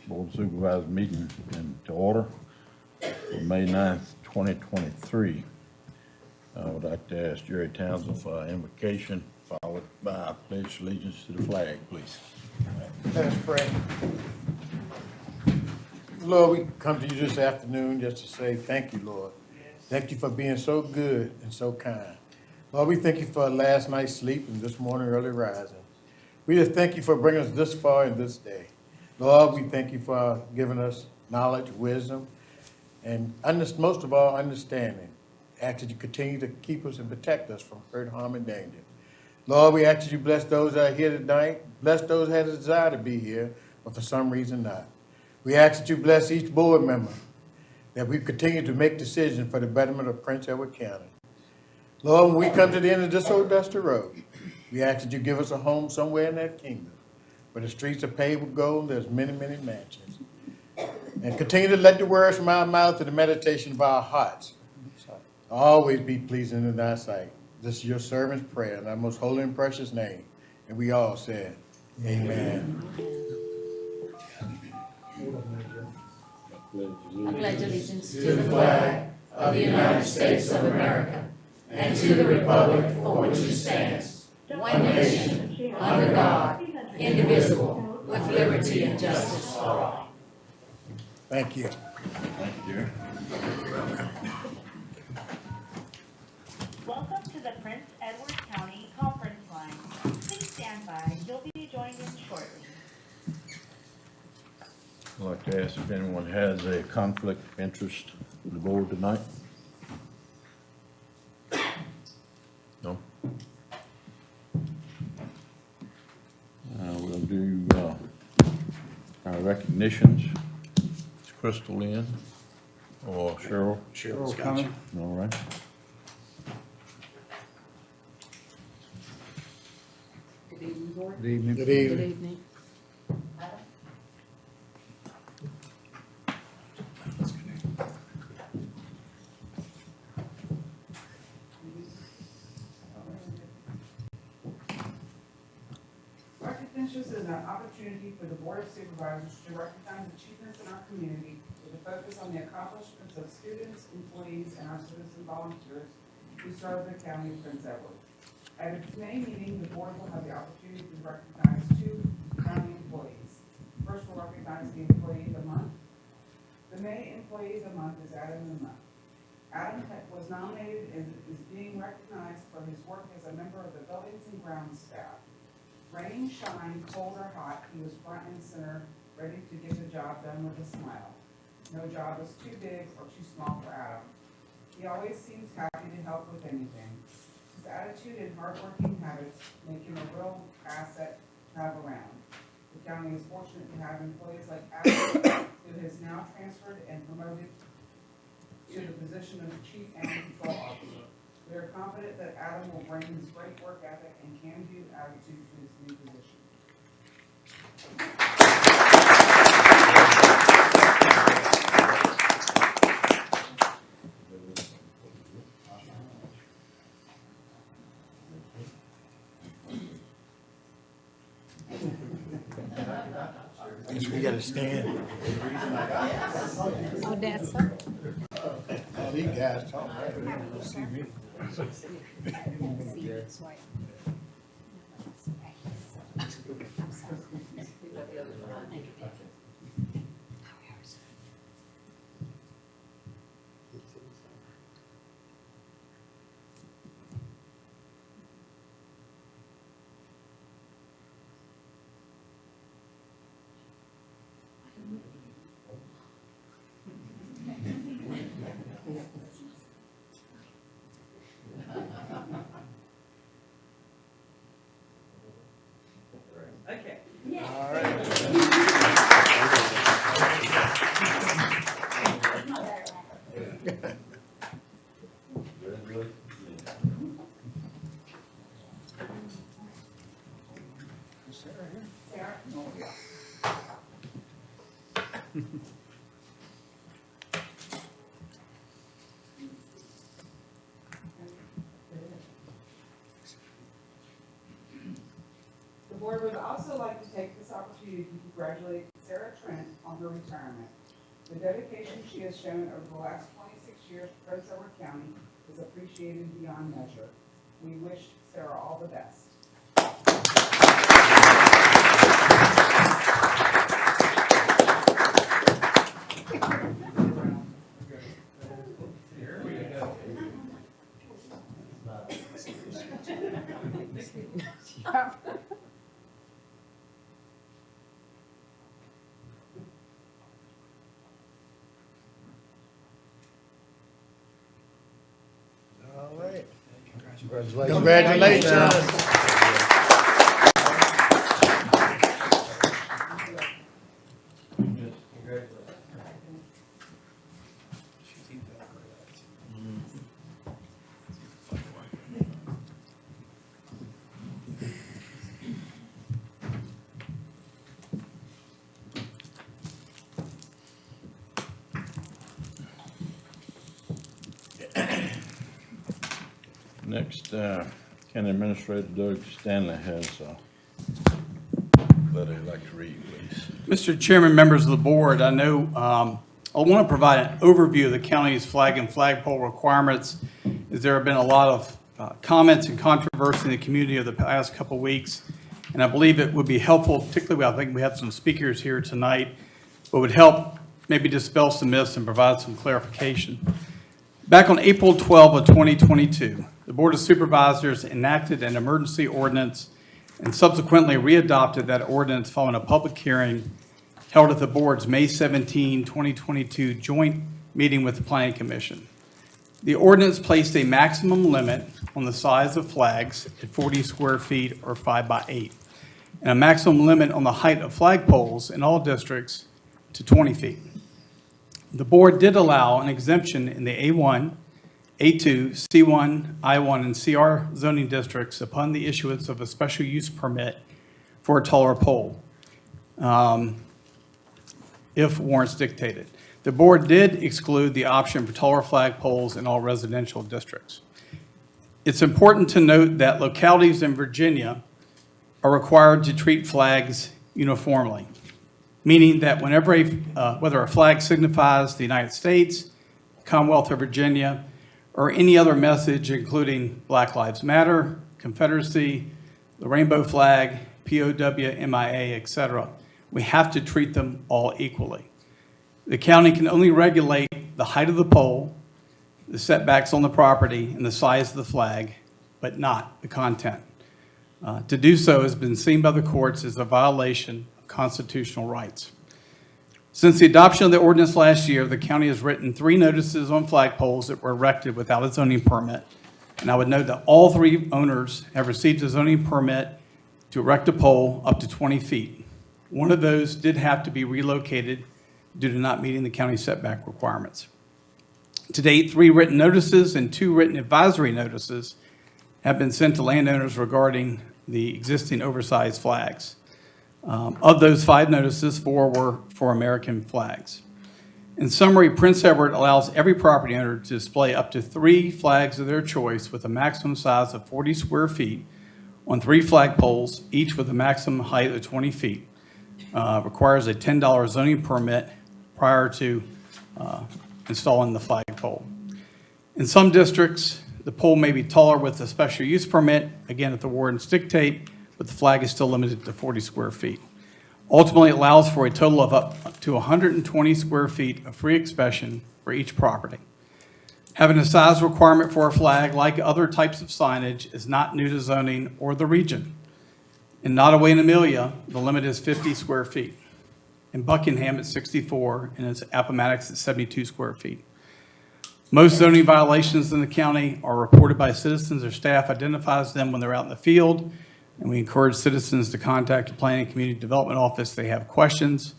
Board of Supervisors meeting into order for May 9th, 2023. I would like to ask Jerry Townsend for our invocation, followed by a pledge of allegiance to the flag, please. Let us pray. Lord, we come to you this afternoon just to say thank you, Lord. Thank you for being so good and so kind. Lord, we thank you for last night's sleep and this morning early rising. We just thank you for bringing us this far in this day. Lord, we thank you for giving us knowledge, wisdom, and most of all, understanding. Ask that you continue to keep us and protect us from hurt, harm, and danger. Lord, we ask that you bless those that are here tonight, bless those that have a desire to be here, but for some reason not. We ask that you bless each board member, that we continue to make decisions for the betterment of Prince Edward County. Lord, when we come to the end of this old dusty road, we ask that you give us a home somewhere in that kingdom, where the streets are paved with gold, there's many, many mansions. And continue to let the words from our mouth and the meditation of our hearts always be pleasing in thy sight. This is your servant's prayer in thy most holy and precious name. And we all said, amen. I pledge allegiance to the flag of the United States of America and to the republic for which it stands, one nation, under God, indivisible, with liberty and justice for all. Thank you. Thank you, Jerry. Welcome to the Prince Edward County Conference Line. Please stand by. You'll be joined in shortly. I'd like to ask if anyone has a conflict of interest with the board tonight? No? We'll do our recognitions. Is Crystal in or Cheryl? Cheryl's got you. All right. Good evening, board. Good evening. Good Good evening. evening. Recognitions is an opportunity for the Board of Supervisors to recognize achievements in our community with a focus on the accomplishments of students, employees, and our citizen volunteers who serve the county of Prince Edward. At its May meeting, the board will have the opportunity to recognize 2 county employees. First, we'll recognize the Employee of the Month. The May Employee of the Month is Adam the Month. Adam was nominated and is being recognized for his work as a member of the Buildings and Grounds staff. Rain, shine, cold or hot, he was front and center, ready to get the job done with a smile. No job is too big or too small for Adam. He always seems happy to help with anything. His attitude and hardworking habits make him a real asset to have around. The county is fortunate to have employees like Adam, who has now transferred and promoted to the position of Chief Animal Control Officer. We are confident that Adam will bring his great work ethic and can-do attitude to his new position. I guess we gotta stand. Oh, that's so. All these guys talk, right? They don't wanna see me. Okay. All right. Sarah? The board would also like to take this opportunity to congratulate Sarah Trent on her retirement. The dedication she has shown over the last 26 years to Prince Edward County is appreciated beyond measure. We wish Sarah all the best. All right. Congratulations. Next, County Administrator Doug Stanley has a letter he'd like to read, please. Mr. Chairman, members of the board, I know I want to provide an overview of the county's flag and flagpole requirements, as there have been a lot of comments and controversy in the community over the past couple of weeks, and I believe it would be helpful, particularly I think we have some speakers here tonight, but would help maybe dispel some myths and provide some clarification. Back on April 12 of 2022, the Board of Supervisors enacted an emergency ordinance and subsequently readopted that ordinance following a public hearing held at the board's May 17, 2022 joint meeting with the Planning Commission. The ordinance placed a maximum limit on the size of flags at 40 square feet or 5 by 8, and a maximum limit on the height of flagpoles in all districts to 20 feet. The board did allow an exemption in the A1, A2, C1, I1, and CR zoning districts upon the issuance of a special use permit for a taller pole, if warrants dictated. The board did exclude the option for taller flagpoles in all residential districts. It's important to note that localities in Virginia are required to treat flags uniformly, meaning that whenever whether a flag signifies the United States, Commonwealth of Virginia, or any other message including Black Lives Matter, Confederacy, the rainbow flag, POW, MIA, etc., we have to treat them all equally. The county can only regulate the height of the pole, the setbacks on the property, and the size of the flag, but not the content. To do so has been seen by the courts as a violation of constitutional rights. Since the adoption of the ordinance last year, the county has written 3 notices on flagpoles that were erected without a zoning permit. And I would note that all 3 owners have received a zoning permit to erect a pole up to 20 feet. One of those did have to be relocated due to not meeting the county setback requirements. To date, 3 written notices and 2 written advisory notices have been sent to landowners regarding the existing oversized flags. Of those 5 notices, 4 were for American flags. In summary, Prince Edward allows every property owner to display up to 3 flags of their choice with a maximum size of 40 square feet on 3 flagpoles, each with a maximum height of 20 feet. Requires a $10 zoning permit prior to installing the flagpole. In some districts, the pole may be taller with a special use permit, again, if the wardens dictate, but the flag is still limited to 40 square feet. Ultimately, it allows for a total of up to 120 square feet of free expression for each property. Having a size requirement for a flag, like other types of signage, is not new to zoning or the region. In Nottaway and Amelia, the limit is 50 square feet. In Buckingham, it's 64, and in Appomattox, it's 72 square feet. Most zoning violations in the county are reported by citizens or staff identifies them when they're out in the field, and we encourage citizens to contact the Planning and Community Development Office if they have questions.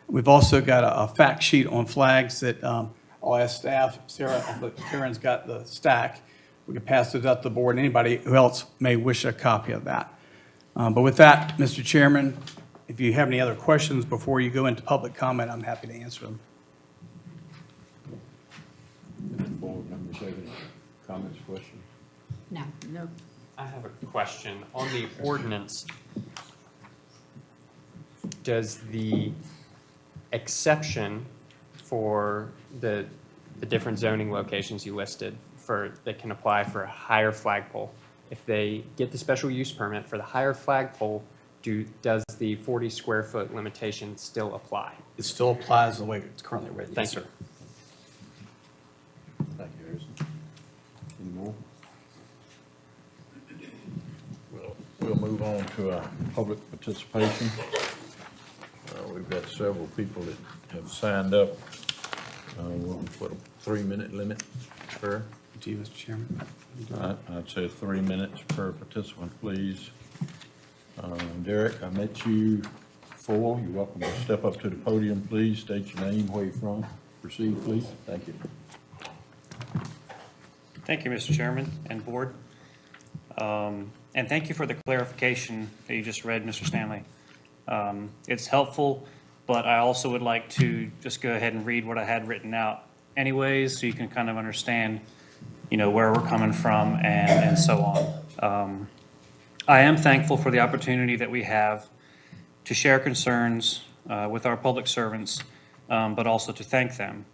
We've also got a fact sheet on flags that I'll ask staff. Sarah, Karen's got the stack. We can pass it up to the board, and anybody who else may wish a copy of that. But with that, Mr. Chairman, if you have any other questions before you go into public comment, I'm happy to answer them. Board members have any comments, questions? No. No. I have a question. On the ordinance, does the exception for the different zoning locations you listed that can apply for a higher flagpole. If they get the special use permit for the higher flagpole, does the 40 square foot limitation still apply? It still applies the way it's currently written. Thank Yes, you. sir. Thank you, Harrison. Any more? We'll move on to our public participation. We've got several people that have signed up. We'll put a 3-minute limit per. To you, Mr. Chairman. I'd say 3 minutes per participant, please. Derek, I met you before. You're welcome to step up to the podium, please. State your name, where you're from. Proceed, please. Thank you. Thank you, Mr. Chairman and Board. And thank you for the clarification that you just read, Mr. Stanley. It's helpful, but I also would like to just go ahead and read what I had written out anyways, so you can kind of understand, where we're coming from and so on. I am thankful for the opportunity that we have to share concerns with our public servants, but also to thank them.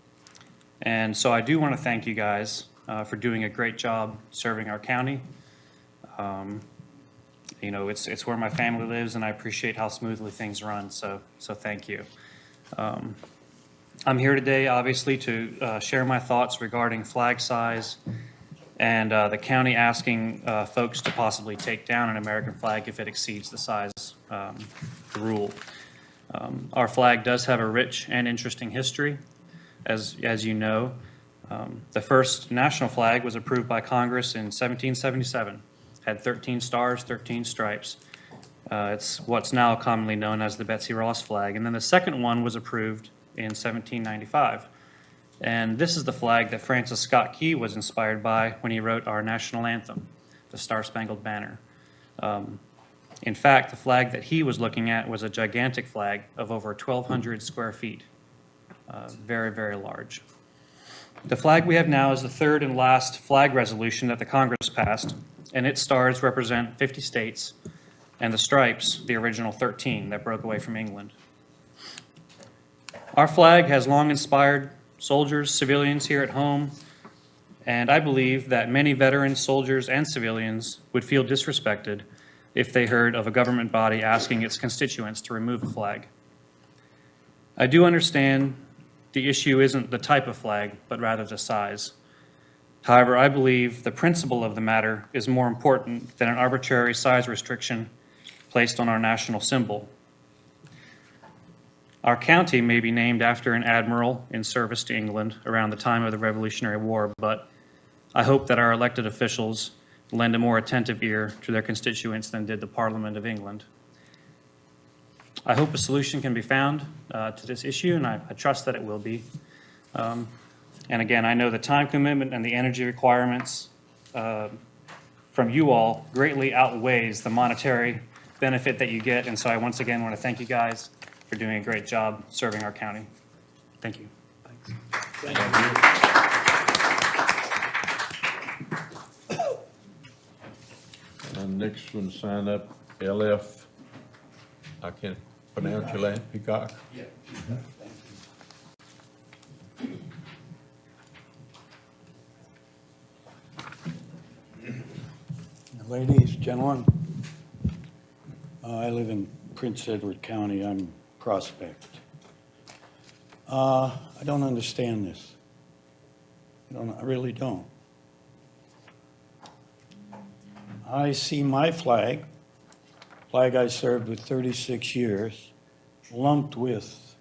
And so I do want to thank you guys for doing a great job serving our county. It's where my family lives, and I appreciate how smoothly things run, so thank you. I'm here today, obviously, to share my thoughts regarding flag size and the county asking folks to possibly take down an American flag if it exceeds the size rule. Our flag does have a rich and interesting history, as you know. The first national flag was approved by Congress in 1777. Had 13 stars, 13 stripes. It's what's now commonly known as the Betsy Ross flag. And then the second one was approved in 1795. And this is the flag that Francis Scott Key was inspired by when he wrote our national anthem, the Star-Spangled Banner. In fact, the flag that he was looking at was a gigantic flag of over 1,200 square feet. Very, very large. The flag we have now is the third and last flag resolution that the Congress passed, and its stars represent 50 states, and the stripes, the original 13 that broke away from England. Our flag has long inspired soldiers, civilians here at home, and I believe that many veterans, soldiers, and civilians would feel disrespected if they heard of a government body asking its constituents to remove a flag. I do understand the issue isn't the type of flag, but rather the size. However, I believe the principle of the matter is more important than an arbitrary size restriction placed on our national symbol. Our county may be named after an admiral in service to England around the time of the Revolutionary War, but I hope that our elected officials lend a more attentive ear to their constituents than did the Parliament of England. I hope a solution can be found to this issue, and I trust that it will be. And again, I know the time commitment and the energy requirements from you all greatly outweighs the monetary benefit that you get, and so I once again want to thank you guys for doing a great job serving our county. Thank you. And next one sign up, LF, I can't pronounce your name, Peacock? Ladies, gentlemen, I live in Prince Edward County. I'm Prospect. I don't understand this. I really don't. I see my flag I served with 36 years, lumped with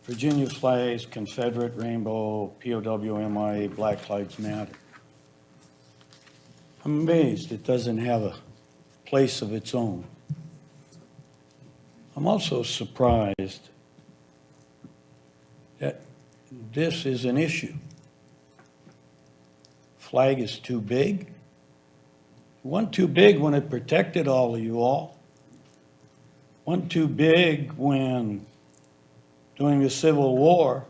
Virginia flags, Confederate, Rainbow, POW, MIA, Black Lives Matter. I'm amazed it doesn't have a place of its own. I'm also surprised that this is an issue. Flag is too big. It wasn't too big when it protected all of you all. It wasn't too big when, during the Civil War,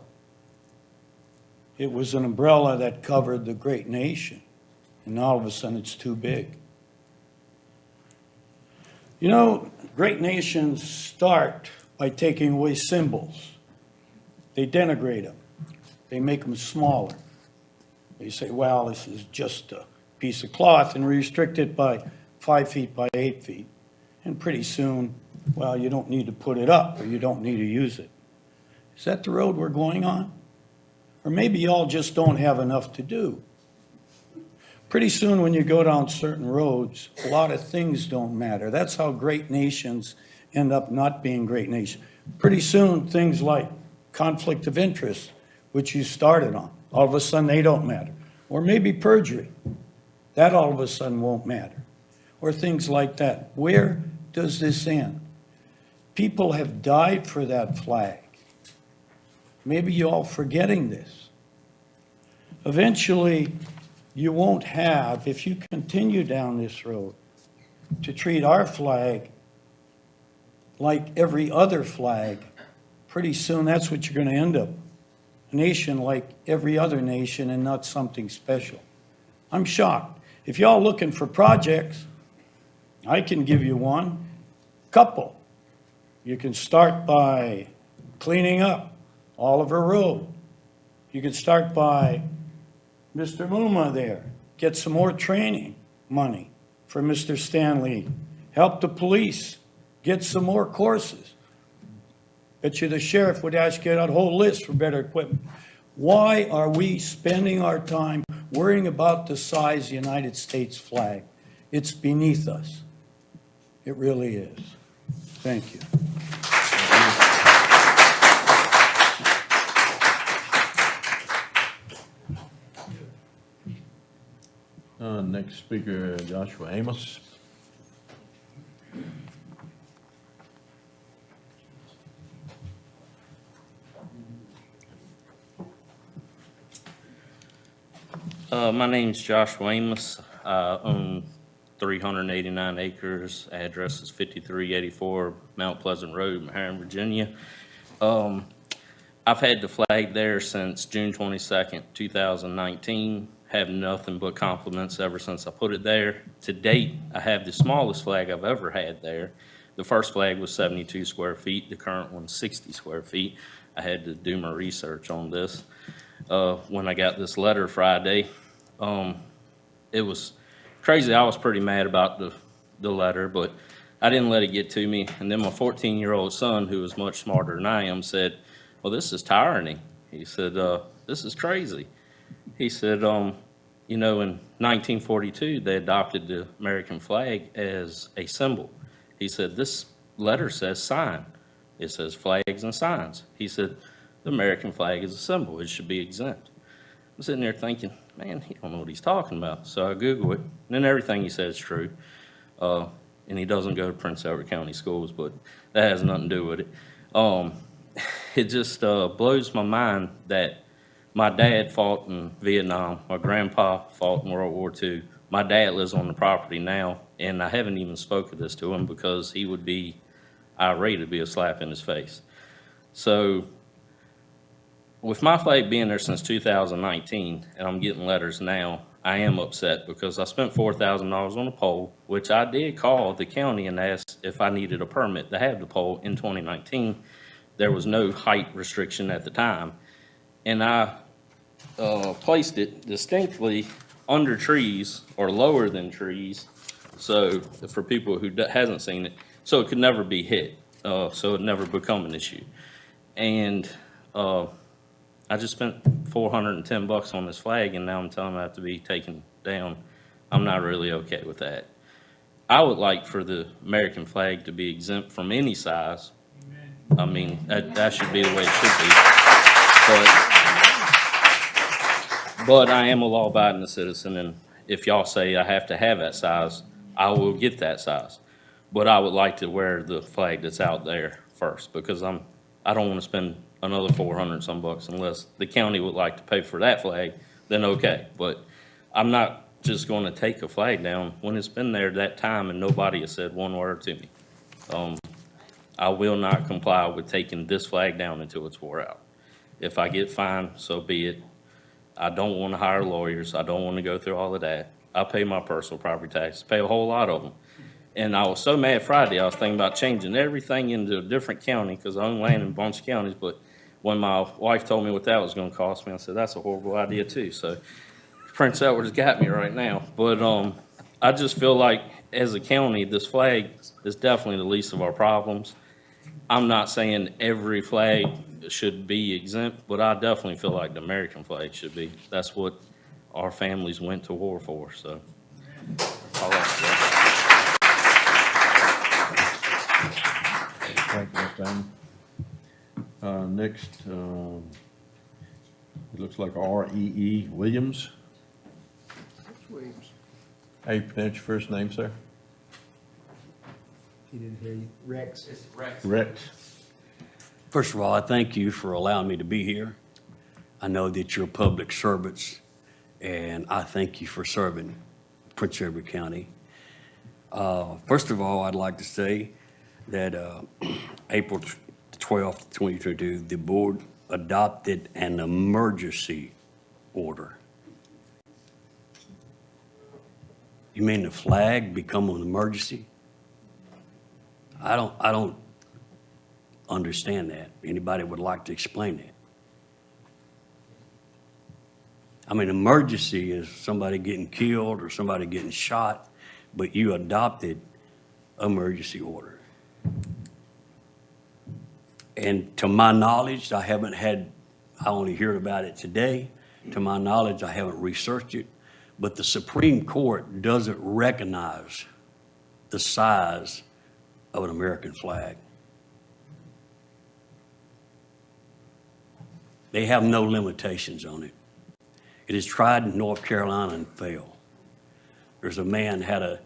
it was an umbrella that covered the great nation. And all of a sudden it's too big. Great nations start by taking away symbols. They denigrate them. They make them smaller. They say, well, this is just a piece of cloth, and restrict it by 5 feet by 8 feet. And pretty soon, well, you don't need to put it up, or you don't need to use it. Is that the road we're going on? Or maybe y'all just don't have enough to do. Pretty soon, when you go down certain roads, a lot of things don't matter. That's how great nations end up not being great nations. Pretty soon, things like conflict of interest, which you started on, all of a sudden they don't matter. Or maybe perjury, that all of a sudden won't matter. Or things like that. Where does this end? People have died for that flag. Maybe you're all forgetting this. Eventually, you won't have, if you continue down this road, to treat our flag like every other flag. Pretty soon, that's what you're going to end up. A nation like every other nation and not something special. I'm shocked. If y'all looking for projects, I can give you one, couple. You can start by cleaning up Oliver Road. You can start by Mr. Muma there. Get some more training money for Mr. Stanley. Help the police. Get some more courses. Bet you the sheriff would ask you that whole list for better equipment. Why are we spending our time worrying about the size of the United States flag? It's beneath us. It really is. Thank you. Next speaker, Joshua Amos. My name's Joshua Amos. I own 389 acres. Address is 5384 Mount Pleasant Road, Meharry, Virginia. I've had the flag there since June 22nd, 2019. Have nothing but compliments ever since I put it there. To date, I have the smallest flag I've ever had there. The first flag was 72 square feet. The current one's 60 square feet. I had to do my research on this. When I got this letter Friday, it was crazy. I was pretty mad about the letter, but I didn't let it get to me. And then my 14-year-old son, who was much smarter than I am, said, well, this is tyranny. He said, this is crazy. He said, you know, in 1942, they adopted the American flag as a symbol. He said, this letter says sign. It says flags and signs. He said, the American flag is a symbol. It should be exempt. I'm sitting there thinking, man, he don't know what he's talking about. So I Google it, and then everything he says is true. And he doesn't go to Prince Edward County schools, but that has nothing to do with it. It just blows my mind that my dad fought in Vietnam. My grandpa fought in World War II. My dad lives on the property now, and I haven't even spoken this to him because he would be irate. It'd be a slap in his face. So with my flag being there since 2019, and I'm getting letters now, I am upset because I spent $4,000 on a pole, which I did call the county and ask if I needed a permit to have the pole in 2019. There was no height restriction at the time. And I placed it distinctly under trees or lower than trees. So for people who hasn't seen it, so it could never be hit. So it never become an issue. And I just spent $410 on this flag, and now I'm telling them I have to be taken down. I'm not really okay with that. I would like for the American flag to be exempt from any size. I mean, that should be the way it should be. But I am a law-abiding citizen, and if y'all say I have to have that size, I will get that size. But I would like to wear the flag that's out there first, because I don't want to spend another 400 some bucks unless the county would like to pay for that flag, then okay. But I'm not just going to take a flag down when it's been there that time and nobody has said one word to me. I will not comply with taking this flag down until it's wore out. If I get fined, so be it. I don't want to hire lawyers. I don't want to go through all of that. I pay my personal property taxes, pay a whole lot of them. And I was so mad Friday, I was thinking about changing everything into a different county because I own land in a bunch of counties. But when my wife told me what that was gonna cost me, I said, that's a horrible idea too. So Prince Edward's got me right now. But I just feel like as a county, this flag is definitely the least of our problems. I'm not saying every flag should be exempt, but I definitely feel like the American flag should be. That's what our families went to war for, so. that's all I have to say. Thank you, Mr. Allen. Next, it looks like R.E.E. Williams. How you pronounce your first name, sir? He didn't hear you. Rex. Rex. First of all, I thank you for allowing me to be here. I know that you're public servants, and I thank you for serving Prince Edward County. First of all, I'd like to say that April 12th, 2022, the board adopted an emergency order. You mean the flag become an emergency? I don't understand that. Anybody would like to explain that? I mean, emergency is somebody getting killed or somebody getting shot, but you adopted emergency order. And to my knowledge, I only heard about it today. To my knowledge, I haven't researched it, but the Supreme Court doesn't recognize the size of an American flag. They have no limitations on it. It is tried in North Carolina and failed. There's a man had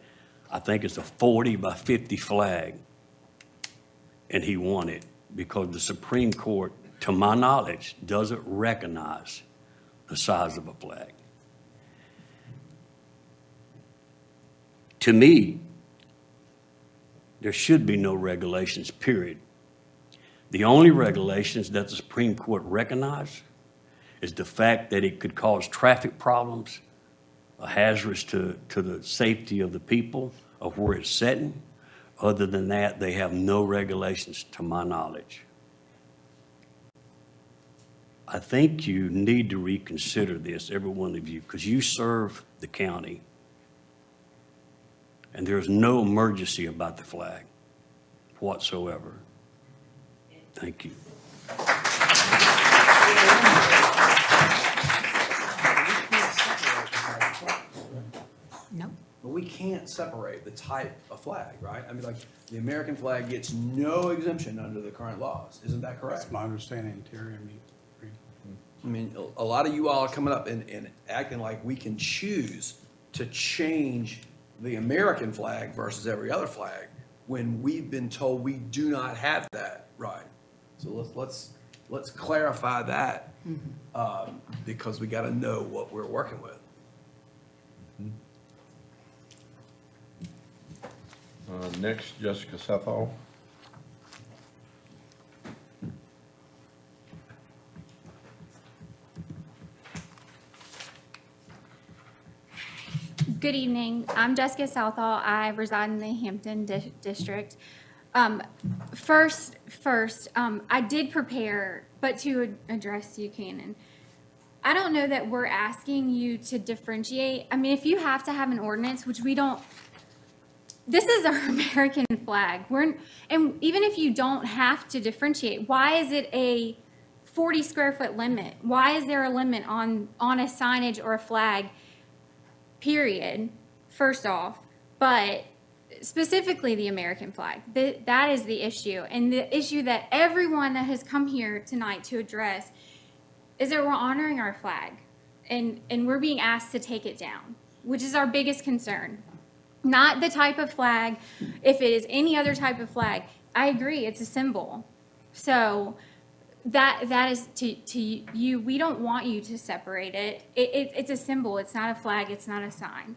I think it's a 40 by 50 flag, and he won it because the Supreme Court, to my knowledge, doesn't recognize the size of a flag. To me, there should be no regulations, period. The only regulations that the Supreme Court recognized is the fact that it could cause traffic problems, a hazard to the safety of the people of where it's setting. Other than that, they have no regulations to my knowledge. I think you need to reconsider this, every one of you, because you serve the county. And there's no emergency about the flag whatsoever. Thank you. No. But we can't separate the type of flag, right? I mean, like, the American flag gets no exemption under the current laws. Isn't that correct? That's my understanding, Terry. I mean, a lot of you all are coming up and acting like we can choose to change the American flag versus every other flag when we've been told we do not have that right. So let's clarify that because we got to know what we're working with. Next, Jessica Southall. Good evening. I'm Jessica Southall. I reside in the Hampton district. First, I did prepare, but to address you, Cannon, I don't know that we're asking you to differentiate. I mean, if you have to have an ordinance, which we don't, this is our American flag. And even if you don't have to differentiate, why is it a 40 square foot limit? Why is there a limit on a signage or a flag? Period, first off, but specifically the American flag. That is the issue. And the issue that everyone that has come here tonight to address is that we're honoring our flag and we're being asked to take it down, which is our biggest concern. Not the type of flag. If it is any other type of flag, I agree, it's a symbol. So that is to you, we don't want you to separate it. It's a symbol, it's not a flag, it's not a sign.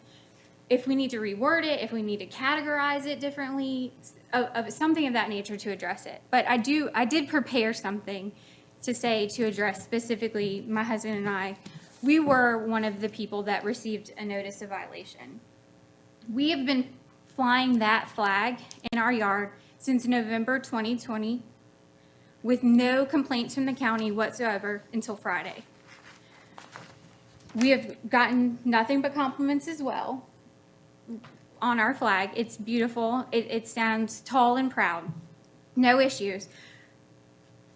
If we need to reword it, if we need to categorize it differently, of something of that nature to address it. But I did prepare something to say to address specifically my husband and I. We were one of the people that received a notice of violation. We have been flying that flag in our yard since November 2020 with no complaints from the county whatsoever until Friday. We have gotten nothing but compliments as well on our flag. It's beautiful. It stands tall and proud. No issues.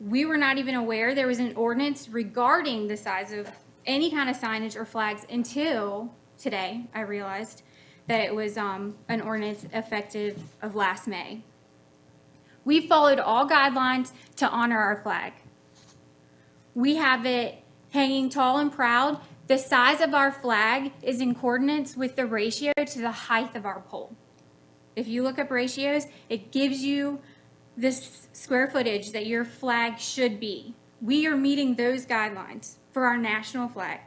We were not even aware there was an ordinance regarding the size of any kind of signage or flags until today. I realized that it was an ordinance effective of last May. We followed all guidelines to honor our flag. We have it hanging tall and proud. The size of our flag is in coordinates with the ratio to the height of our pole. If you look up ratios, it gives you this square footage that your flag should be. We are meeting those guidelines for our national flag.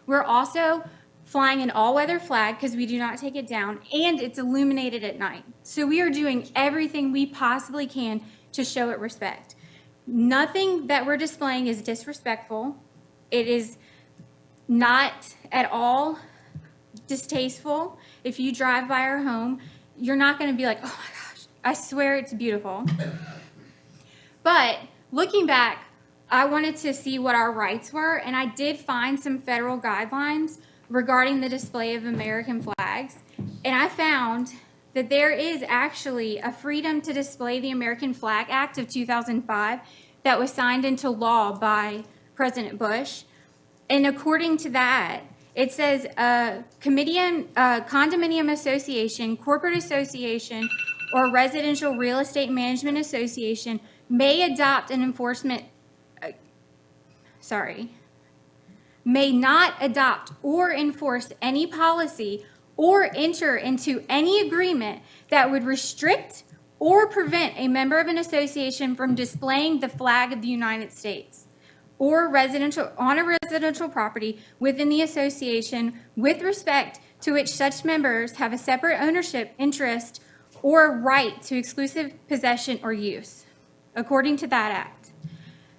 We're also flying an all-weather flag because we do not take it down, and it's illuminated at night. So we are doing everything we possibly can to show it respect. Nothing that we're displaying is disrespectful. It is not at all distasteful. If you drive by our home, you're not going to be like, oh my gosh, I swear it's beautiful. But looking back, I wanted to see what our rights were, and I did find some federal guidelines regarding the display of American flags, and I found that there is actually a Freedom to Display the American Flag Act of 2005 that was signed into law by President Bush. And according to that, it says a condominium association, corporate association, or residential real estate management association may adopt an enforcement, may not adopt or enforce any policy or enter into any agreement that would restrict or prevent a member of an association from displaying the flag of the United States or on a residential property within the association with respect to which such members have a separate ownership interest or right to exclusive possession or use, according to that act.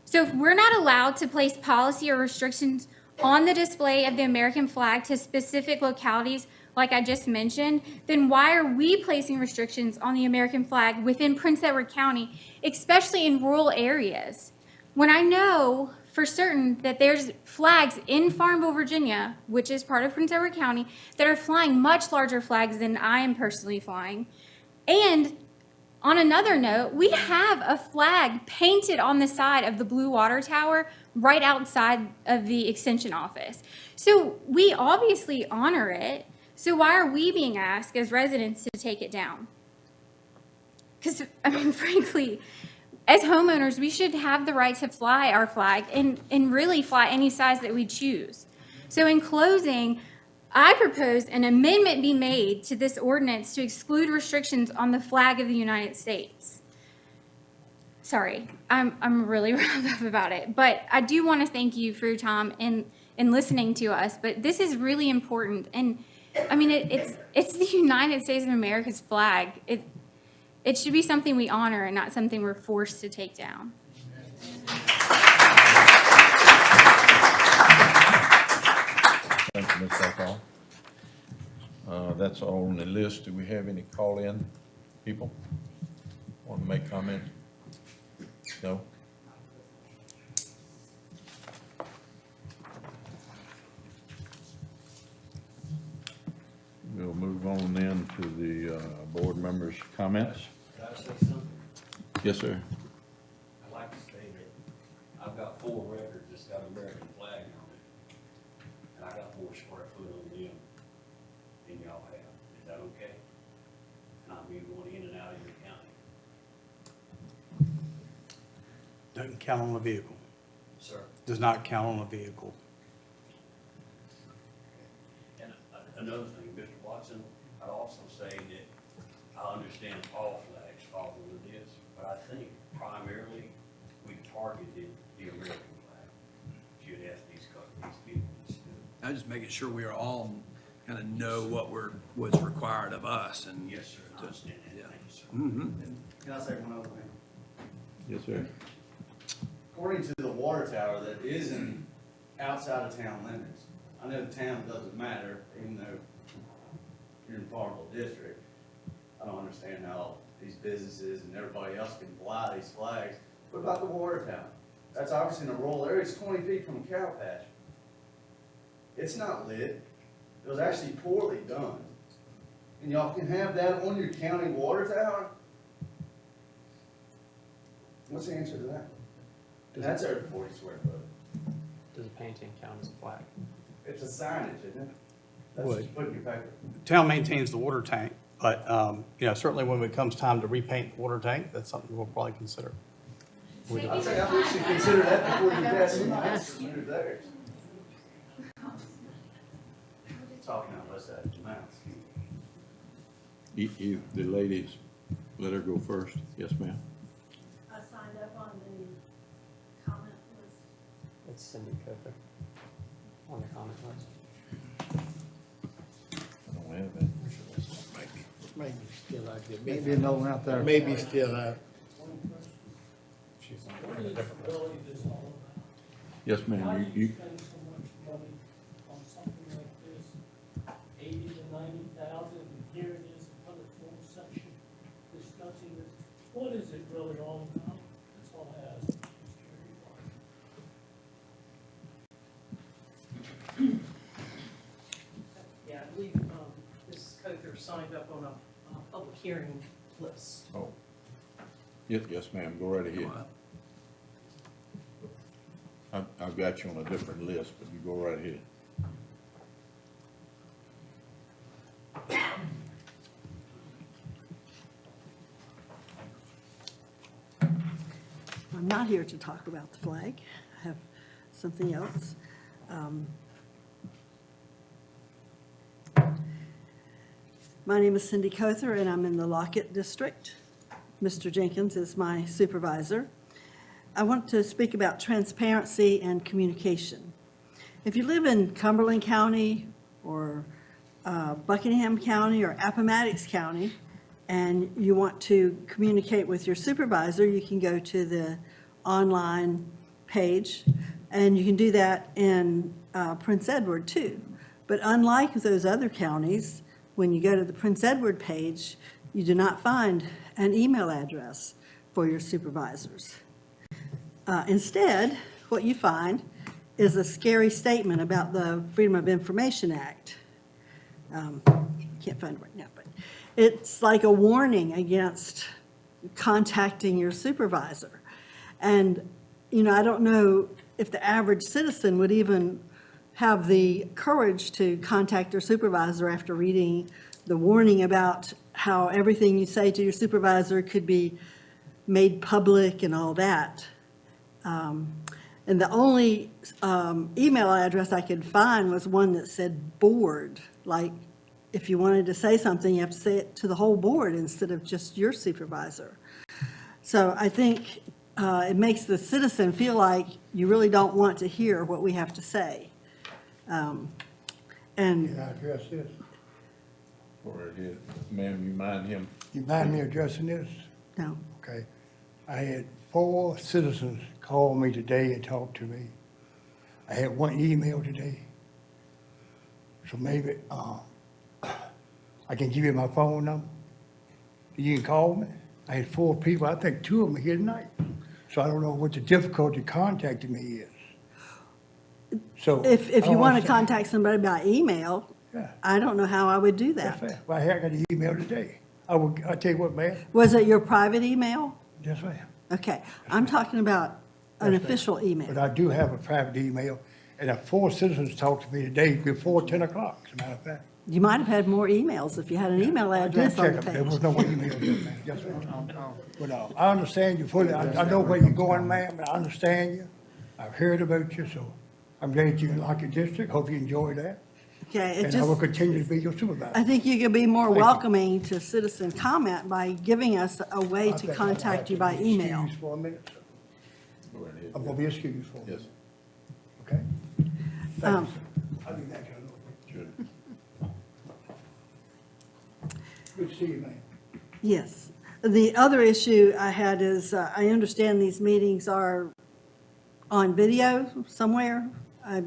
So if we're not allowed to place policy or restrictions on the display of the American flag to specific localities, like I just mentioned, then why are we placing restrictions on the American flag within Prince Edward County, especially in rural areas? When I know for certain that there's flags in Farmville, Virginia, which is part of Prince Edward County, that are flying much larger flags than I am personally flying. And on another note, we have a flag painted on the side of the Blue Water Tower right outside of the extension office. So we obviously honor it. So why are we being asked as residents to take it down? Because, I mean, frankly, as homeowners, we should have the right to fly our flag and really fly any size that we choose. So in closing, I propose an amendment be made to this ordinance to exclude restrictions on the flag of the United States. Sorry, I'm really riled up about it, but I do want to thank you for your time in listening to us. But this is really important, and I mean it's the United States of America's flag. It should be something we honor and not something we're forced to take down. Thank you, Ms. Southall. That's all on the list. Do we have any call-in people want to make comments? No? We'll move on then to the board members' comments. Can I say something? Yes, sir. I'd like to say that I've got 4 records that's got American flag on it, and I got more square foot on them than y'all have. Is that okay? And I'll be going in and out of your county. Doesn't count on the vehicle. Sir. Does not count on the vehicle. And another thing, Mr. Watson, I'd also say that I understand all flags fall under this, but I think primarily we targeted the American flag. Should ask these people to do. I'm just making sure we are all kind of know what's required of us and. Yes, sir, I understand that. Yeah. Thank you, sir. Mhm. Can I say one other thing? Yes, sir. According to the water tower that is outside of town limits, I know the town doesn't matter, even though you're in Farmville District. I don't understand how these businesses and everybody else can fly these flags. What about the water tower? That's obviously in a rural area, it's 20 feet from a cow patch. It's not lit. It was actually poorly done. And y'all can have that on your county water tower? What's the answer to that? And that's over 40 square foot. Does a painting count as a flag? It's a signage, isn't it? That's Would. what you put in your paper. Town maintains the water tank, but, certainly when it comes time to repaint the water tank, that's something we'll probably consider. I'd say I think you should consider that before you pass the minutes to move theirs. Talking out both sides of your mouth. The ladies, let her go first. Yes, ma'am. I signed up on the comment list. It's Cindy Coker on the comment list. I don't have it. Maybe still out there. Maybe no out there. Maybe still out. Yes, ma'am. You, Spend so much money on something like this, 80 to 90,000, and here it is, another full section discussing this. What is it really all about? That's all I ask. Just curious. Yeah, I believe Mrs. Coker signed up on a public hearing list. oh. Yes, ma'am. Go right ahead. I've got you on a different list, but you go right ahead. I'm not here to talk about the flag. I have something else. My name is Cindy Cother, and I'm in the Lockett District. Mr. Jenkins is my supervisor. I want to speak about transparency and communication. If you live in Cumberland County or Buckingham County or Appomattox County, and you want to communicate with your supervisor, you can go to the online page, and you can do that in Prince Edward too. But unlike those other counties, when you go to the Prince Edward page, you do not find an email address for your supervisors. Instead, what you find is a scary statement about the Freedom of Information Act. Can't find it right now, but it's like a warning against contacting your supervisor. And, I don't know if the average citizen would even have the courage to contact their supervisor after reading the warning about how everything you say to your supervisor could be made public and all that. And the only email address I could find was one that said board. Like, if you wanted to say something, you have to say it to the whole board instead of just your supervisor. So I think it makes the citizen feel like you really don't want to hear what we have to say. And Can I address this? Go right ahead. Ma'am, you mind him? You mind me addressing this? no, Okay. I had 4 citizens call me today and talk to me. I had 1 email today. So maybe, I can give you my phone number. You can call me. I had 4 people. I think 2 of them are here tonight. So I don't know what the difficulty contacting me is. So. if I you want to understand. contact somebody by email, Yeah. I don't know how I would do That's that. fair. Well, I got an email today. I'll tell you what, ma'am. Was it your private email? Yes, ma'am. Okay, I'm talking about an Yes, ma'am. official But email. I do have a private email, and 4 citizens talked to me today before 10 o'clock, as a matter of fact. You might have had more emails if you had an email I did address on check the them. There was page. no email there, ma'am. Yes, ma'am. But I understand you fully. I know where you're going, ma'am, and I understand you. I've heard about you, so I'm glad you like your district. Hope you enjoy that. Okay, it And I will just, continue to be your supervisor. I think you could be more Thank you. welcoming to citizen comment by giving us a way to contact you by email. Excuse for a minute, sir. Go right ahead. I'm gonna be excused for a minute. Yes, Okay? Thank Um, you, sir. I'll be back in a little bit. sure. Good to see you, ma'am. Yes. The other issue I had is, I understand these meetings are on video somewhere. I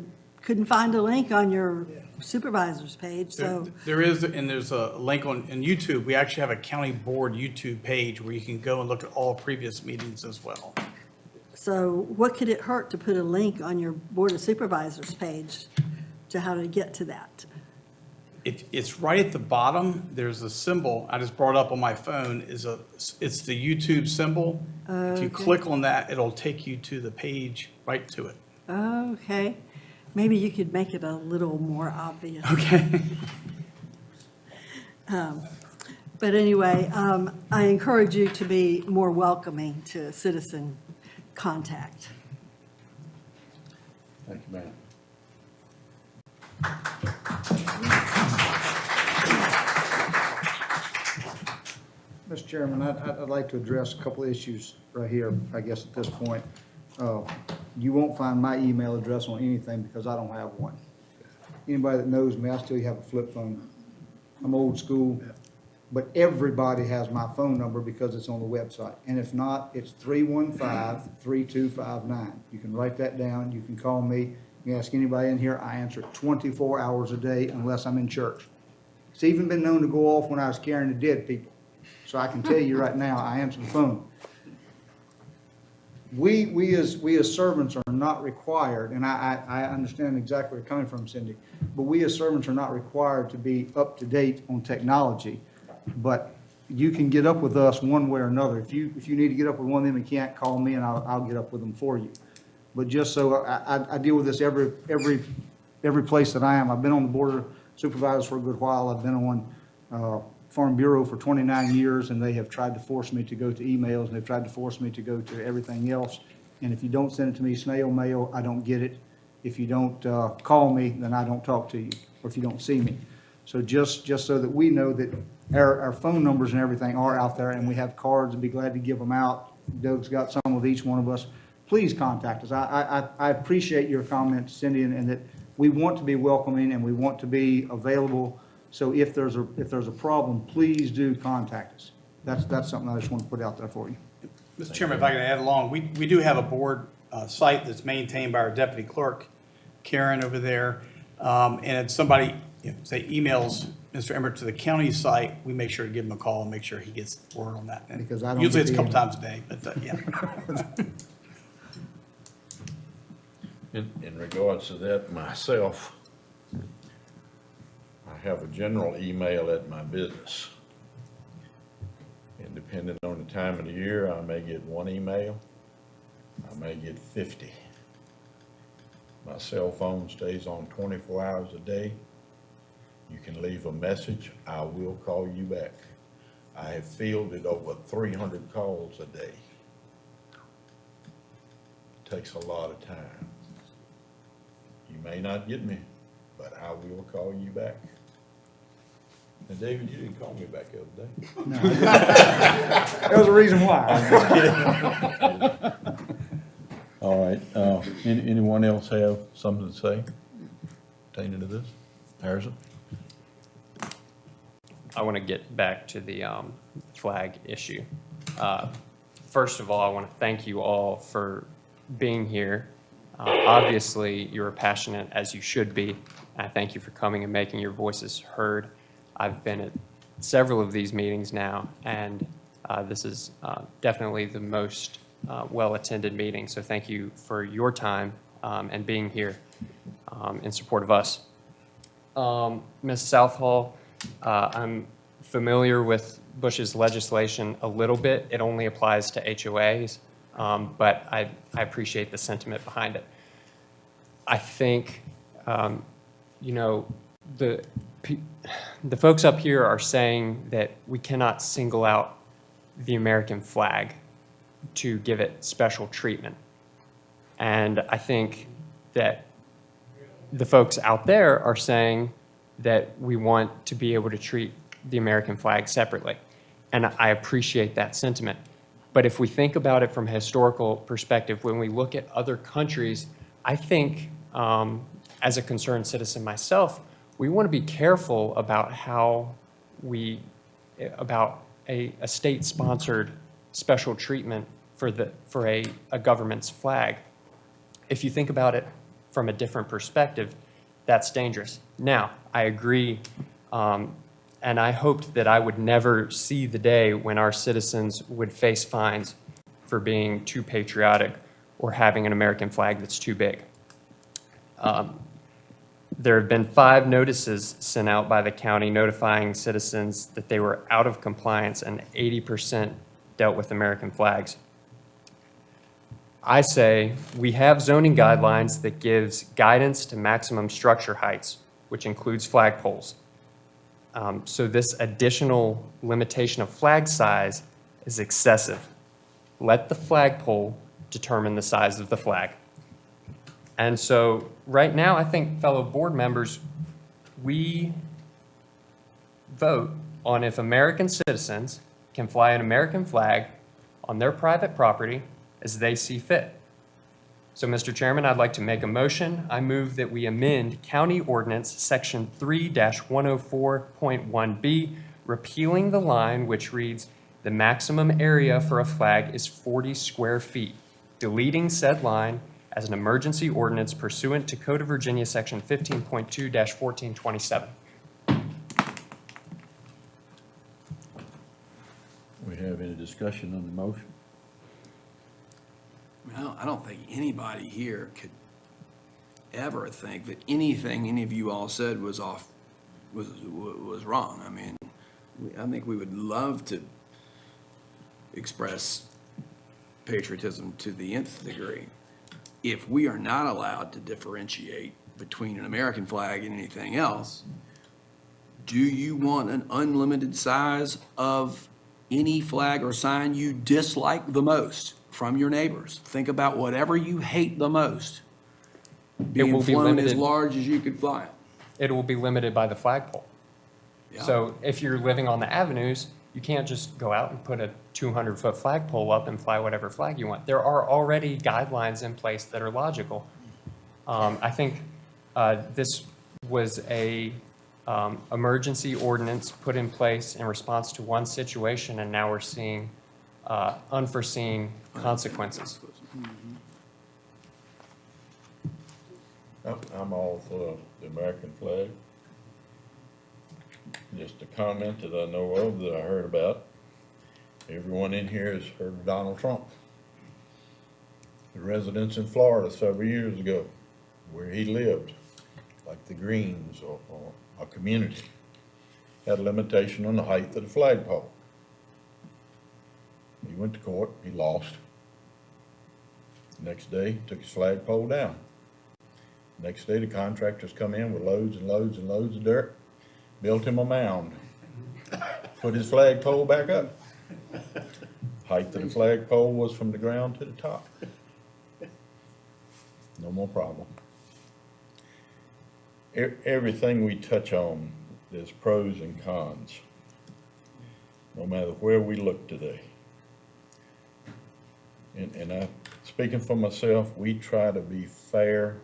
couldn't find a link on your supervisor's page, so, There is, and there's a link on YouTube. We actually have a county board YouTube page where you can go and look at all previous meetings as well. so what could it hurt to put a link on your Board of Supervisors page to how to get to that? It's right at the bottom. There's a symbol I just brought up on my phone. It's the YouTube symbol. If you Okay. click on that, it'll take you to the page, right to it. Okay, maybe you could make it a little more obvious. Okay. But anyway, I encourage you to be more welcoming to citizen contact. Thank you, ma'am. Mr. Chairman, I'd like to address a couple of issues right here, I guess, at this point. You won't find my email address on anything because I don't have one. Anybody that knows me, I still have a flip phone. I'm old school, but everybody has my phone number because it's on the website. And if not, it's 315-3259. You can write that down, you can call me, you can ask anybody in here. I answer 24 hours a day unless I'm in church. It's even been known to go off when I was carrying the dead people. So I can tell you right now, I answer the phone. We as servants are not required, and I understand exactly where you're coming from, Cindy, but we as servants are not required to be up to date on technology. But you can get up with us one way or another. If you need to get up with one of them and can't, call me and I'll get up with them for you. But just so, I deal with this every place that I am. I've been on the Board of Supervisors for a good while. I've been on Farm Bureau for 29 years, and they have tried to force me to go to emails, and they've tried to force me to go to everything else. And if you don't send it to me snail mail, I don't get it. If you don't call me, then I don't talk to you, or if you don't see me. So just so that we know that our phone numbers and everything are out there, and we have cards, and be glad to give them out. Doug's got some with each one of us. Please contact us. I appreciate your comments, Cindy, and that we want to be welcoming and we want to be available. So if there's a problem, please do contact us. That's something I just want to put out there for you. Mr. Chairman, if I can add along, we do have a board site that's maintained by our deputy clerk, Karen, over there. And if somebody, say, emails Mr. Emmert to the county site, we make sure to give him a call and make sure he gets word on that. And Because I don't usually it's a get couple the times a day, but yeah. In regards to that, myself, I have a general email at my business. And depending on the time of the year, I may get one email, I may get 50. My cell phone stays on 24 hours a day. You can leave a message, I will call you back. I have fielded over 300 calls a day. It takes a lot of time. You may not get me, but I will call you back. And David, you didn't call me back the other day. No, there was a reason why. All right, anyone else have something to say pertaining to this? Harrison? I want to get back to the flag issue. First of all, I want to thank you all for being here. Obviously, you're passionate, as you should be. I thank you for coming and making your voices heard. I've been at several of these meetings now, and this is definitely the most well-attended meeting. So thank you for your time and being here in support of us. Ms. Southall, I'm familiar with Bush's legislation a little bit. It only applies to HOAs, but I appreciate the sentiment behind it. I think, the folks up here are saying that we cannot single out the American flag to give it special treatment. And I think that the folks out there are saying that we want to be able to treat the American flag separately. And I appreciate that sentiment. But if we think about it from a historical perspective, when we look at other countries, I think, as a concerned citizen myself, we want to be careful about how about a state-sponsored special treatment for a government's flag. If you think about it from a different perspective, that's dangerous. Now, I agree, and I hoped that I would never see the day when our citizens would face fines for being too patriotic or having an American flag that's too big. There have been 5 notices sent out by the county notifying citizens that they were out of compliance, and 80% dealt with American flags. I say we have zoning guidelines that gives guidance to maximum structure heights, which includes flagpoles. So this additional limitation of flag size is excessive. Let the flagpole determine the size of the flag. And so right now, I think, fellow board members, we vote on if American citizens can fly an American flag on their private property as they see fit. So, Mr. Chairman, I'd like to make a motion. I move that we amend County Ordinance Section 3-104.1B, repealing the line which reads, "The maximum area for a flag is 40 square feet," deleting said line as an emergency ordinance pursuant to Code of Virginia, Section 15.2-1427. We have any discussion on the motion? I don't think anybody here could ever think that anything any of you all said was wrong. I mean, I think we would love to express patriotism to the nth degree. If we are not allowed to differentiate between an American flag and anything else, do you want an unlimited size of any flag or sign you dislike the most from your neighbors? Think about whatever you hate the most being flown as large as you could fly it. It will be limited by the flagpole. Yeah. So if you're living on the avenues, you can't just go out and put a 200-foot flagpole up and fly whatever flag you want. There are already guidelines in place that are logical. I think this was a emergency ordinance put in place in response to one situation, and now we're seeing unforeseen consequences. I'm all for the American flag. Just a comment that I know of, that I heard about. Everyone in here has heard of Donald Trump. The residents in Florida several years ago, where he lived, like the Greens or a community, had a limitation on the height of the flagpole. He went to court, he lost. Next day, took his flagpole down. Next day, the contractors come in with loads and loads and loads of dirt, built him a mound, put his flagpole back up. Height of the flagpole was from the ground to the top. No more problem. Everything we touch on, there's pros and cons, no matter where we look today. And I, speaking for myself, we try to be fair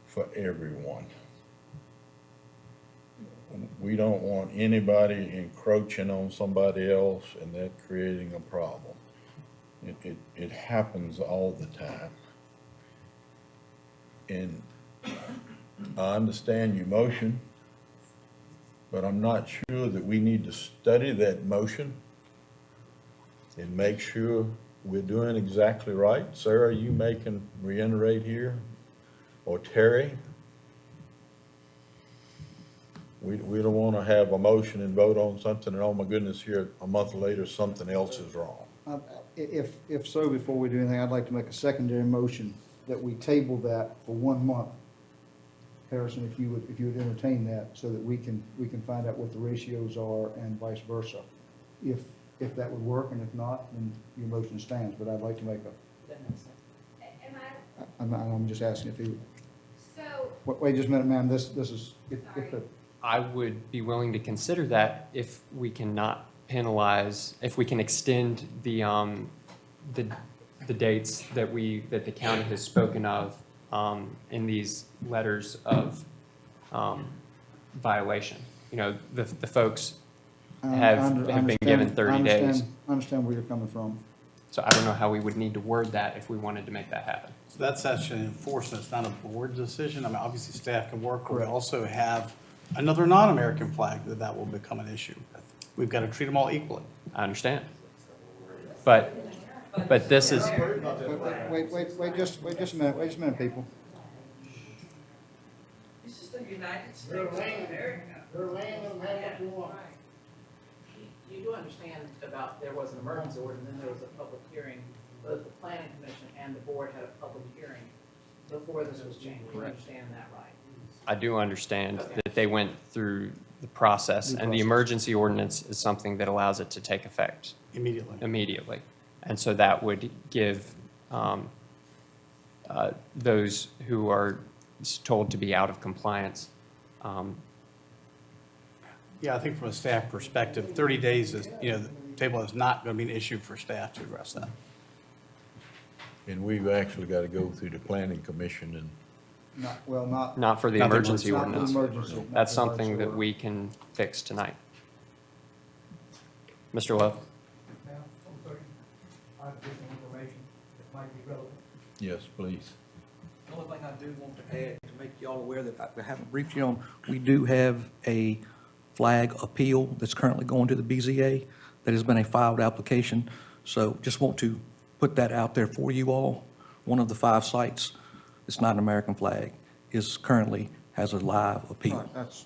for everyone. We don't want anybody encroaching on somebody else and that creating a problem. It happens all the time. And I understand your motion, but I'm not sure that we need to study that motion and make sure we're doing exactly right. Sarah, you may can reiterate here, or Terry. We don't want to have a motion and vote on something, and oh my goodness, here a month later, something else is wrong. If so, before we do anything, I'd like to make a secondary motion that we table that for 1 month. Harrison, if you would entertain that, so that we can find out what the ratios are and vice versa. If that would work, and if not, then your motion stands, but I'd like to make I'm just asking if you. So. Wait just a minute, ma'am, this is, if I would be willing to consider that if we cannot penalize, if we can extend the dates that the county has spoken of in these letters of violation. You know, the folks have been given 30 days. I understand where you're coming from. So I don't know how we would need to word that if we wanted to make that happen. So that's actually enforcement, it's not a board decision. I mean, obviously, staff can work, but we also have another non-American flag that will become an issue. We've got to treat them all equally. I understand. But this is, Wait just a minute, people. This is the United States of America. Their land, let them have what they want. You do understand about there was an emergency order and then there was a public hearing. Both the planning commission and the board had a public hearing before this was changed. You understand that, right? I do understand that they went through the process, and the emergency ordinance is something that allows it to take effect immediately. And so that would give those who are told to be out of compliance. Yeah, I think from a staff perspective, 30 days is, the table is not going to be an issue for staff to address that. And we've actually got to go through the planning commission and Not for the Not the emergency Not the ordinance. emergency, not That's the something emergency that order. we can fix tonight. Mr. Love? Additional information that might be relevant. yes, please. The only thing I do want to add, to make y'all aware that I haven't briefed you on, we do have a flag appeal that's currently going to the BZA. That has been a filed application. So just want to put that out there for you all. One of the 5 sites, it's not an American flag, currently has a live appeal. That's.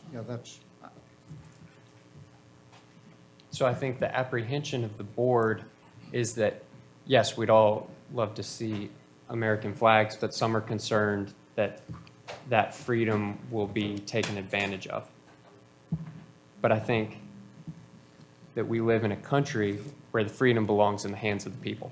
So I think the apprehension of the board is that, yes, we'd all love to see American flags, but some are concerned that that freedom will be taken advantage of. But I think that we live in a country where the freedom belongs in the hands of the people.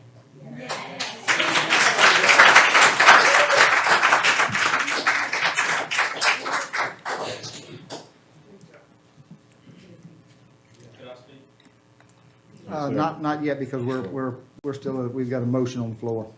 Not yet, because we're still, we've got a motion on the floor.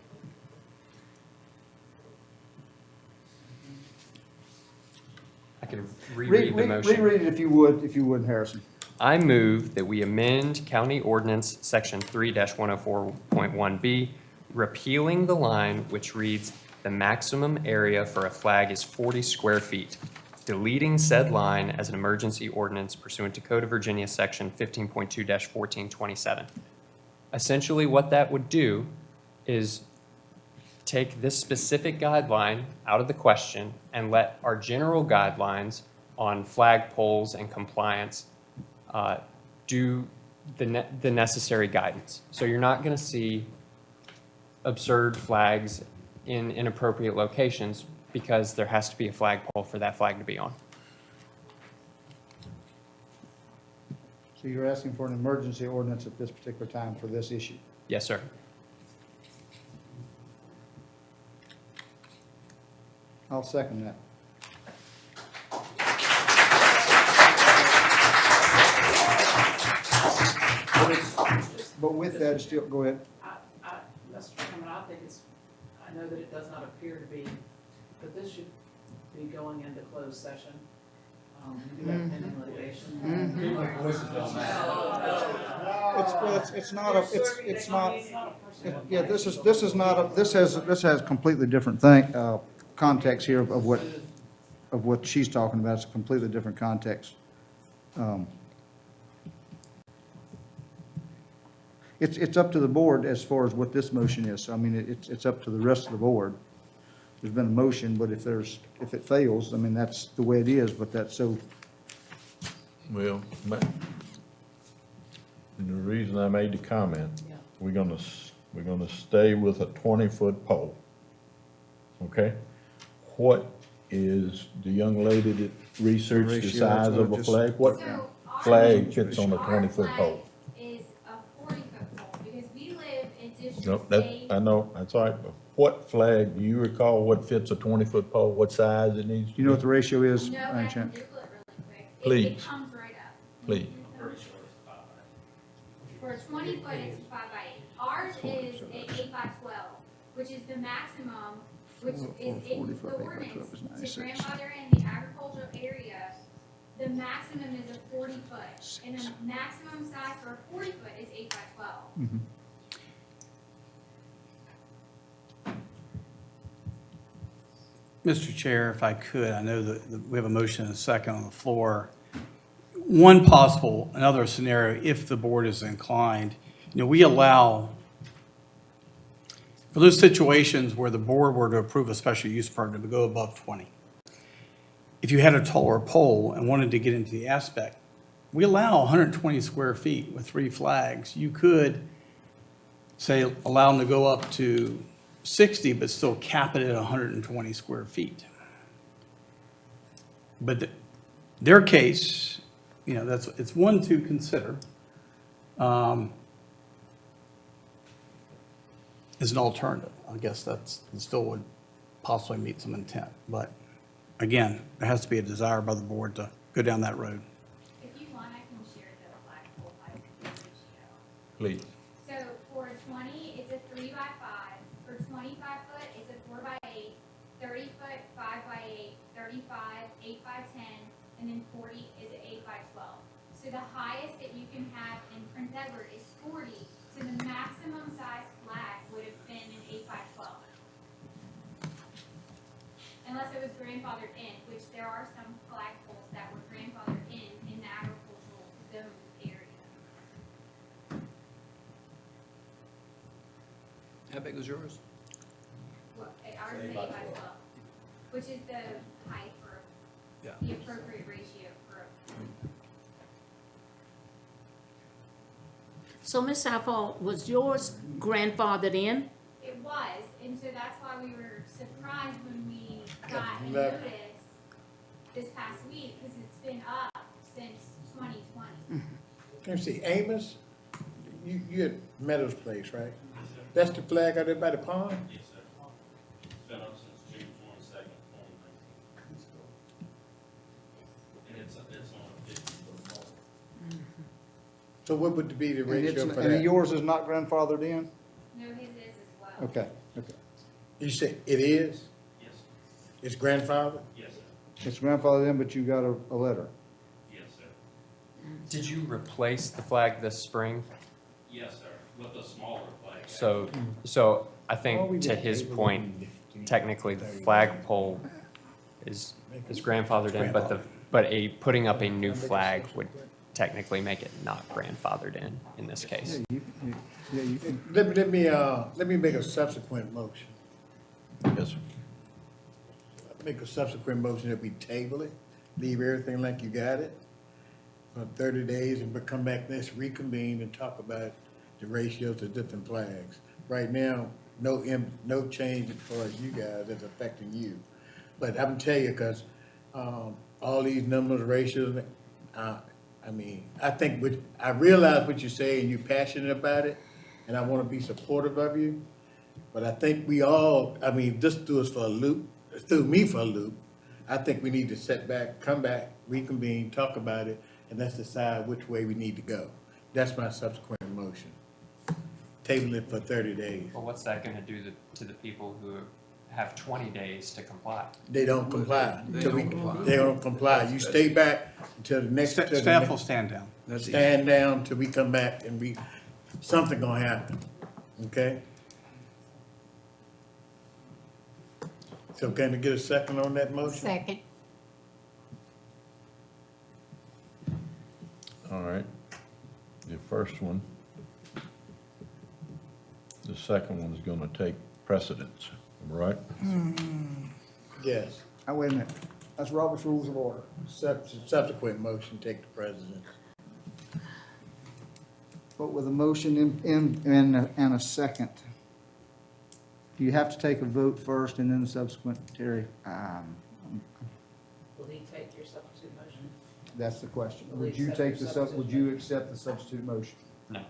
I can reread the motion. Reread it if you would, Harrison. I move that we amend County Ordinance Section 3-104.1B, repealing the line which reads, "The maximum area for a flag is 40 square feet," deleting said line as an emergency ordinance pursuant to Code of Virginia, Section 15.2-1427. Essentially, what that would do is take this specific guideline out of the question and let our general guidelines on flagpoles and compliance do the necessary guidance. So you're not going to see absurd flags in inappropriate locations because there has to be a flagpole for that flag to be on. So you're asking for an emergency ordinance at this particular time for this issue? Yes, sir. I'll second that. But with that, still, go ahead. Mr. Chairman, I think I know that it does not appear to be, but this should be going into closed session. We do have pending litigation. This has completely different thing, context here of what she's talking about. It's a completely different context. It's up to the board as far as what this motion is. So, I mean, it's up to the rest of the board. There's been a motion, but if it fails, I mean, that's the way it is, but that's so. Well, and the reason I made the comment, we're gonna stay with a 20-foot pole. Okay? What is the young lady that researched the Ratio, size that's of what a I flag? What So flag fits on a our 20-foot pole? Is a 40-foot pole, because we live in District Nope, A. I know, that's all right, but what flag, do you recall what fits a 20-foot pole, what size it needs to be? You know what the ratio is? No, by I any can chance? Google it really quick. Please. It comes right up. Please. For a 20-foot, it's 5 by 8. Ours is an 8 by 12, which is the maximum, which is in the 40-foot, 8 by 12 ordinance is to 96. grandfather in the agricultural area. The maximum is a 40-foot, and the maximum size for a 40-foot is 8 by 12. Mr. Chair, if I could, I know that we have a motion and a second on the floor. One possible, another scenario, if the board is inclined, we allow, for those situations where the board were to approve a special use permit to go above 20, if you had a taller pole and wanted to get into the aspect, we allow 120 square feet with 3 flags. You could say, allow them to go up to 60, but still cap it at 120 square feet. But their case, it's one to consider. As an alternative. I guess it still would possibly meet some intent. But again, there has to be a desire by the board to go down that road. If you want, I can share the flagpole height ratio. Please. So for 20, it's a 3 by 5. For 25 foot, it's a 4 by 8. 30 foot, 5 by 8. 35, 8 by 10. And then 40 is an 8 by 12. So the highest that you can have in Prince Edward is 40. So the maximum size flag would have been an 8 by 12. Unless it was grandfathered in, which there are some flagpoles that were grandfathered in the agricultural zone area. How big was yours? Well, ours is 8 by 12, which is the height for Yeah. the appropriate ratio for. So, Ms. Southall, was yours grandfathered in? It was, and so that's why we were surprised when we got a Left. notice this past week, because it's been up since 2020. Let me see, Amos, you at Meadows Place, right? That's the flag out there by the pond? Yes, sir. It's been up since June 22nd, 2019. And it's on a 50-foot pole. So what would be the And ratio it's, for and that? yours is not grandfathered in? No, his is as well. Okay, okay. You said it is? Yes, It's grandfather? yes, sir. It's grandfathered in, but you got a letter. Yes, sir. Did you replace the flag this spring? Yes, sir, with a smaller flag. So I think to his point, technically the flagpole is grandfathered in, but putting up a new flag would technically make it not grandfathered in this case. Yeah, you can. Let me make a subsequent motion. Yes, sir. Make a subsequent motion that we table it, leave everything like you got it for 30 days and come back next, reconvene and talk about the ratios of different flags. Right now, no change as far as you guys that's affecting you. But I'm telling you, because all these numbers, ratios, I realize what you're saying, you're passionate about it, and I want to be supportive of you. But I think we all, this threw us for a loop, threw me for a loop. I think we need to sit back, come back, reconvene, talk about it, and let's decide which way we need to go. That's my subsequent motion. Table it for 30 days. Well, what's that going to do to the people who have 20 days to comply? They don't comply. They don't comply. You stay back until the next. Staff will stand down. Stand down till we come back and something gonna happen, okay? So can we get a second on that motion? Second. All right. The first one. The second one is gonna take precedence, right? Yes. Wait a minute. That's Robert's Rules of Order. Subsequent motion, take the precedence. But with a motion and a second, you have to take a vote first and then the subsequent, Terry. Will he take your substitute motion? That's the question. Will Would he you accept take your the substitute would you accept the substitute motion? No.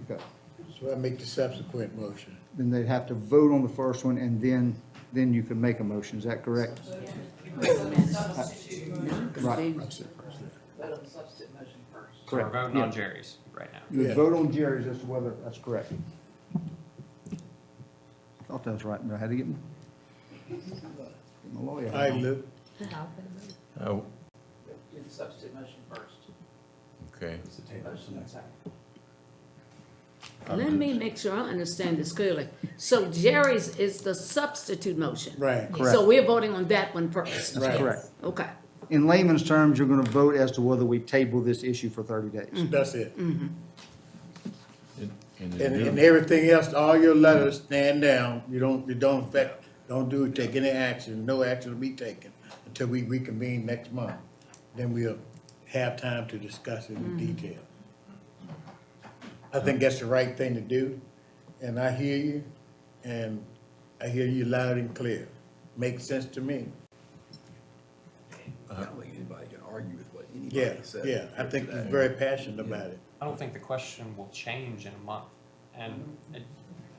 Okay. So I make the subsequent motion. Then they'd have to vote on the first one and then you can make a motion. Is that correct? Vote on the substitute motion. Right. Vote on the substitute motion first. So we're Correct. voting Yeah. on Jerry's right now. You would Yeah. vote on Jerry's as to whether that's correct. Thought that was right. I had to get my lawyer. All right, Luke. Oh, Do the substitute motion first. okay. Motion and second. Let me make sure I understand this clearly. So Jerry's is the substitute motion. Right. So Correct. we're voting on that one first. Right. Correct. Okay. In layman's terms, you're gonna vote as to whether we table this issue for 30 days. That's it. And And everything else, all your letters stand down. You don't affect, don't take any action. No action will be taken until we reconvene next month. Then we'll have time to discuss it in detail. I think that's the right thing to do, and I hear you, and I hear you loud and clear. Makes sense to me. I don't think anybody can argue with what Yeah, anybody said. yeah, I think you're very passionate about it. I don't think the question will change in a month, and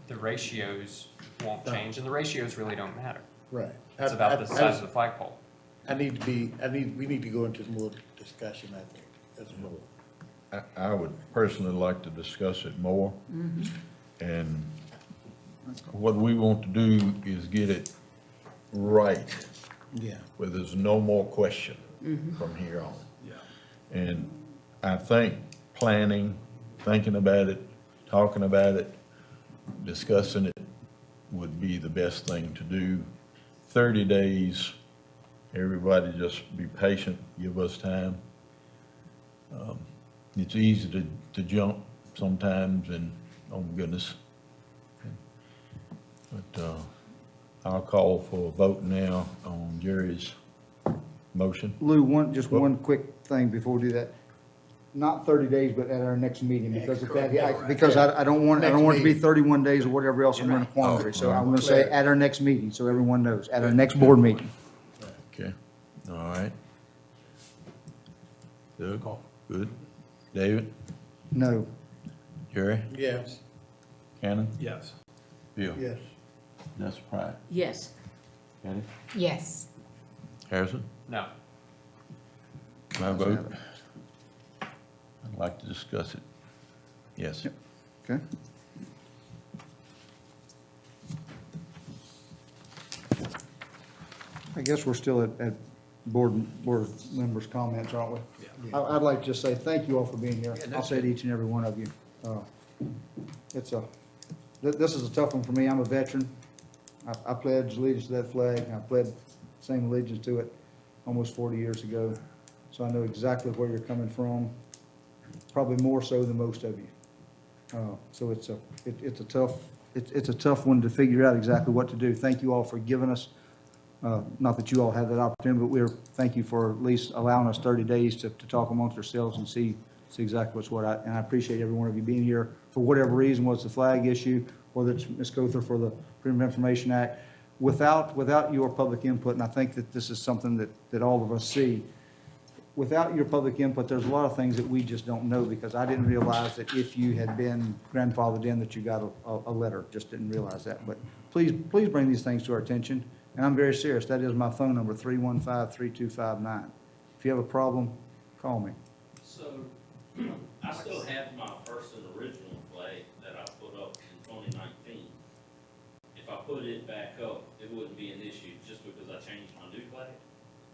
the ratios won't No. change, and the ratios really don't matter. Right. It's about the size of the flagpole. we need to go into more discussion, I think, as a board. I would personally like to discuss it more. And what we want to do is get it right, Yeah. where there's no more question from here on. Yeah. And I think planning, thinking about it, talking about it, discussing it would be the best thing to do. 30 days, everybody just be patient, give us time. It's easy to jump sometimes, and oh my goodness. But I'll call for a vote now on Jerry's motion. Lou, one quick thing before we do that. Not 30 days, but at our next meeting, because if that, because I don't want it to be 31 days or whatever else and we're in a quandary. So I'm gonna say at our next meeting, so everyone knows, at our next board meeting. Okay, all right. Doug, good. David, No. Jerry, Yes. Cannon, Yes. Bill. Yes. That's right. Yes. Kenny, Yes. Harrison, No. my vote. I'd like to discuss it. Yes. Yep. Okay. I guess we're still at board members' comments, aren't we? Yeah. I'd like to just say thank you all for being here. Yeah, no I'll say to each and every one of you. This is a tough one for me. I'm a veteran. I pledged allegiance to that flag, and I pledged same allegiance to it almost 40 years ago. So I know exactly where you're coming from, probably more so than most of you. So it's a tough one to figure out exactly what to do. Thank you all for giving us, not that you all have that opportunity, but thank you for at least allowing us 30 days to talk amongst ourselves and see exactly and I appreciate every one of you being here for whatever reason, whether it's the flag issue, whether it's Ms. Gother for the Freedom of Information Act. Without your public input, and I think that this is something that all of us see, without your public input, there's a lot of things that we just don't know, because I didn't realize that if you had been grandfathered in, that you got a letter, just didn't realize that. But please bring these things to our attention, and I'm very serious. That is my phone number, 315-3259. If you have a problem, call me. So, I still have my first and original flag that I put up in 2019. If I put it back up, it wouldn't be an issue just because I changed my new flag.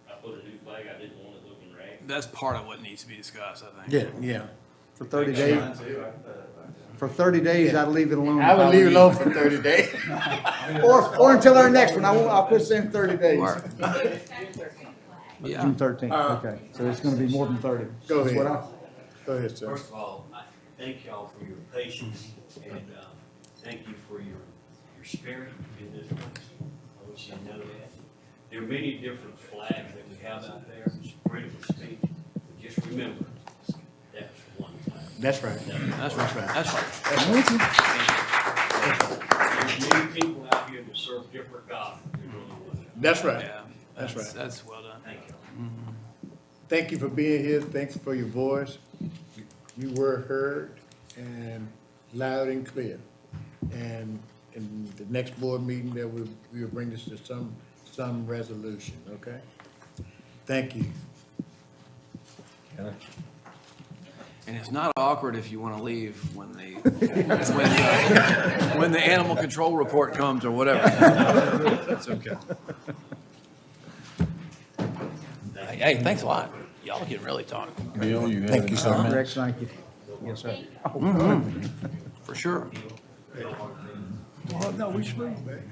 I put a new flag, I didn't want it looking ragged. That's part of what needs to be discussed, I think. Yeah. For 30 days, for 30 days, I'd leave it alone. I would leave it alone for 30 days. Or until our next one. I'll put in 30 days. Yeah. June 13th, okay. So it's gonna be more than 30. Go That's what ahead. Go ahead, sir. First of all, I thank y'all for your patience, and thank you for your spirit in this place. I wish you know that. There are many different flags that we have out there, freedom of speech, but just remember, that was one flag. That's right. That's right. That's right. There's many people out here that serve different gods. That's right. Yeah. That's right. That's well done. Thank you. Thank you for being here. Thanks for your voice. You were heard and loud and clear. And in the next board meeting, that we'll bring this to some resolution, okay? Thank you. And it's not awkward if you want to leave when the animal control report comes or whatever. It's okay. Hey, thanks a lot. Y'all can really talk. Bill, you have Thank you, any sir. comments? Rex, thank you. Yes, sir. For sure. Oh, no, we smooth, man.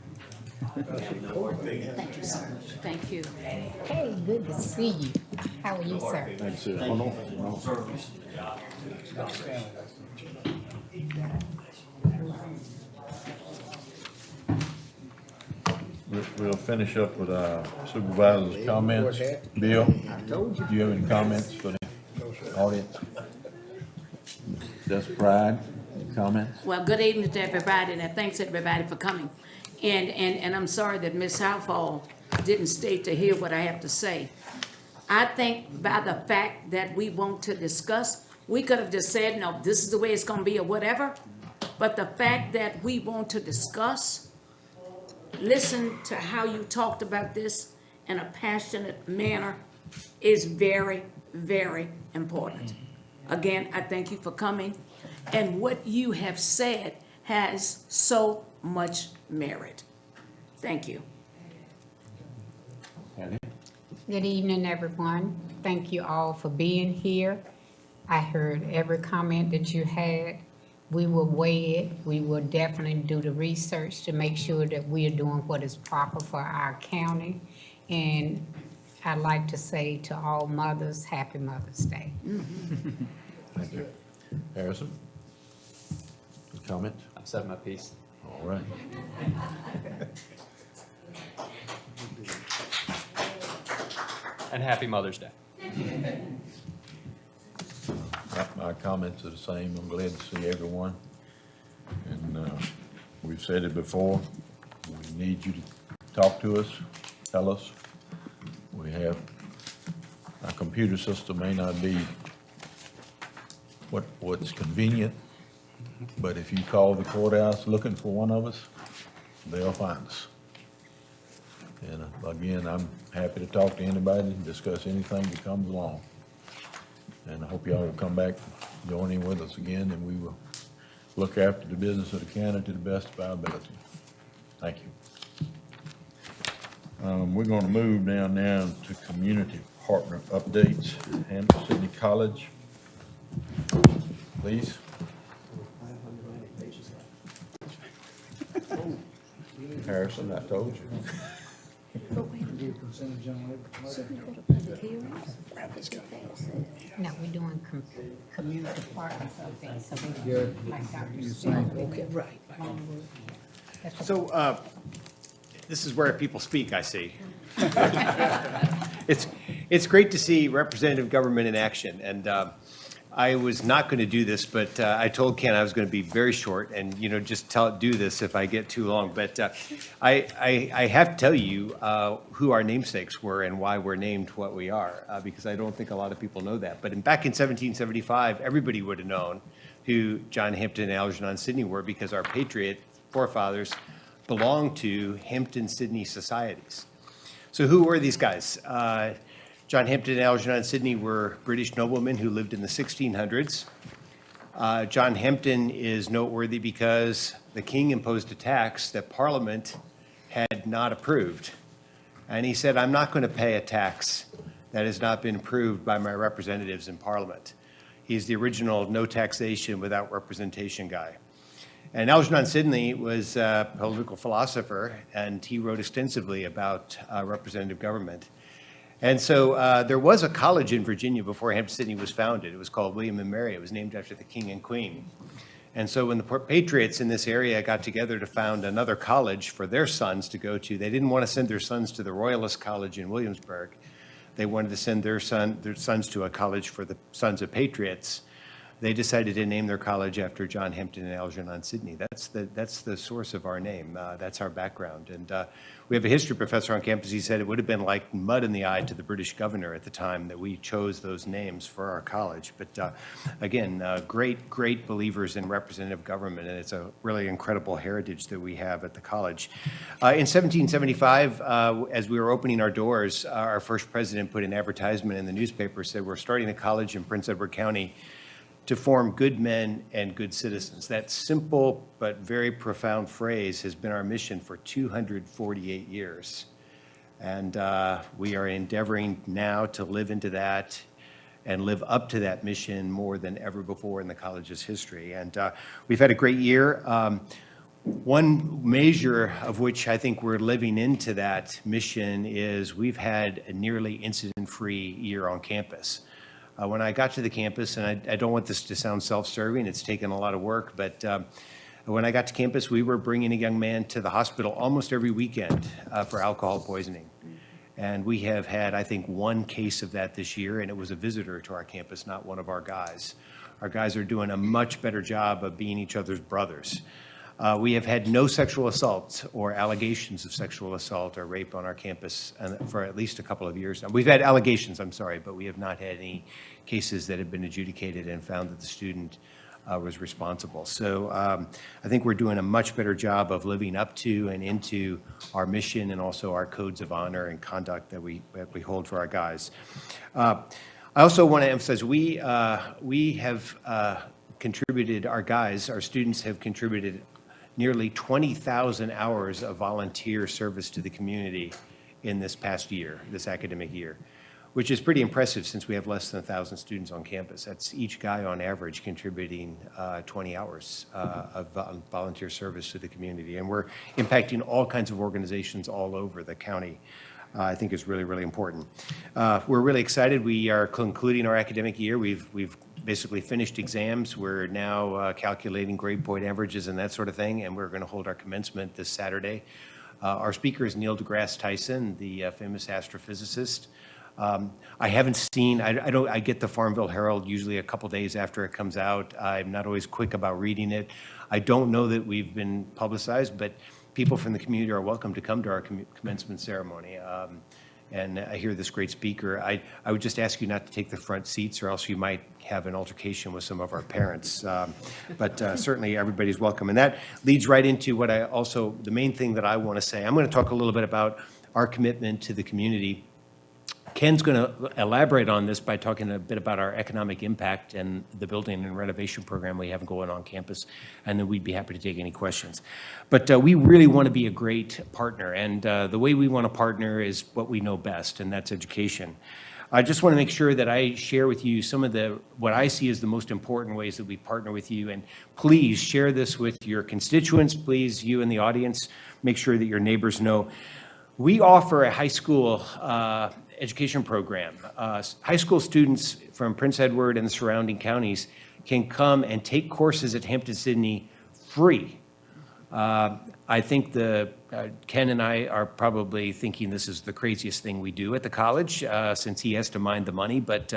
Thank you so much. Thank you. Hey, good to see you. How are you, sir? Thanks, sir. We'll finish up with our supervisor's comments. Bill, do you have any comments for the audience? That's Pride, comments? Well, good evening to everybody, and thanks everybody for coming. And I'm sorry that Ms. Southall didn't stay to hear what I have to say. I think by the fact that we want to discuss, we could have just said, no, this is the way it's gonna be or whatever. But the fact that we want to discuss, listen to how you talked about this in a passionate manner is very, very important. Again, I thank you for coming. And what you have said has so much merit. Thank you. Good evening, everyone. Thank you all for being here. I heard every comment that you had. We will weigh it. We will definitely do the research to make sure that we are doing what is proper for our county. And I'd like to say to all mothers, Happy Mother's Day. Thank you. Harrison? Comment? I've said my piece. All right. And happy Mother's Day. My comments are the same. I'm glad to see everyone. And we've said it before. We need you to talk to us, tell us. We have, our computer system may not be what's convenient, but if you call the courthouse looking for one of us, they'll find us. And again, I'm happy to talk to anybody and discuss anything that comes along. And I hope y'all will come back, join in with us again, and we will look after the business of the county to the best of our ability. Thank you. We're going to move down now to community partner updates. Hampton City College, please. Harrison, I told you. No, we're doing community partners updates, so we, like Dr. Stewart. Okay, right. So, this is where people speak, I see. It's great to see representative government in action, and I was not going to do this, but I told Ken I was going to be very short and, just do this if I get too long. But I have to tell you who our namesakes were and why we're named what we are, because I don't think a lot of people know that. But back in 1775, everybody would have known who John Hampton and Algernon Sidney were, because our patriot forefathers belonged to Hampton-Sydney societies. So who were these guys? John Hampton and Algernon Sidney were British noblemen who lived in the 1600s. John Hampton is noteworthy because the king imposed a tax that Parliament had not approved. And he said, I'm not going to pay a tax that has not been approved by my representatives in Parliament. He's the original no taxation without representation guy. And Algernon Sidney was a political philosopher, and he wrote extensively about representative government. And so there was a college in Virginia before Hampton-Sydney was founded. It was called William and Mary. It was named after the king and queen. And so when the patriots in this area got together to found another college for their sons to go to, they didn't want to send their sons to the Royalist College in Williamsburg. They wanted to send their sons to a college for the sons of patriots. They decided to name their college after John Hampton and Algernon Sidney. That's the source of our name. That's our background. And we have a history professor on campus. He said it would have been like mud in the eye to the British governor at the time that we chose those names for our college. But again, great believers in representative government, and it's a really incredible heritage that we have at the college. In 1775, as we were opening our doors, our first president put an advertisement in the newspaper, said we're starting a college in Prince Edward County to form good men and good citizens. That simple but very profound phrase has been our mission for 248 years. And we are endeavoring now to live into that and live up to that mission more than ever before in the college's history. And we've had a great year. One measure of which I think we're living into that mission is we've had a nearly incident-free year on campus. When I got to the campus, and I don't want this to sound self-serving, it's taken a lot of work, but when I got to campus, we were bringing a young man to the hospital almost every weekend for alcohol poisoning. And we have had, I think, one case of that this year, and it was a visitor to our campus, not one of our guys. Our guys are doing a much better job of being each other's brothers. We have had no sexual assault or allegations of sexual assault or rape on our campus for at least a couple of years now. We've had allegations, I'm sorry, but we have not had any cases that have been adjudicated and found that the student was responsible. So I think we're doing a much better job of living up to and into our mission and also our codes of honor and conduct that we hold for our guys. I also want to emphasize we have contributed, our students have contributed nearly 20,000 hours of volunteer service to the community in this past year, this academic year, which is pretty impressive since we have less than 1,000 students on campus. That's each guy on average contributing 20 hours of volunteer service to the community. And we're impacting all kinds of organizations all over the county. I think is really, really important. We're really excited. We are concluding our academic year. We've basically finished exams. We're now calculating grade point averages and that sort of thing, and we're going to hold our commencement this Saturday. Our speaker is Neil deGrasse Tyson, the famous astrophysicist. I haven't seen, I get the Farmville Herald usually a couple days after it comes out. I'm not always quick about reading it. I don't know that we've been publicized, but people from the community are welcome to come to our commencement ceremony. And I hear this great speaker. I would just ask you not to take the front seats or else you might have an altercation with some of our parents. But certainly everybody's welcome. And that leads right into what the main thing that I want to say. I'm going to talk a little bit about our commitment to the community. Ken's going to elaborate on this by talking a bit about our economic impact and the building and renovation program we have going on campus, and then we'd be happy to take any questions. But we really want to be a great partner, and the way we want to partner is what we know best, and that's education. I just want to make sure that I share with you some of what I see as the most important ways that we partner with you, and please share this with your constituents. Please, you in the audience, make sure that your neighbors know. We offer a high school education program. High school students from Prince Edward and the surrounding counties can come and take courses at Hampton-Sydney free. I think Ken and I are probably thinking this is the craziest thing we do at the college since he has to mind the money, but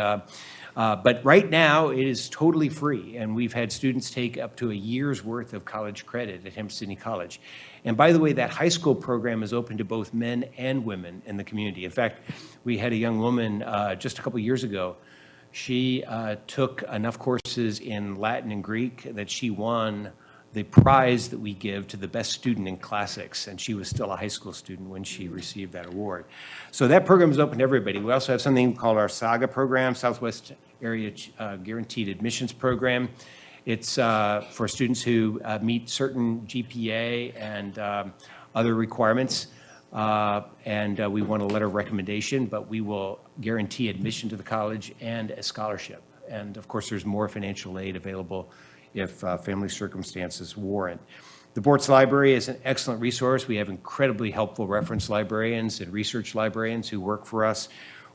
right now it is totally free, and we've had students take up to a year's worth of college credit at Hampton-Sydney College. And by the way, that high school program is open to both men and women in the community. In fact, we had a young woman just a couple years ago. She took enough courses in Latin and Greek that she won the prize that we give to the best student in classics, and she was still a high school student when she received that award. So that program is open to everybody. We also have something called our SAGA program, Southwest Area Guaranteed Admissions Program. It's for students who meet certain GPA and other requirements, and we want a letter of recommendation, but we will guarantee admission to the college and a scholarship. And of course, there's more financial aid available if family circumstances warrant. The Board's Library is an excellent resource. We have incredibly helpful reference librarians and research librarians who work for us.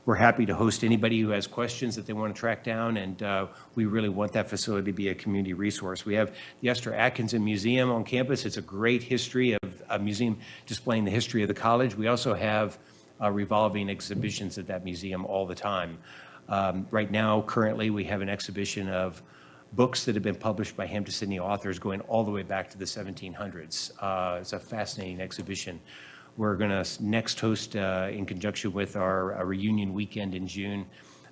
We're happy to host anybody who has questions that they want to track down, and we really want that facility to be a community resource. We have the Esther Atkinson Museum on campus. It's a great history of a museum displaying the history of the college. We also have revolving exhibitions at that museum all the time. Right now, currently, we have an exhibition of books that have been published by Hampton-Sydney authors going all the way back to the 1700s. It's a fascinating exhibition. We're going to next host, in conjunction with our reunion weekend in June,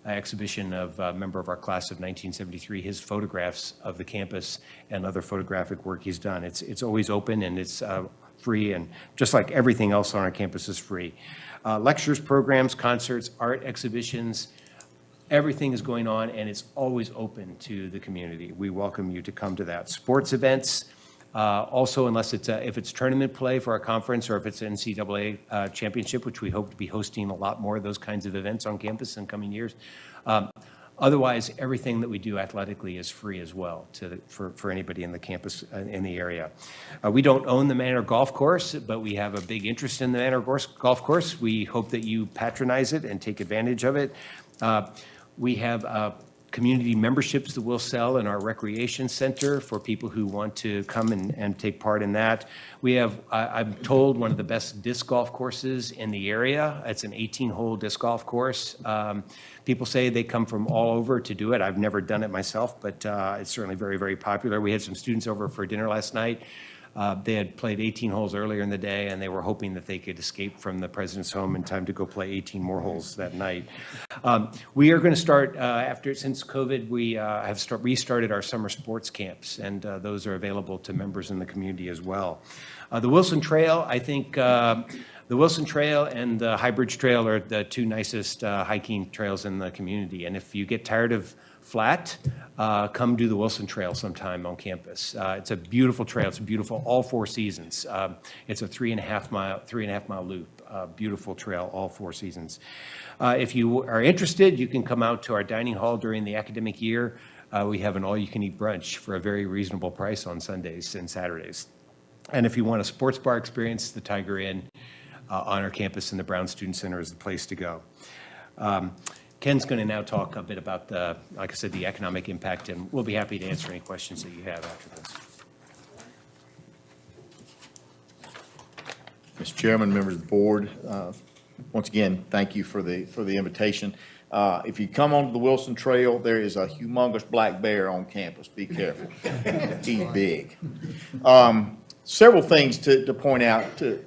an exhibition of a member of our class of 1973, his photographs of the campus and other photographic work he's done. It's always open and it's free, and just like everything else on our campus is free. Lectures, programs, concerts, art exhibitions, everything is going on, and it's always open to the community. We welcome you to come to that. Sports events, also, unless if it's tournament play for our conference or if it's an NCAA championship, which we hope to be hosting a lot more of those kinds of events on campus in coming years. Otherwise, everything that we do athletically is free as well for anybody in the campus, in the area. We don't own the Manor Golf Course, but we have a big interest in the Manor Golf Course. We hope that you patronize it and take advantage of it. We have community memberships that we'll sell in our recreation center for people who want to come and take part in that. We have, I'm told, one of the best disc golf courses in the area. It's an 18-hole disc golf course. People say they come from all over to do it. I've never done it myself, but it's certainly very, very popular. We had some students over for dinner last night. They had played 18 holes earlier in the day, and they were hoping that they could escape from the president's home in time to go play 18 more holes that night. We are going to start, since COVID, we have restarted our summer sports camps, and those are available to members in the community as well. The Wilson Trail, I think the Wilson Trail and the High Bridge Trail are the two nicest hiking trails in the community, and if you get tired of flat, come do the Wilson Trail sometime on campus. It's a beautiful trail. It's beautiful all 4 seasons. It's a 3.5 mile loop. Beautiful trail all 4 seasons. If you are interested, you can come out to our dining hall during the academic year. We have an all-you-can-eat brunch for a very reasonable price on Sundays and Saturdays. And if you want a sports bar experience, the Tiger Inn on our campus in the Brown Student Center is the place to go. Ken's going to now talk a bit about like I said, the economic impact, and we'll be happy to answer any questions that you have after this. Mr. Chairman, members of the board, once again, thank you for the invitation. If you come onto the Wilson Trail, there is a humongous black bear on campus. Be careful. He's big. Several things to point out to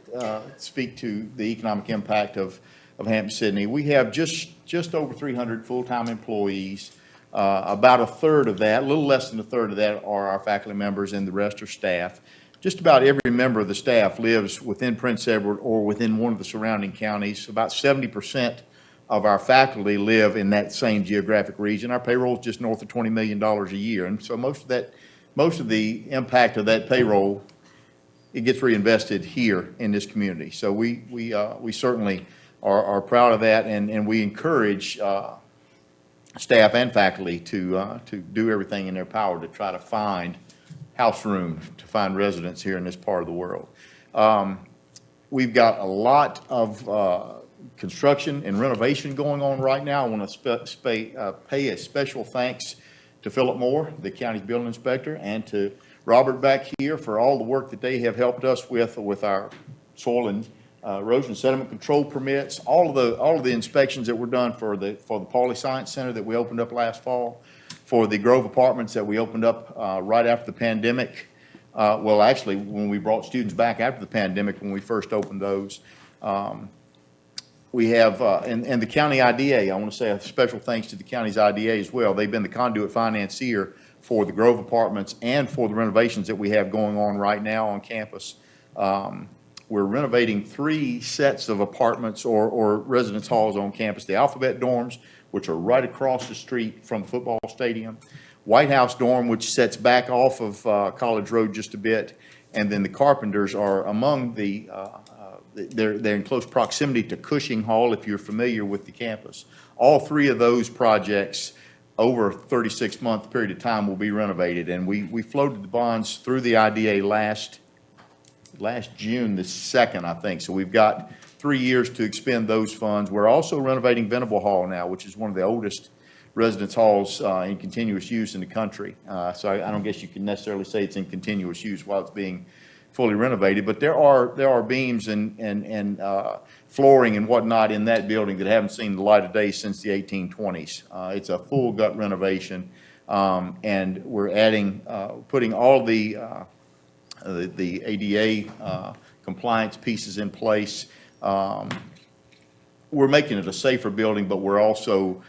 speak to the economic impact of Hampton-Sydney. We have just over 300 full-time employees. About a third of that, a little less than a third of that, are our faculty members, and the rest are staff. Just about every member of the staff lives within Prince Edward or within one of the surrounding counties. About 70% of our faculty live in that same geographic region. Our payroll is just north of $20 million a year, and so most of the impact of that payroll, it gets reinvested here in this community. So we certainly are proud of that, and we encourage staff and faculty to do everything in their power to try to find house room, to find residents here in this part of the world. We've got a lot of construction and renovation going on right now. I want to pay a special thanks to Philip Moore, the county's building inspector, and to Robert back here for all the work that they have helped us with our soil and erosion sediment control permits, all of the inspections that were done for the Pauley Science Center that we opened up last fall, for the Grove Apartments that we opened up right after the pandemic. Well, actually, when we brought students back after the pandemic, when we first opened those. We have, and the county IDA, I want to say a special thanks to the county's IDA as well. They've been the conduit financier for the Grove Apartments and for the renovations that we have going on right now on campus. We're renovating 3 sets of apartments or residence halls on campus. The Alphabet dorms, which are right across the street from the football stadium. White House dorm, which sets back off of College Road just a bit. And then the Carpenters are among the, they're in close proximity to Cushing Hall, if you're familiar with the campus. All 3 of those projects over a 36-month period of time will be renovated. And we floated the bonds through the IDA last June the 2nd, I think. So we've got 3 years to expend those funds. We're also renovating Venable Hall now, which is one of the oldest residence halls in continuous use in the country. So I don't guess you can necessarily say it's in continuous use while it's being fully renovated, but there are beams and flooring and whatnot in that building that haven't seen the light of day since the 1820s. It's a full gut renovation, and we're adding, putting all the ADA compliance pieces in place. We're making it a safer building, but we're also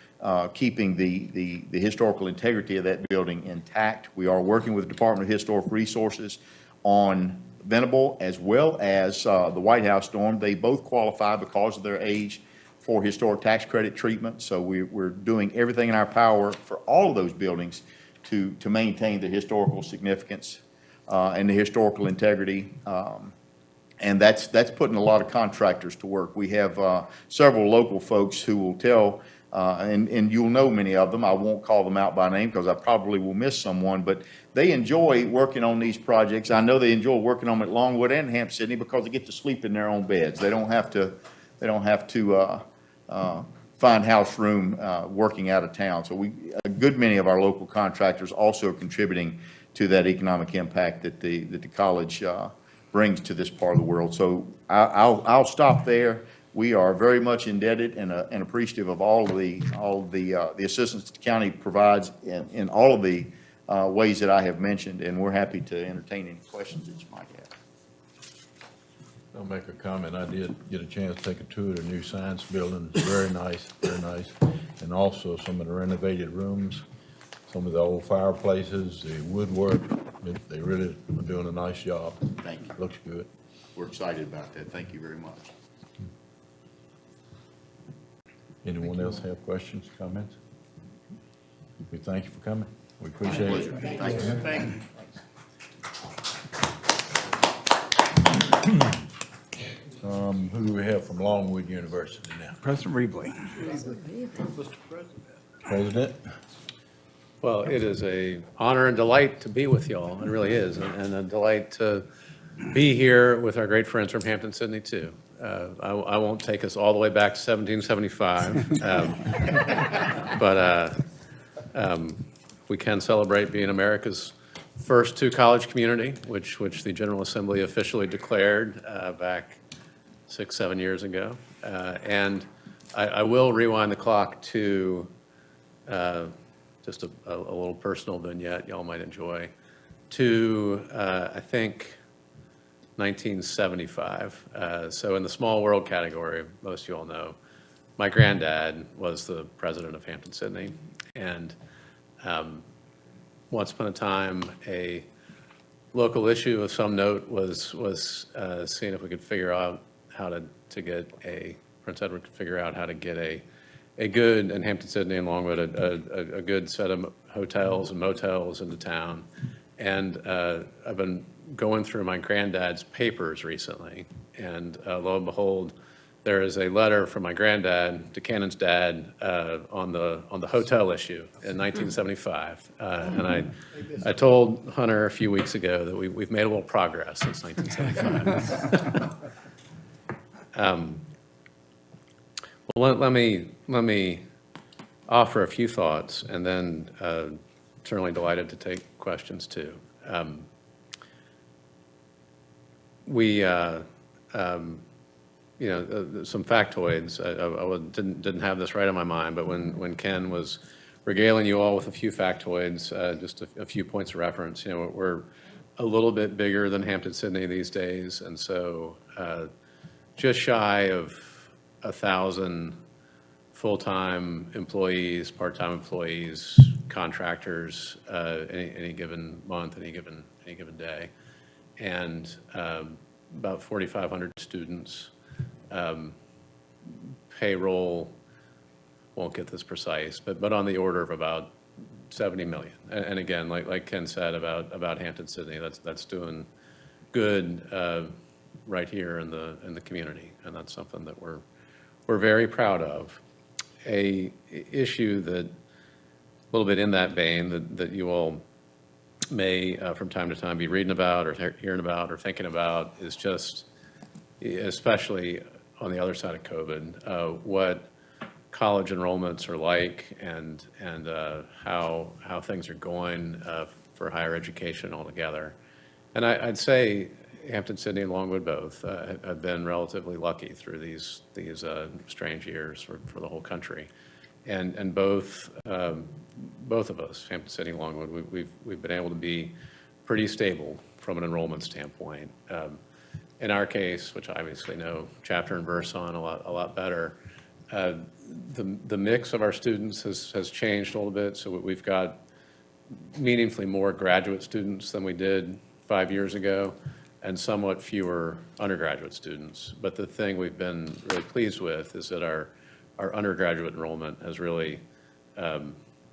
keeping the historical integrity of that building intact. We are working with the Department of Historic Resources on Venable as well as the White House dorm. They both qualify because of their age for historic tax credit treatment. So we're doing everything in our power for all of those buildings to maintain the historical significance and the historical integrity. And that's putting a lot of contractors to work. We have several local folks who will tell, and you'll know many of them. I won't call them out by name because I probably will miss someone, but they enjoy working on these projects. I know they enjoy working on them at Longwood and Hampton Sydney because they get to sleep in their own beds. They don't have to find house room working out of town. So a good many of our local contractors also are contributing to that economic impact that the college brings to this part of the world. So I'll stop there. We are very much indebted and appreciative of all of the assistance the county provides in all of the ways that I have mentioned, and we're happy to entertain any questions that you might have. I'll make a comment. I did get a chance to take a tour of the new science building. It's very nice, very nice. And also some of the renovated rooms, some of the old fireplaces, the woodwork. They really are doing a nice job. Thank you. Looks good. We're excited about that. Thank you very much. Anyone else have questions, comments? We thank you for coming. We appreciate it. Thank you. Thank you. Who do we have from Longwood University now? President Reevely. President? Well, it is a honor and delight to be with y'all. It really is, and a delight to be here with our great friends from Hampton Sydney too. I won't take us all the way back to 1775, but we can celebrate being America's first two-college community, which the General Assembly officially declared back 6-7 years ago. And I will rewind the clock to just a little personal vignette y'all might enjoy, to I think 1975. So in the small world category, most of you all know, my granddad was the president of Hampton Sydney. And once upon a time, a local issue of some note was seeing if we could figure out how to get Prince Edward could figure out how to get a good, and Hampton Sydney and Longwood, a good set of hotels and motels into town. And I've been going through my granddad's papers recently, and lo and behold, there is a letter from my granddad to Cannon's dad on the hotel issue in 1975. And I told Hunter a few weeks ago that we've made a little progress since 1975. Well, let me offer a few thoughts, and then certainly delighted to take questions too. Some factoids. I didn't have this right in my mind, but when Ken was regaling you all with a few factoids, just a few points of reference. We're a little bit bigger than Hampton Sydney these days, and so just shy of 1,000 full-time employees, part-time employees, contractors, any given month, any given day, and about 4,500 students. Payroll, won't get this precise, but on the order of about 70 million. And again, like Ken said about Hampton Sydney, that's doing good right here in the community, and that's something that we're very proud of. A issue that, a little bit in that vein, that you all may from time to time be reading about or hearing about or thinking about is just, especially on the other side of COVID, what college enrollments are like and how things are going for higher education altogether. And I'd say Hampton Sydney and Longwood both have been relatively lucky through these strange years for the whole country, and both of us, Hampton Sydney and Longwood, we've been able to be pretty stable from an enrollment standpoint. In our case, which I obviously know chapter and verse on a lot better, the mix of our students has changed a little bit. So we've got meaningfully more graduate students than we did 5 years ago, and somewhat fewer undergraduate students. But the thing we've been really pleased with is that our undergraduate enrollment has really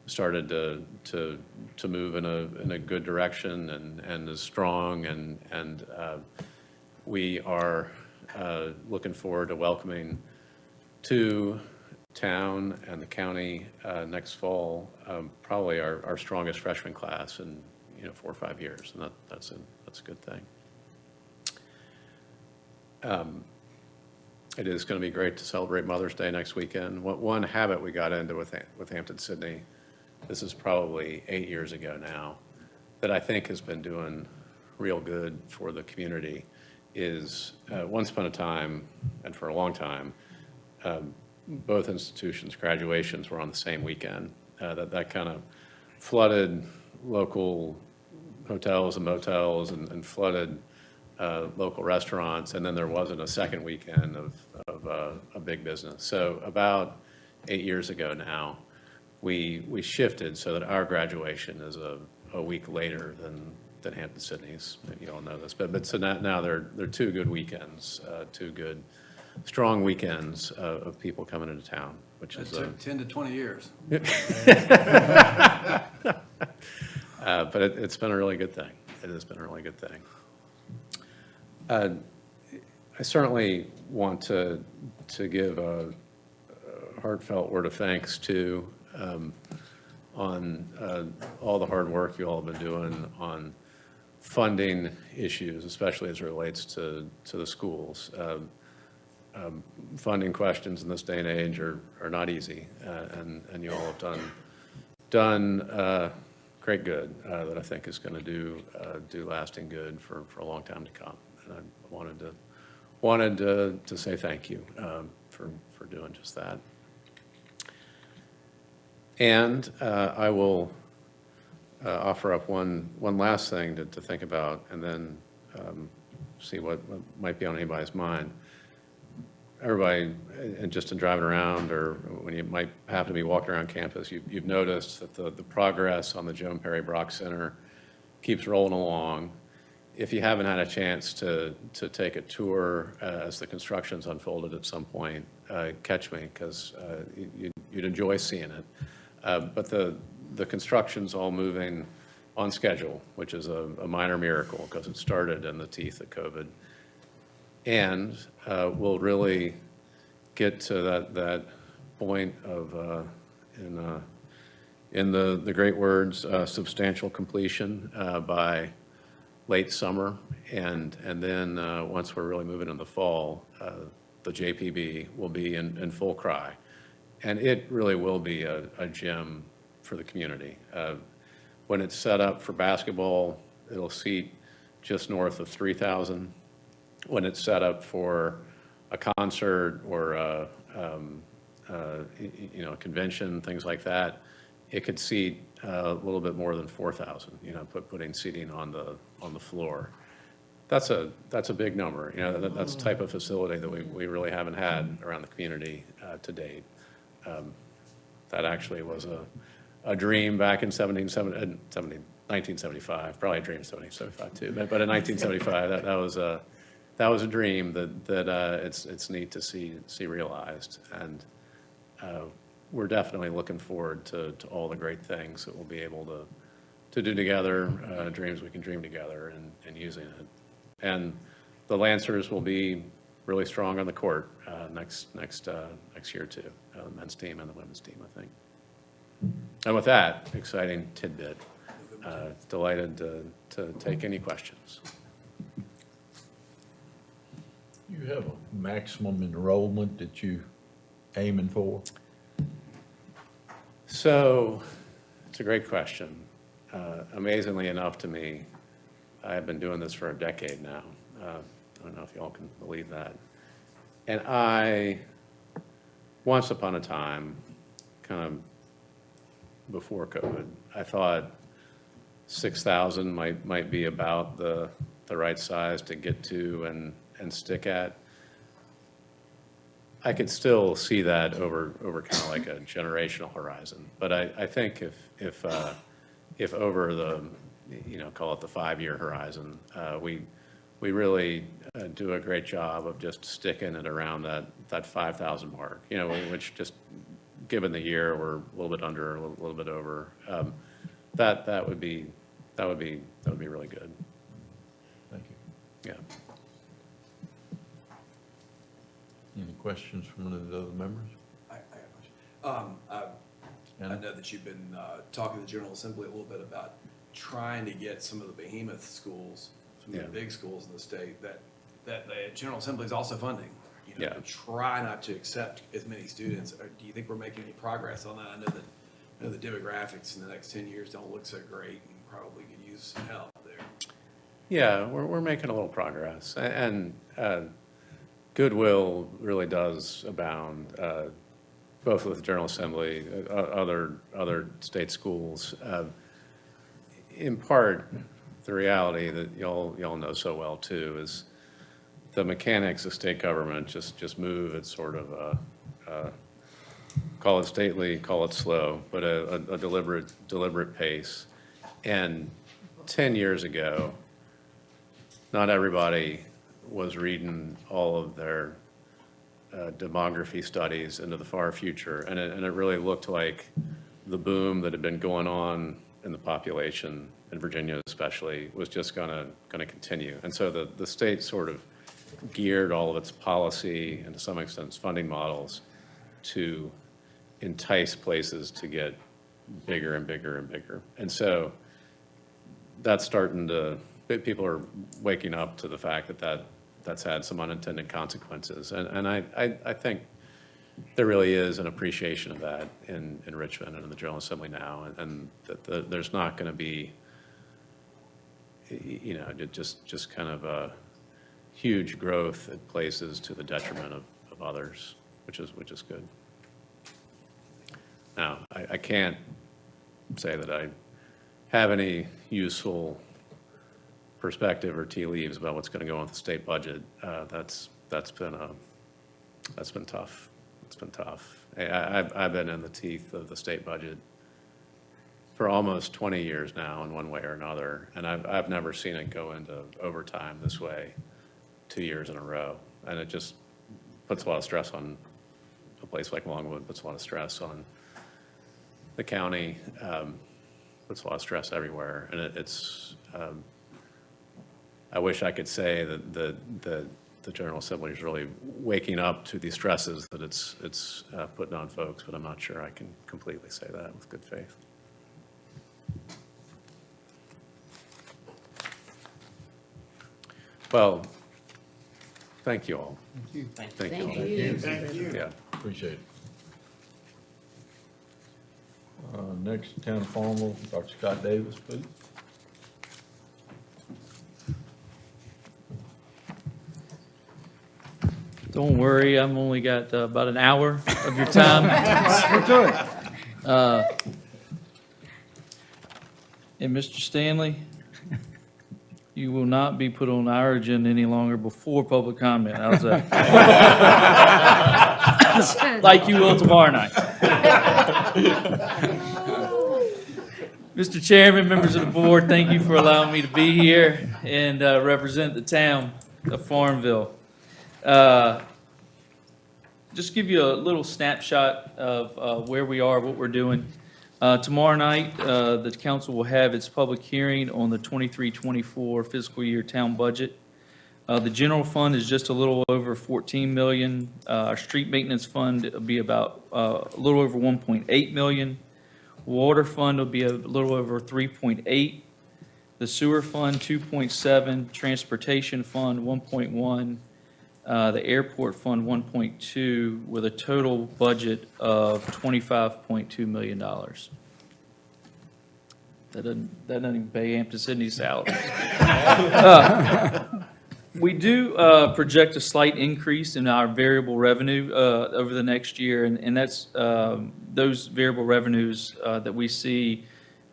started to move in a good direction and is strong, and We are looking forward to welcoming to town and the county next fall, probably our strongest freshman class in 4 or 5 years, and that's a good thing. It is going to be great to celebrate Mother's Day next weekend. One habit we got into with Hampton-Sydney, this is probably 8 years ago now, that I think has been doing real good for the community is once upon a time, and for a long time, both institutions' graduations were on the same weekend. That kind of flooded local hotels and motels and flooded local restaurants, and then there wasn't a second weekend of a big business. So about 8 years ago now, we shifted so that our graduation is a week later than Hampton-Sydney's. You all know this, but so now they're 2 good weekends, 2 good, strong weekends of people coming into town, which That is took 10 to 20 years. But it's been a really good thing. It has been a really good thing. I certainly want to give a heartfelt word of thanks to on all the hard work you all have been doing on funding issues, especially as it relates to the schools. Funding questions in this day and age are not easy, and you all have done great good that I think is going to do lasting good for a long time to come. And I wanted to say thank you for doing just that. And I will offer up one last thing to think about, and then see what might be on anybody's mind. Everybody, and just in driving around, or when you might happen to be walking around campus, you've noticed that the progress on the Joan Perry Brock Center keeps rolling along. If you haven't had a chance to take a tour as the construction's unfolded at some point, catch me, because you'd enjoy seeing it. But the construction's all moving on schedule, which is a minor miracle, because it started in the teeth of COVID. And we'll really get to that point of, in the great words, substantial completion by late summer. And then once we're really moving in the fall, the JPB will be in full cry. And it really will be a gem for the community. When it's set up for basketball, it'll seat just north of 3,000. When it's set up for a concert or a convention, things like that, it could seat a little bit more than 4,000. Putting seating on the floor. That's a big number. That's the type of facility that we really haven't had around the community to date. That actually was a dream back in 1975. Probably a dream in 1775 too. But in 1975, that was a dream that it's neat to see realized, and we're definitely looking forward to all the great things that we'll be able to do together, dreams we can dream together, and using it. And the Lancers will be really strong on the court next year too, the men's team and the women's team, I think. And with that exciting tidbit, delighted to take any questions. You have a maximum enrollment that you aiming for? So, it's a great question. Amazingly enough to me, I have been doing this for a decade now. I don't know if y'all can believe that. And I, once upon a time, kind of before COVID, I thought 6,000 might be about the right size to get to and stick at. I could still see that over kind of like a generational horizon. But I think if over the, call it the 5-year horizon, we really do a great job of just sticking it around that 5,000 mark, which just given the year, we're a little bit under, a little bit over. That would be really good. Thank you. Yeah. questions from any of the other members? I got a question. I know that you've been talking to the General Assembly a little bit about trying to get some of the behemoth schools, some of the big schools in the state, that the General Assembly is also funding. You know, to try not to accept as many students. Do you think we're making any progress on that? I know the demographics in the next 10 years don't look so great and probably could use some help there. Yeah, we're making a little progress, and goodwill really does abound, both with the General Assembly, other state schools. In part, the reality that y'all know so well too is the mechanics of state government just move at sort of call it stately, call it slow, but a deliberate pace. And 10 years ago, not everybody was reading all of their demography studies into the far future, and it really looked like the boom that had been going on in the population in Virginia especially was just gonna continue. And so the state sort of geared all of its policy and to some extent its funding models to entice places to get bigger and bigger and bigger. And so that's starting to, people are waking up to the fact that's had some unintended consequences. And I think there really is an appreciation of that in Richmond and in the General Assembly now, and that there's not going to be, you know, just kind of a huge growth at places to the detriment of others, which is good. Now, I can't say that I have any useful perspective or tea leaves about what's going to go on with the state budget. That's been tough. It's been tough. I've been in the teeth of the state budget for almost 20 years now in one way or another, and I've never seen it go into overtime this way 2 years in a row. And it just puts a lot of stress on a place like Longwood, puts a lot of stress on the county, puts a lot of stress everywhere. And it's I wish I could say that the General Assembly is really waking up to these stresses that it's putting on folks, but I'm not sure I can completely say that with good faith. Well, thank you all. Thank you. Thank you all. Thank you. Yeah. Appreciate it. Next, Town Formal, Dr. Scott Davis, please. Don't worry, I've only got about an hour of your time. Let's do it. And Mr. Stanley, you will not be put on our agenda any longer before public comment. How's that? Like you will tomorrow night. Mr. Chairman, members of the board, thank you for allowing me to be here and represent the town of Farmville. Just give you a little snapshot of where we are, what we're doing. Tomorrow night, the council will have its public hearing on the 23-24 fiscal year town budget. The general fund is just a little over 14 million. Our street maintenance fund will be about a little over 1.8 million. Water fund will be a little over 3.8. The sewer fund, 2.7. Transportation fund, 1.1. The airport fund, 1.2, with a total budget of $25.2 million. That doesn't even pay Hampton Sydney's salaries. We do project a slight increase in our variable revenue over the next year, and that's those variable revenues that we see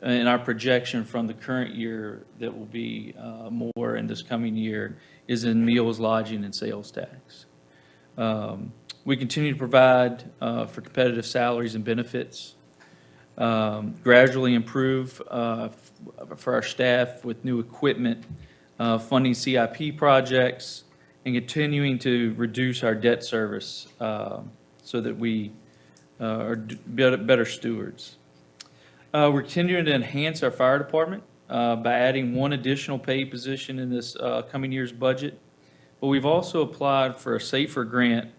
in our projection from the current year that will be more in this coming year is in meals, lodging, and sales tax. We continue to provide for competitive salaries and benefits, gradually improve for our staff with new equipment, funding CIP projects, and continuing to reduce our debt service so that we are better stewards. We're continuing to enhance our fire department by adding one additional paid position in this coming year's budget. But we've also applied for a SAFER grant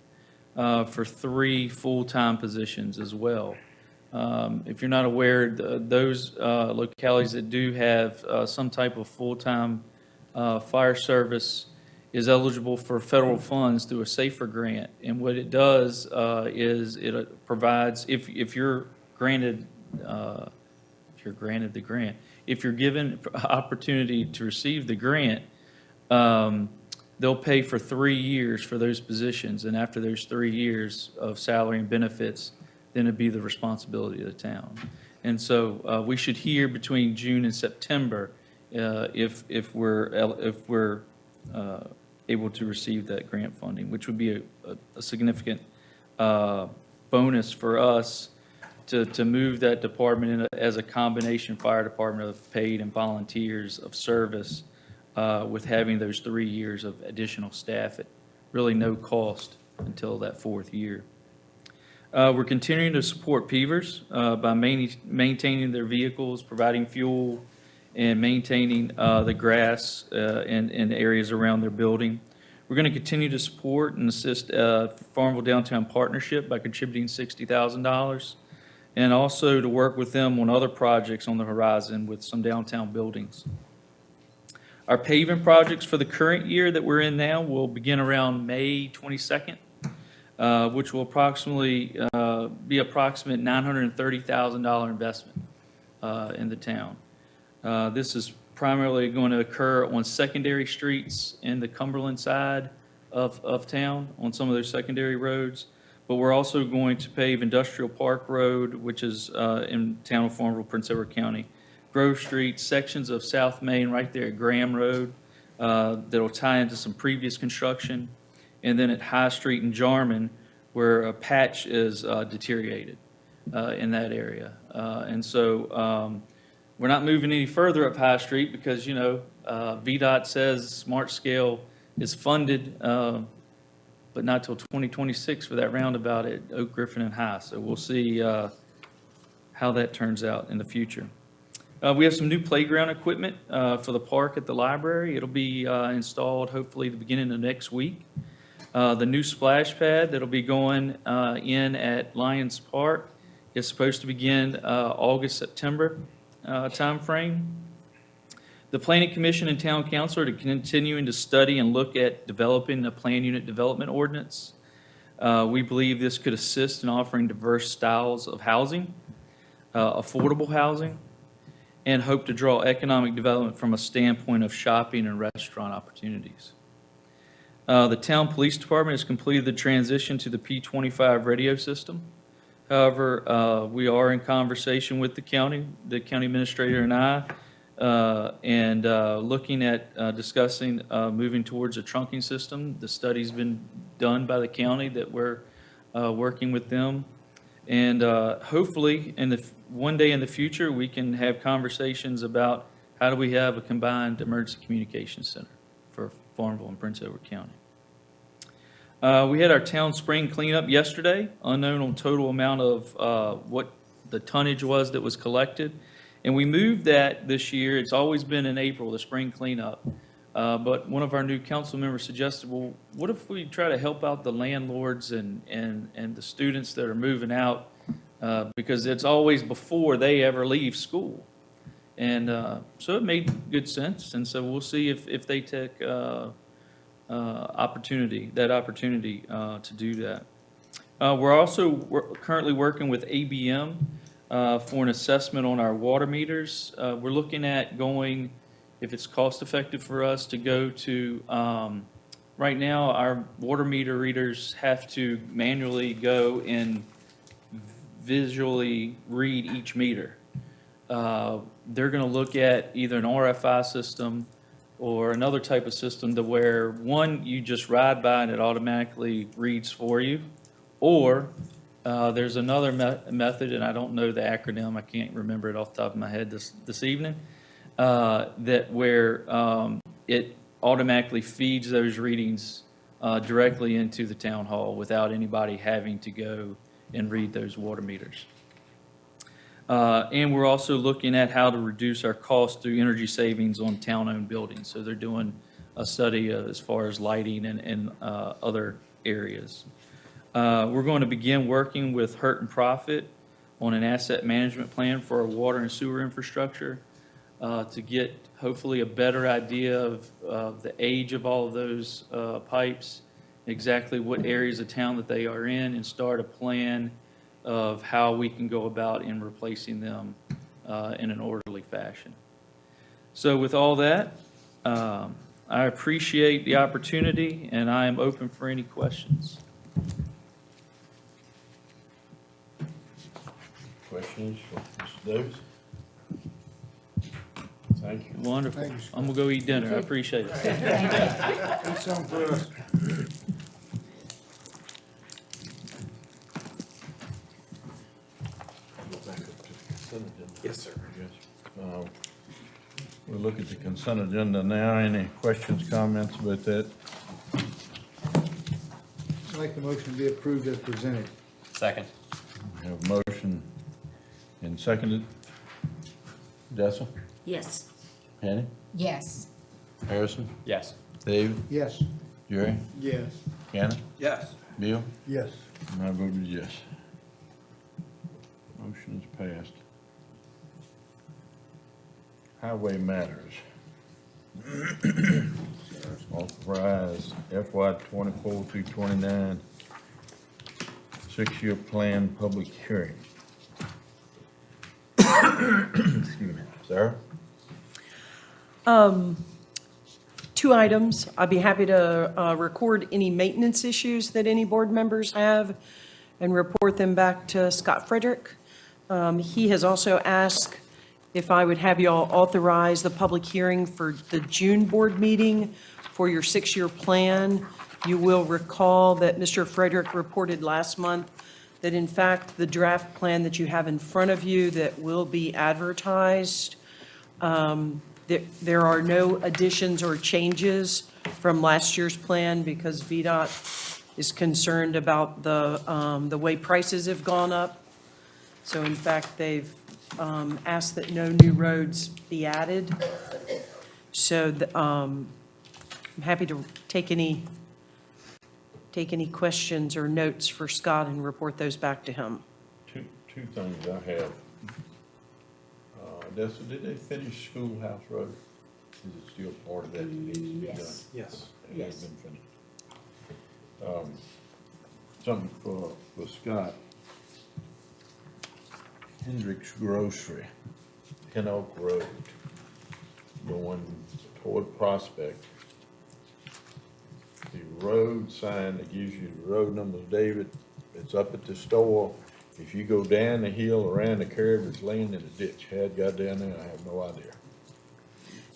for 3 full-time positions as well. If you're not aware, those localities that do have some type of full-time fire service is eligible for federal funds through a SAFER grant. And what it does is it provides, if you're granted the grant, if you're given opportunity to receive the grant, they'll pay for 3 years for those positions. And after those 3 years of salary and benefits, then it'd be the responsibility of the town. And so we should hear between June and September if we're able to receive that grant funding, which would be a significant bonus for us to move that department in as a combination fire department of paid and volunteers of service with having those 3 years of additional staff at really no cost until that 4th year. We're continuing to support Peavers by maintaining their vehicles, providing fuel, and maintaining the grass in areas around their building. We're going to continue to support and assist Farmville Downtown Partnership by contributing $60,000, and also to work with them on other projects on the horizon with some downtown buildings. Our paving projects for the current year that we're in now will begin around May 22nd. Which will approximately be approximate $930,000 investment in the town. This is primarily going to occur on secondary streets in the Cumberland side of town, on some of those secondary roads. But we're also going to pave Industrial Park Road, which is in town of Farmville, Prince Edward County, Grove Street, sections of South Main right there at Graham Road that'll tie into some previous construction. And then at High Street in Jarman, where a patch is deteriorated in that area. And so we're not moving any further up High Street because, you know, VDOT says Smart Scale is funded, but not till 2026 for that roundabout at Oak Griffin and High. So we'll see how that turns out in the future. We have some new playground equipment for the park at the library. It'll be installed hopefully the beginning of next week. The new splash pad that'll be going in at Lions Park is supposed to begin August, September timeframe. The Planning Commission and Town Council are continuing to study and look at developing a plan unit development ordinance. We believe this could assist in offering diverse styles of housing, affordable housing, and hope to draw economic development from a standpoint of shopping and restaurant opportunities. The town police department has completed the transition to the P25 radio system. However, we are in conversation with the county administrator and I, and looking at discussing moving towards a trunking system. The study's been done by the county that we're working with them. And hopefully, one day in the future, we can have conversations about how do we have a combined emergency communications center for Farmville and Prince Edward County. We had our town spring cleanup yesterday, unknown on total amount of what the tonnage was that was collected. And we moved that this year. It's always been in April, the spring cleanup. But one of our new council members suggested, well, what if we try to help out the landlords and the students that are moving out? Because it's always before they ever leave school. And so it made good sense. And so we'll see if they take opportunity to do that. We're also currently working with ABM for an assessment on our water meters. We're looking at going, if it's cost effective for us to go to, right now our water meter readers have to manually go and visually read each meter. They're going to look at either an RFI system or another type of system to where, one, you just ride by and it automatically reads for you, or there's another method, and I don't know the acronym, I can't remember it off the top of my head this evening, that where it automatically feeds those readings directly into the town hall without anybody having to go and read those water meters. And we're also looking at how to reduce our costs through energy savings on town-owned buildings. So they're doing a study as far as lighting and other areas. We're going to begin working with Hurt and Profit on an asset management plan for our water and sewer infrastructure to get hopefully a better idea of the age of all of those pipes, exactly what areas of town that they are in, and start a plan of how we can go about in replacing them in an orderly fashion. So with all that, I appreciate the opportunity, and I am open for any questions. Questions for Mr. Davis? Thank you. Wonderful. Thank you, sir. I'm gonna go eat dinner. I appreciate it. Do something for us. Yes, sir. We'll look at the consent agenda now. Any questions, comments about that? I'd like the motion to be approved as presented. Second. We have a motion and seconded. Dessa? Yes. Penny? Yes. Harrison? Yes. David? Yes. Jerry? Yes. Cannon? Yes. Bill? Yes. My vote is yes. Motion is passed. Highway matters. Authorize FY 24 through 29 6-year plan public hearing. Excuse me. Sarah? Two items. I'd be happy to record any maintenance issues that any board members have and report them back to Scott Frederick. He has also asked if I would have y'all authorize the public hearing for the June board meeting for your 6-year plan. You will recall that Mr. Frederick reported last month that in fact, the draft plan that you have in front of you that will be advertised, there are no additions or changes from last year's plan because VDOT is concerned about the way prices have gone up. So in fact, they've asked that no new roads be added. So I'm happy to take any questions or notes for Scott and report those back to him. Two things I have. Dessa, did they finish Schoolhouse Road? Is it still part of that that needs to be done? Yes. It has been finished. Something for Scott. Hendrick's Grocery, Pin Oak Road, going toward Prospect. The road sign that gives you the road numbers, David, it's up at the store. If you go down the hill, around the curve, it's laying in a ditch. How it got down there, I have no idea.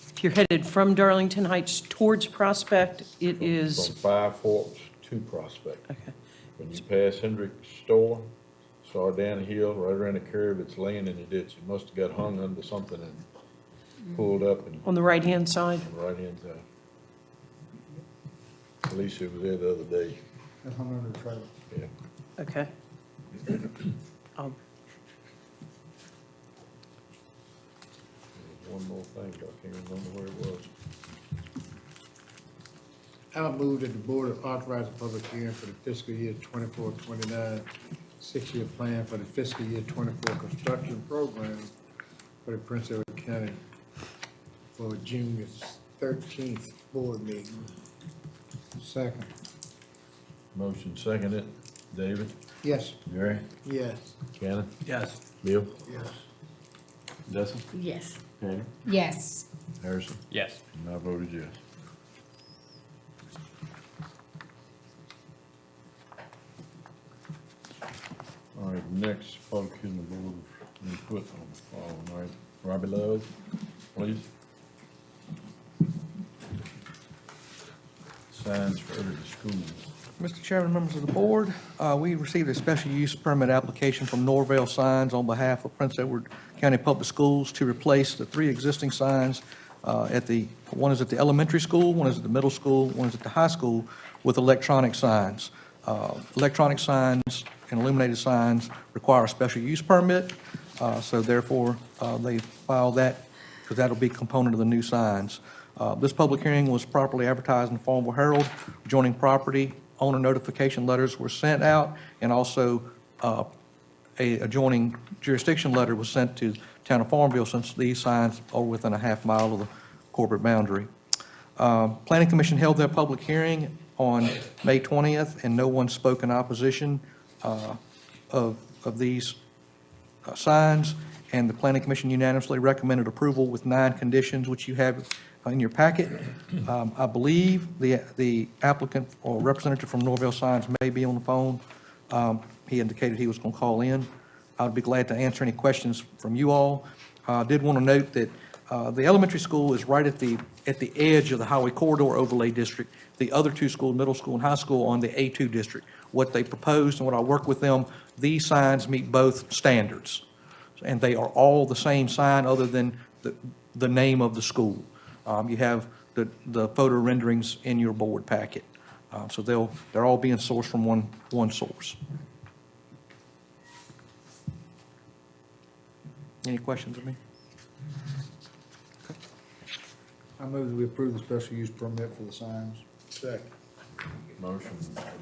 If you're headed from Darlington Heights towards Prospect, it is, From Five Forks to Prospect. okay. When you pass Hendrick's store, start down the hill, right around the curve, it's laying in the ditch. It must have got hung under something and pulled up and On the right-hand side? on the right-hand side. Alicia was there the other day. That hung under the trailer. Yeah. Okay. There was one more thing, but I can't remember where it was. I would move that the board authorize a public hearing for the fiscal year 24-29 6-year plan for the fiscal year 24 construction program for the Prince Edward County for June 13th board meeting. Second. Motion seconded. David? Yes. Jerry? Yes. Cannon? Yes. Bill? Yes. Dessa? Yes. Penny? Yes. Harrison? Yes. And I voted yes. All right, next, public hearing the board input on the following, right? Robbie Love, please. Signs for early schools. Mr. Chairman, members of the board, we received a special use permit application from Norvale Signs on behalf of Prince Edward County Public Schools to replace the 3 existing signs one is at the elementary school, one is at the middle school, one is at the high school with electronic signs. Electronic signs and illuminated signs require a special use permit, so therefore they filed that because that'll be a component of the new signs. This public hearing was properly advertised in the Farmville Herald, adjoining property owner notification letters were sent out, and also a adjoining jurisdiction letter was sent to Town of Farmville, since these signs are within a half mile of the corporate boundary. Planning Commission held their public hearing on May 20th, and no one spoke in opposition of these signs, and the Planning Commission unanimously recommended approval with 9 conditions, which you have in your packet. I believe the applicant or representative from Norvell Signs may be on the phone. He indicated he was going to call in. I would be glad to answer any questions from you all. I did want to note that the elementary school is right at the edge of the highway corridor overlay district. The other 2 schools, middle school and high school, on the A2 district. What they proposed and what I work with them, these signs meet both standards. And they are all the same sign other than the name of the school. You have the photo renderings in your board packet. So they're all being sourced from one source. Any questions of me? I move that we approve the special use permit for the signs. Second. Motion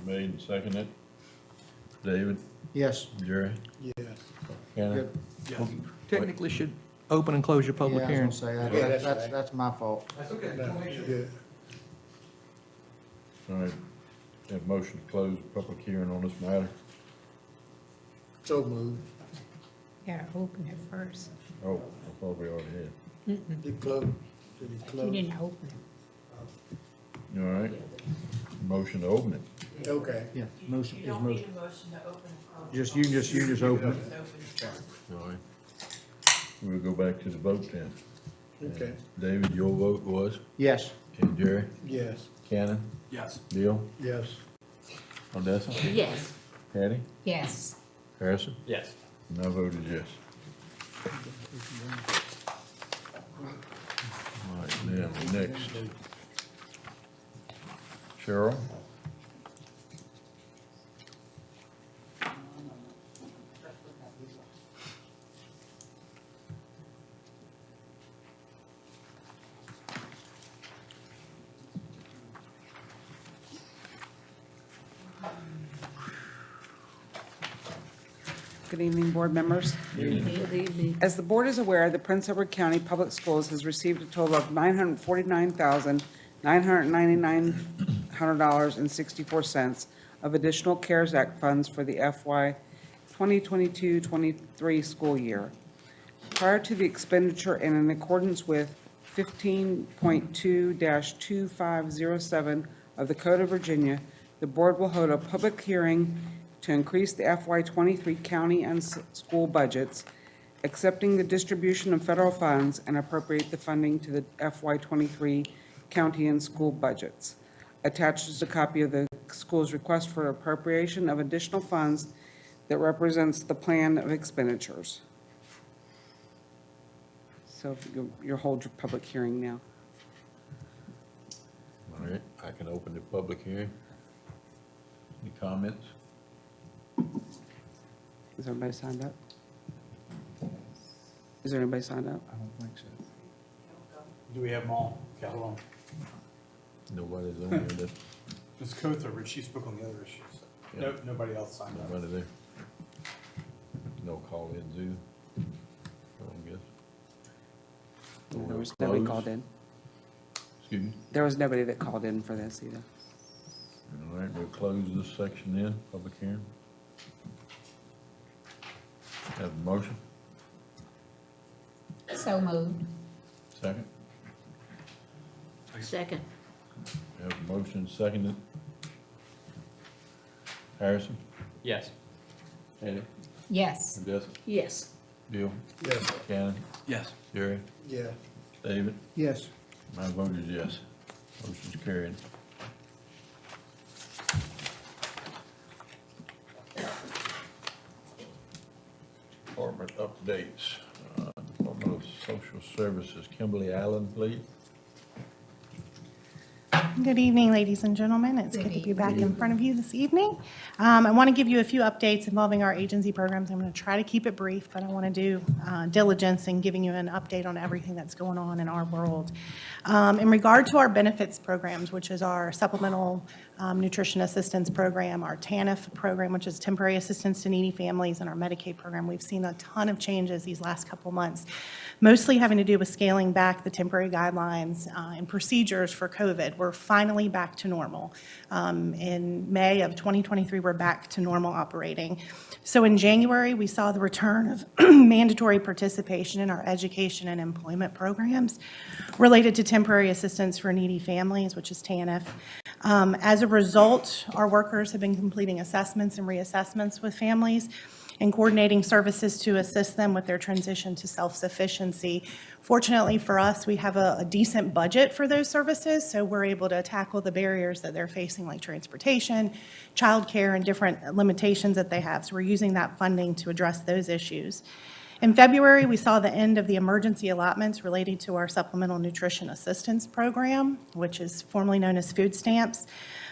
made and seconded. David? Yes. Jerry? Yes. Shannon? Technically should open and close your public Yeah, I hearing. was gonna Yeah, say, that's that's, right. that's my fault. That's okay. Yeah. All right. Have motion to close the public hearing on this matter. So moved. Gotta open it first. Oh, I thought we already had. Did close? Did he You close? didn't open it. All right. Motion to open it. Okay. Yeah, motion You is don't need motion. a motion to open. Just, you just open it. All right. We'll go back to the vote then. Okay. David, your vote was? Yes. And Jerry? Yes. Cannon? Yes. Bill? Yes. Odessa? Yes. Patty? Yes. Harrison? Yes. My vote is yes. All right, then, next. Cheryl? Good evening, board members. Good evening. As the board is aware, the Prince Edward County Public Schools has received a total of $949,999.64 of additional CARES Act funds for the FY 2022-23 school year. Prior to the expenditure and in accordance with 15.2-2507 of the Code of Virginia, the board will hold a public hearing to increase the FY '23 county and school budgets, accepting the distribution of federal funds and appropriate the funding to the FY '23 county and school budgets. Attached is a copy of the school's request for appropriation of additional funds that represents the plan of expenditures. So you'll hold your public hearing now. All right, I can open the public hearing. Any comments? Is everybody signed up? Is there anybody signed up? I don't think so. Do we have them all? Okay, hold on. Nobody's on here, Ms. Cother, but she spoke on the other issues. Yeah. Nope, nobody else signed up. nobody there. No call in Zoom. I don't guess. There was nobody Close. called in. Excuse me? There was nobody that called in for this either. All right, we'll close this section then, public hearing. Have a motion, So moved. second? Second. Have a motion, seconded. Harrison? Yes. Eddie? Yes. Odessa? Yes. Bill? Yes. Cannon? Yes. Jerry? Yes. David? Yes. My vote is yes. Motion's carried. Department updates. Department of Social Services, Kimberly Allen, please. Good evening, ladies and gentlemen. It's good to be back in front of you this evening. I want to give you a few updates involving our agency programs. I'm going to try to keep it brief, but I want to do diligence in giving you an update on everything that's going on in our world. In regard to our benefits programs, which is our supplemental nutrition assistance program, our TANF program, which is temporary assistance to needy families, and our Medicaid program. We've seen a ton of changes these last couple months, mostly having to do with scaling back the temporary guidelines and procedures for COVID. We're finally back to normal. In May of 2023, we're back to normal operating. So in January, we saw the return of mandatory participation in our education and employment programs related to temporary assistance for needy families, which is TANF. As a result, our workers have been completing assessments and reassessments with families and coordinating services to assist them with their transition to self-sufficiency. Fortunately for us, we have a decent budget for those services, so we're able to tackle the barriers that they're facing, like transportation, childcare, and different limitations that they have. So we're using that funding to address those issues. In February, we saw the end of the emergency allotments relating to our Supplemental Nutrition Assistance Program, which is formerly known as food stamps.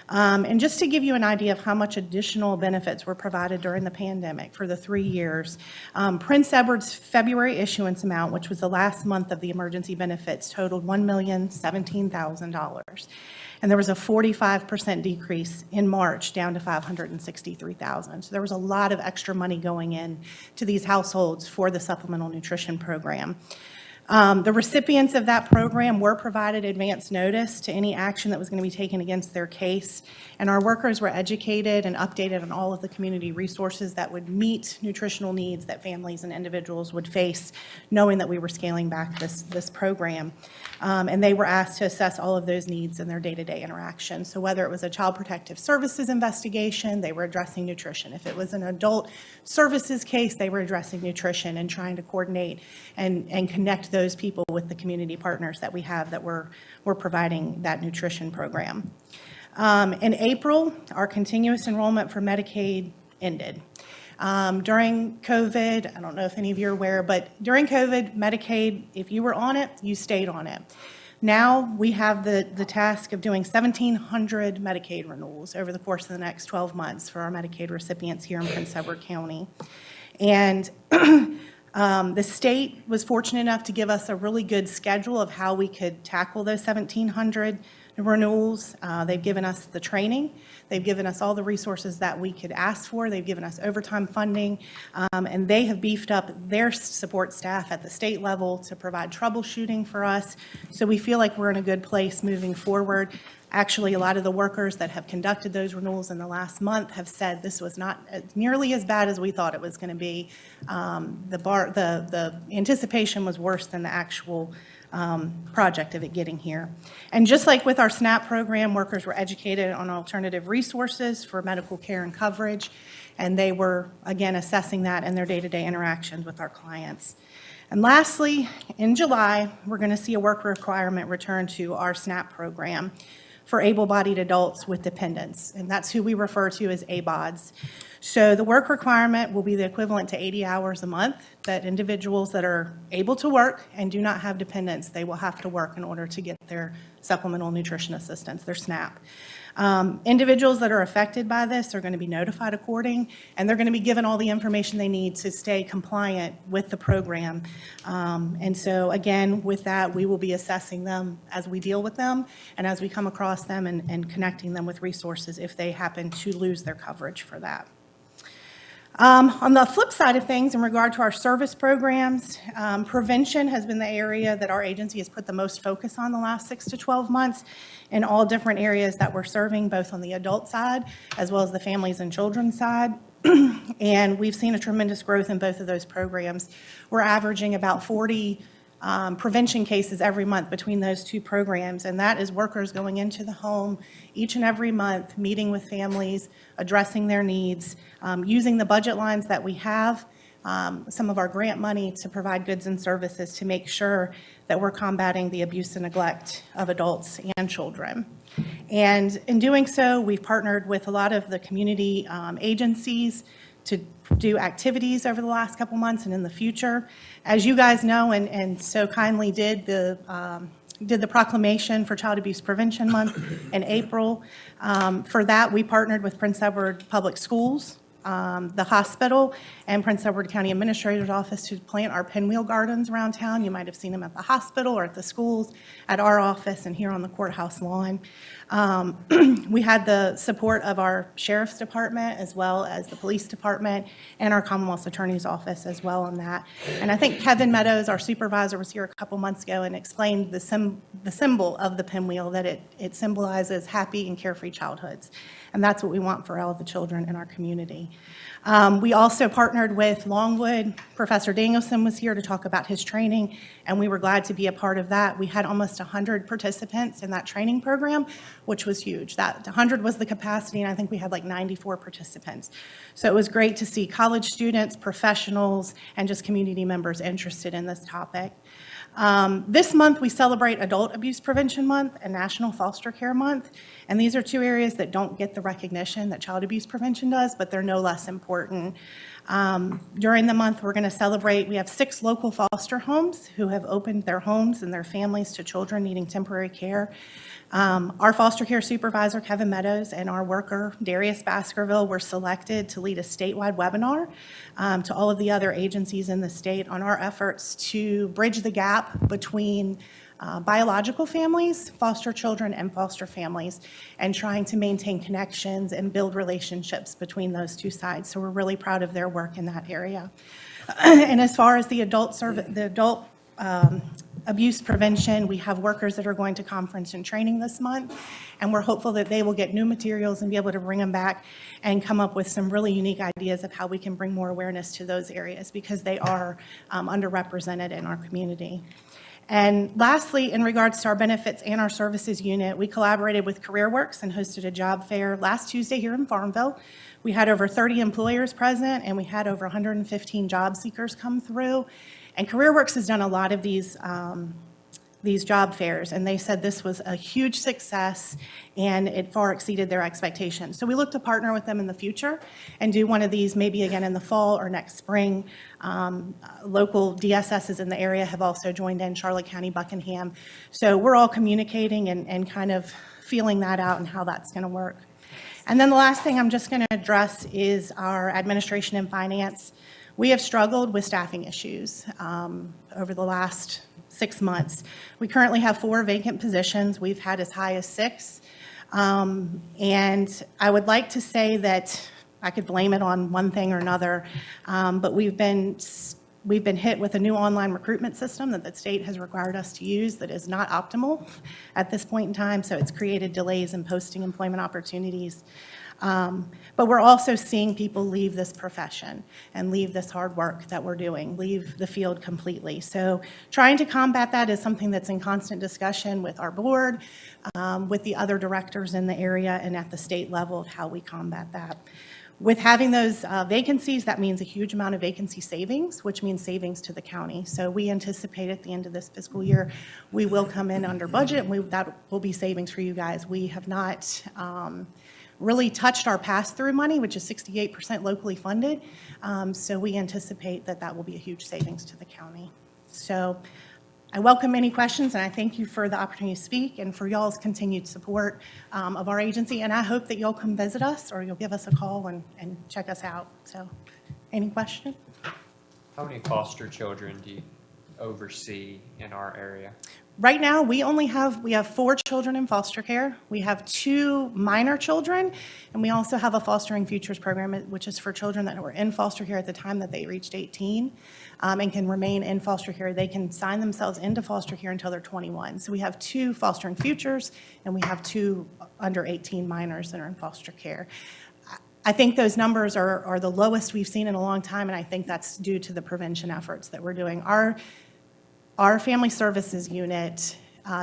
And just to give you an idea of how much additional benefits were provided during the pandemic for the 3 years, Prince Edward's February issuance amount, which was the last month of the emergency benefits, totaled $1,017,000. And there was a 45% decrease in March down to $563,000. So there was a lot of extra money going in to these households for the Supplemental Nutrition Program. The recipients of that program were provided advance notice to any action that was going to be taken against their case, and our workers were educated and updated on all of the community resources that would meet nutritional needs that families and individuals would face, knowing that we were scaling back this program. And they were asked to assess all of those needs in their day-to-day interaction. So whether it was a child protective services investigation, they were addressing nutrition. If it was an adult services case, they were addressing nutrition and trying to coordinate and connect those people with the community partners that we have that we're providing that nutrition program. In April, our continuous enrollment for Medicaid ended. During COVID, I don't know if any of you are aware, but during COVID, Medicaid, if you were on it, you stayed on it. Now we have the task of doing 1,700 Medicaid renewals over the course of the next 12 months for our Medicaid recipients here in Prince Edward County. And the state was fortunate enough to give us a really good schedule of how we could tackle those 1,700 renewals. They've given us the training. They've given us all the resources that we could ask for. They've given us overtime funding, and they have beefed up their support staff at the state level to provide troubleshooting for us. So we feel like we're in a good place moving forward. Actually, a lot of the workers that have conducted those renewals in the last month have said this was not nearly as bad as we thought it was going to be. The anticipation was worse than the actual project of it getting here. And just like with our SNAP program, workers were educated on alternative resources for medical care and coverage, and they were, again, assessing that in their day-to-day interactions with our clients. And lastly, in July, we're going to see a work requirement return to our SNAP program for able-bodied adults with dependents, and that's who we refer to as ABODs. So the work requirement will be the equivalent to 80 hours a month that individuals that are able to work and do not have dependents, they will have to work in order to get their supplemental nutrition assistance, their SNAP. Individuals that are affected by this are going to be notified according, and they're going to be given all the information they need to stay compliant with the program. And so again, with that, we will be assessing them as we deal with them and as we come across them and connecting them with resources if they happen to lose their coverage for that. On the flip side of things, in regard to our service programs, prevention has been the area that our agency has put the most focus on the last 6 to 12 months in all different areas that we're serving, both on the adult side as well as the families and children side. And we've seen a tremendous growth in both of those programs. We're averaging about 40 prevention cases every month between those two programs, and that is workers going into the home each and every month, meeting with families, addressing their needs, using the budget lines that we have, some of our grant money to provide goods and services to make sure that we're combating the abuse and neglect of adults and children. And in doing so, we've partnered with a lot of the community agencies to do activities over the last couple months and in the future. As you guys know, and so kindly did the proclamation for Child Abuse Prevention Month in April. For that, we partnered with Prince Edward Public Schools, the hospital, and Prince Edward County Administrator's Office to plant our pinwheel gardens around town. You might have seen them at the hospital or at the schools, at our office, and here on the courthouse lawn. We had the support of our sheriff's department as well as the police department and our Commonwealth Attorney's Office as well on that. And I think Kevin Meadows, our supervisor, was here a couple months ago and explained the symbol of the pinwheel, that it symbolizes happy and carefree childhoods. And that's what we want for all of the children in our community. We also partnered with Longwood. Professor Danielson was here to talk about his training, and we were glad to be a part of that. We had almost 100 participants in that training program, which was huge. That 100 was the capacity, and I think we had like 94 participants. So it was great to see college students, professionals, and just community members interested in this topic. This month, we celebrate Adult Abuse Prevention Month and National Foster Care Month, and these are two areas that don't get the recognition that child abuse prevention does, but they're no less important. During the month, we're going to celebrate, we have 6 local foster homes who have opened their homes and their families to children needing temporary care. Our foster care supervisor, Kevin Meadows, and our worker, Darius Baskerville, were selected to lead a statewide webinar to all of the other agencies in the state on our efforts to bridge the gap between biological families, foster children, and foster families, and trying to maintain connections and build relationships between those two sides. So we're really proud of their work in that area. And as far as the adult abuse prevention, we have workers that are going to conference and training this month, and we're hopeful that they will get new materials and be able to bring them back and come up with some really unique ideas of how we can bring more awareness to those areas, because they are underrepresented in our community. And lastly, in regards to our benefits and our services unit, we collaborated with CareerWorks and hosted a job fair last Tuesday here in Farmville. We had over 30 employers present, and we had over 115 job seekers come through. And CareerWorks has done a lot of these job fairs, and they said this was a huge success, and it far exceeded their expectations. So we look to partner with them in the future and do one of these maybe again in the fall or next spring. Local DSSs in the area have also joined in, Charlotte County, Buckingham. So we're all communicating and kind of feeling that out and how that's going to work. And then the last thing I'm just going to address is our administration and finance. We have struggled with staffing issues over the last 6 months. We currently have 4 vacant positions. We've had as high as 6. And I would like to say that I could blame it on one thing or another, but we've been hit with a new online recruitment system that the state has required us to use that is not optimal at this point in time, so it's created delays in posting employment opportunities. But we're also seeing people leave this profession and leave this hard work that we're doing, leave the field completely. So trying to combat that is something that's in constant discussion with our board, with the other directors in the area, and at the state level of how we combat that. With having those vacancies, that means a huge amount of vacancy savings, which means savings to the county. So we anticipate at the end of this fiscal year, we will come in under budget, and that will be savings for you guys. We have not really touched our pass-through money, which is 68% locally funded. So we anticipate that that will be a huge savings to the county. So I welcome any questions, and I thank you for the opportunity to speak and for y'all's continued support of our agency. And I hope that you'll come visit us, or you'll give us a call and check us out. So any questions? How many foster children do you oversee in our area? Right now, we have 4 children in foster care. We have 2 minor children, and we also have a fostering futures program, which is for children that were in foster care at the time that they reached 18 and can remain in foster care. They can sign themselves into foster care until they're 21. So we have 2 fostering futures, and we have 2 under 18 minors that are in foster care. I think those numbers are the lowest we've seen in a long time, and I think that's due to the prevention efforts that we're doing. Our family services unit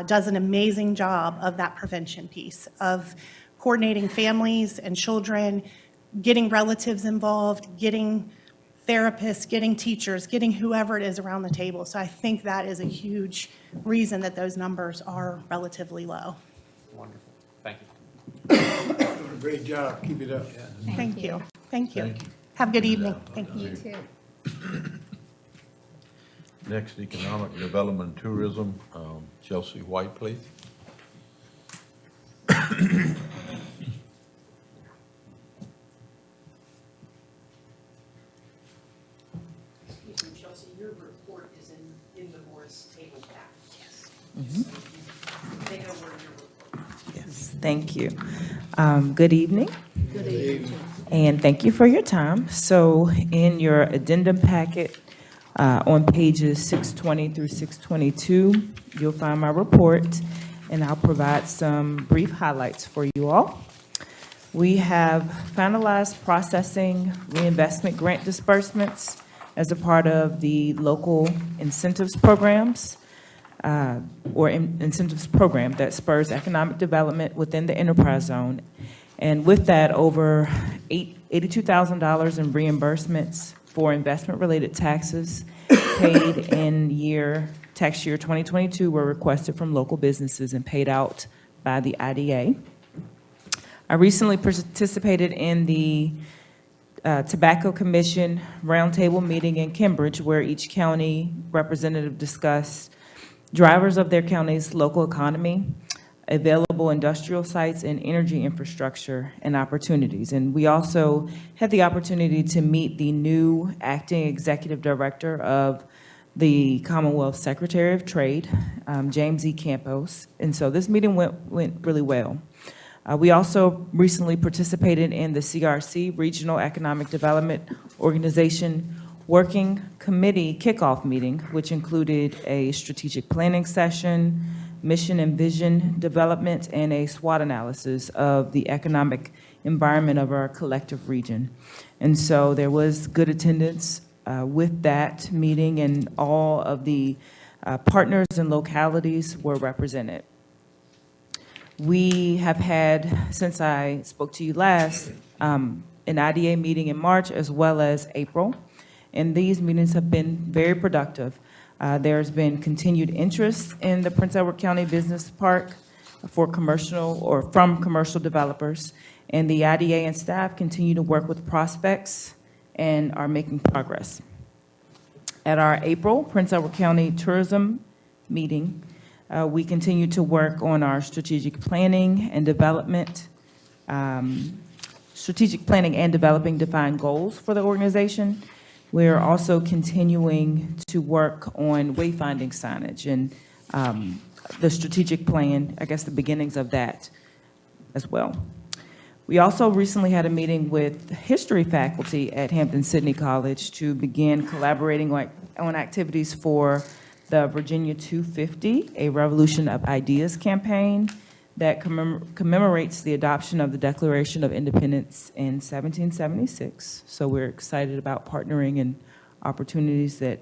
does an amazing job of that prevention piece, of coordinating families and children, getting relatives involved, getting therapists, getting teachers, getting whoever it is around the table. So I think that is a huge reason that those numbers are relatively low. Wonderful. Thank you. Doing a great job. Keep it up. Thank you. Thank you. Thank you. Have a good evening. Thank you. You too. Next, Economic Development and Tourism, Chelsea White, please. Excuse me, Chelsea, your report is in the board's table back. Yes. They know where your report is. Yes. Thank you. Good evening. Good evening. And thank you for your time. So in your addendum packet, on pages 620 through 622, you'll find my report, and I'll provide some brief highlights for you all. We have finalized processing reinvestment grant disbursements as a part of the local incentives programs, incentives program that spurs economic development within the enterprise zone. And with that, over $82,000 in reimbursements for investment-related taxes paid in tax year 2022 were requested from local businesses and paid out by the IDA. I recently participated in the Tobacco Commission roundtable meeting in Cambridge, where each county representative discussed drivers of their county's local economy, available industrial sites, and energy infrastructure and opportunities. And we also had the opportunity to meet the new acting executive director of the Commonwealth Secretary of Trade, James E. Campos. And so this meeting went really well. We also recently participated in the CRC, Regional Economic Development Organization Working Committee kickoff meeting, which included a strategic planning session, mission and vision development, and a SWOT analysis of the economic environment of our collective region. And so there was good attendance with that meeting, and all of the partners and localities were represented. We have had, since I spoke to you last, an IDA meeting in March as well as April, and these meetings have been very productive. There's been continued interest in the Prince Edward County Business Park from commercial developers, and the IDA and staff continue to work with prospects and are making progress. At our April Prince Edward County Tourism meeting, we continue to work on our strategic planning and developing defined goals for the organization. We're also continuing to work on wayfinding signage and the strategic plan, I guess the beginnings of that as well. We also recently had a meeting with history faculty at Hampton-Sydney College to begin collaborating on activities for the Virginia 250, a Revolution of Ideas campaign that commemorates the adoption of the Declaration of Independence in 1776. So we're excited about partnering and opportunities that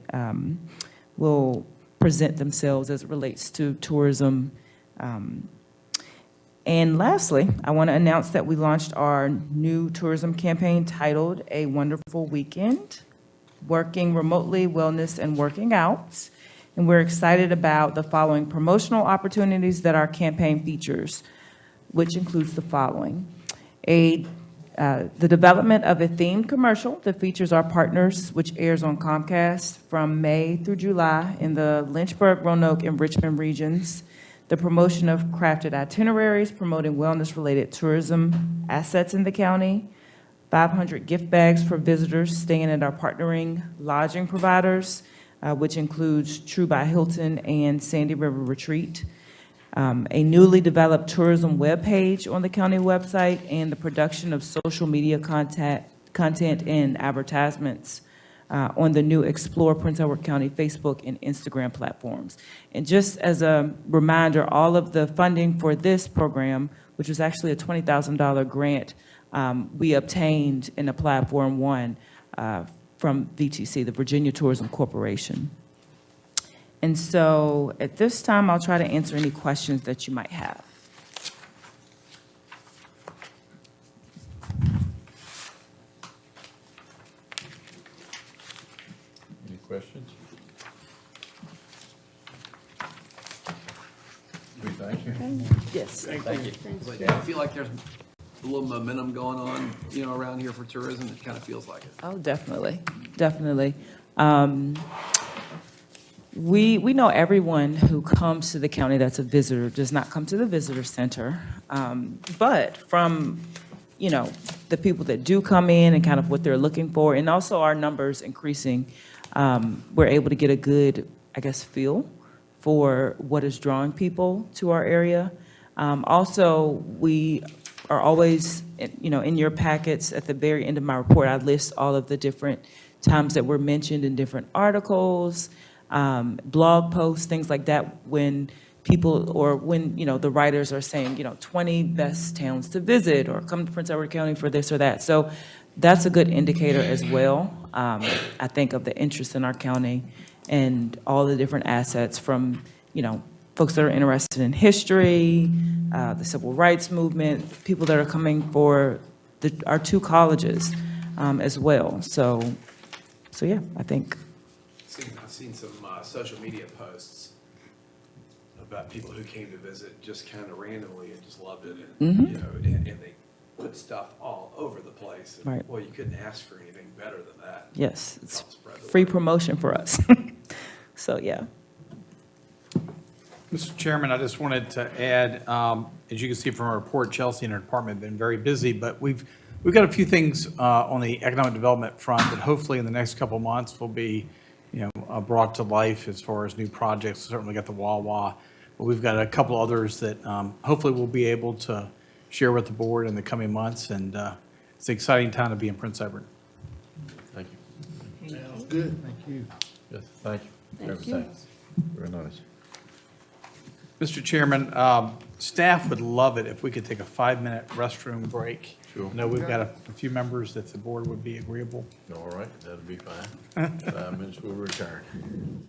will present themselves as it relates to tourism. And lastly, I want to announce that we launched our new tourism campaign titled A Wonderful Weekend, Working Remotely, Wellness, and Working Out. And we're excited about the following promotional opportunities that our campaign features, which includes the following. The development of a themed commercial that features our partners, which airs on Comcast from May through July in the Lynchburg, Roanoke, and Richmond regions. The promotion of crafted itineraries promoting wellness-related tourism assets in the county. 500 gift bags for visitors staying at our partnering lodging providers, which includes True by Hilton and Sandy River Retreat. A newly developed tourism webpage on the county website, and the production of social media content and advertisements on the new Explore Prince Edward County Facebook and Instagram platforms. And just as a reminder, all of the funding for this program, which was actually a $20,000 grant, we obtained and applied for and won from VTC, the Virginia Tourism Corporation. And so at this time, I'll try to answer any questions that you might have. Any questions? We thank you. Yes. Thank you. I feel like there's a little momentum going on, around here for tourism. It kind of feels like it. Oh, definitely, definitely. We know everyone who comes to the county that's a visitor does not come to the visitor center. But from, the people that do come in and kind of what they're looking for, and also our numbers increasing, we're able to get a good, feel for what is drawing people to our area. Also, we are always, in your packets, at the very end of my report, I list all of the different times that were mentioned in different articles, blog posts, things like that, when people, or when, the writers are saying, 20 best towns to visit, or come to Prince Edward County for this or that. So that's a good indicator as well, I think, of the interest in our county and all the different assets from, folks that are interested in history, the civil rights movement, people that are coming for our two colleges as well. So yeah, I think. I've seen some social media posts about people who came to visit just kind of randomly and just loved it. And, and they put stuff all over the place. And, Right. Well, you couldn't ask for anything better than that. Yes, it's Help spread the free word. promotion for us. So, yeah. Mr. Chairman, I just wanted to add, as you can see from our report, Chelsea and her department have been very busy, but we've got a few things on the economic development front that hopefully in the next couple of months will be, brought to life as far as new projects. Certainly got the Wawa, but we've got a couple others that hopefully we'll be able to share with the board in the coming months, and it's an exciting time to be in Prince Edward. Thank you. Sounds good. Thank you. Yes, thank you. Thank you. Everything. Very nice. Mr. Chairman, staff would love it if we could take a 5-minute restroom break. Sure. I know we've got a few members, if the board would be agreeable. All right, that'll be fine. 5 minutes, we'll return.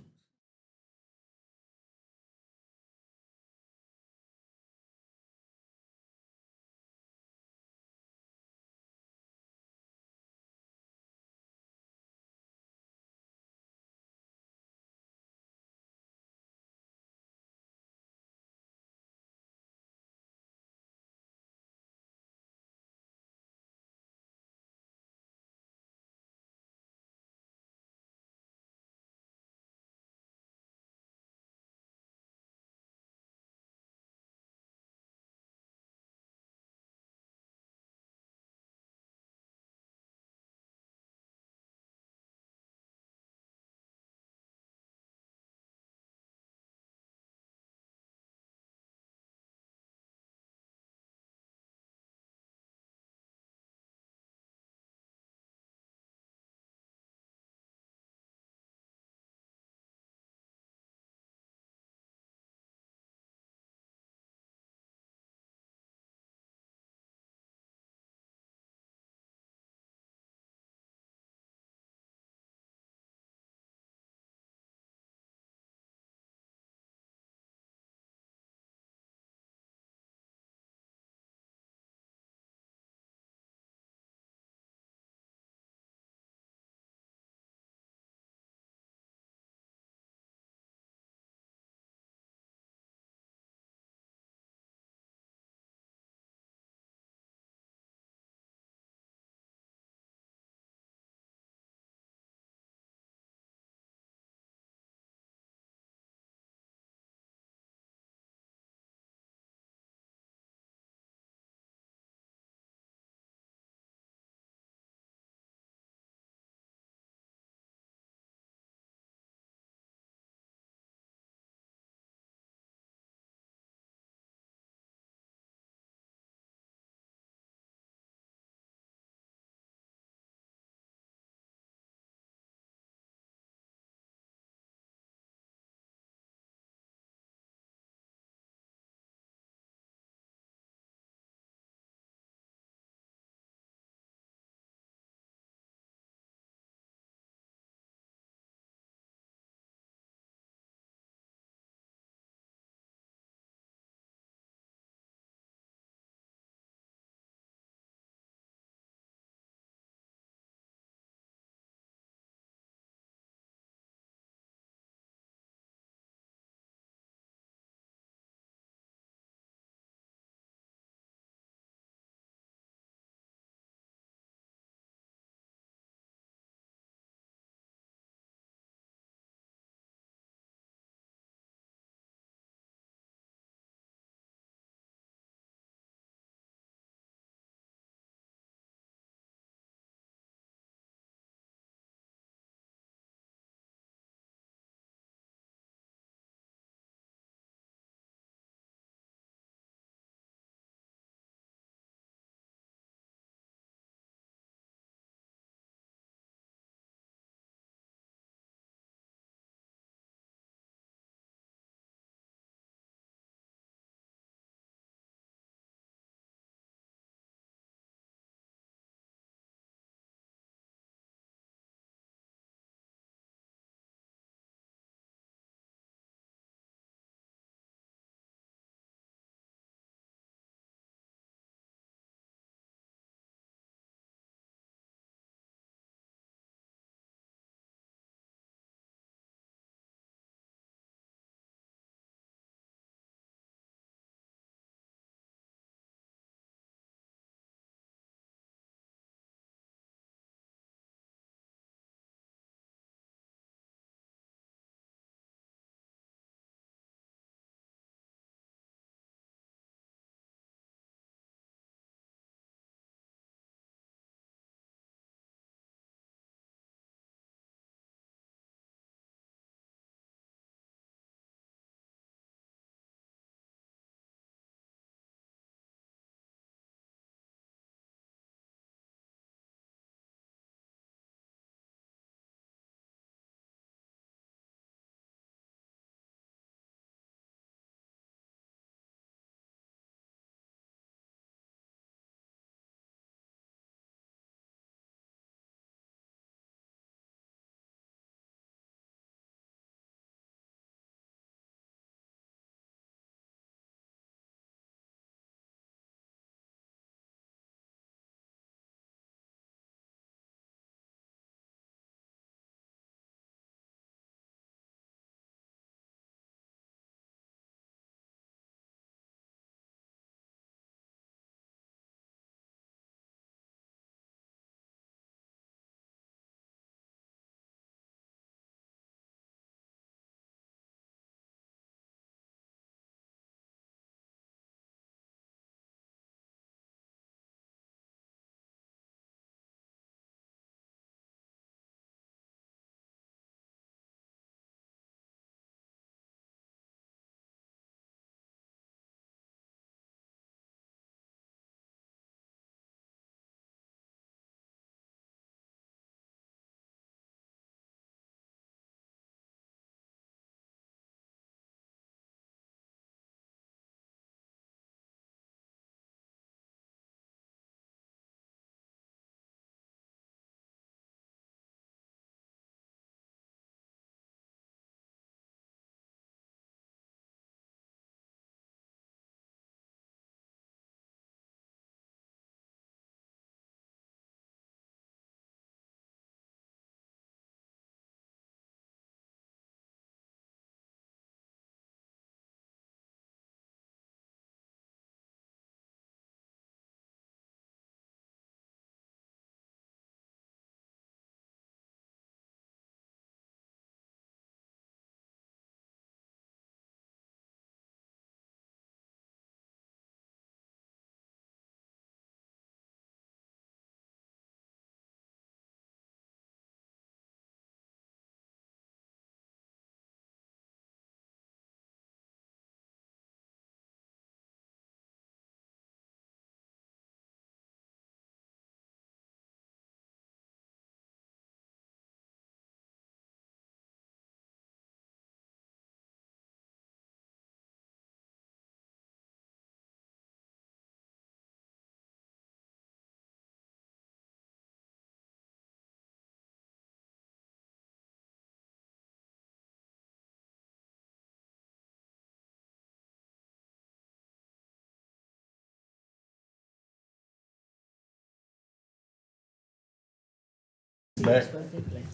back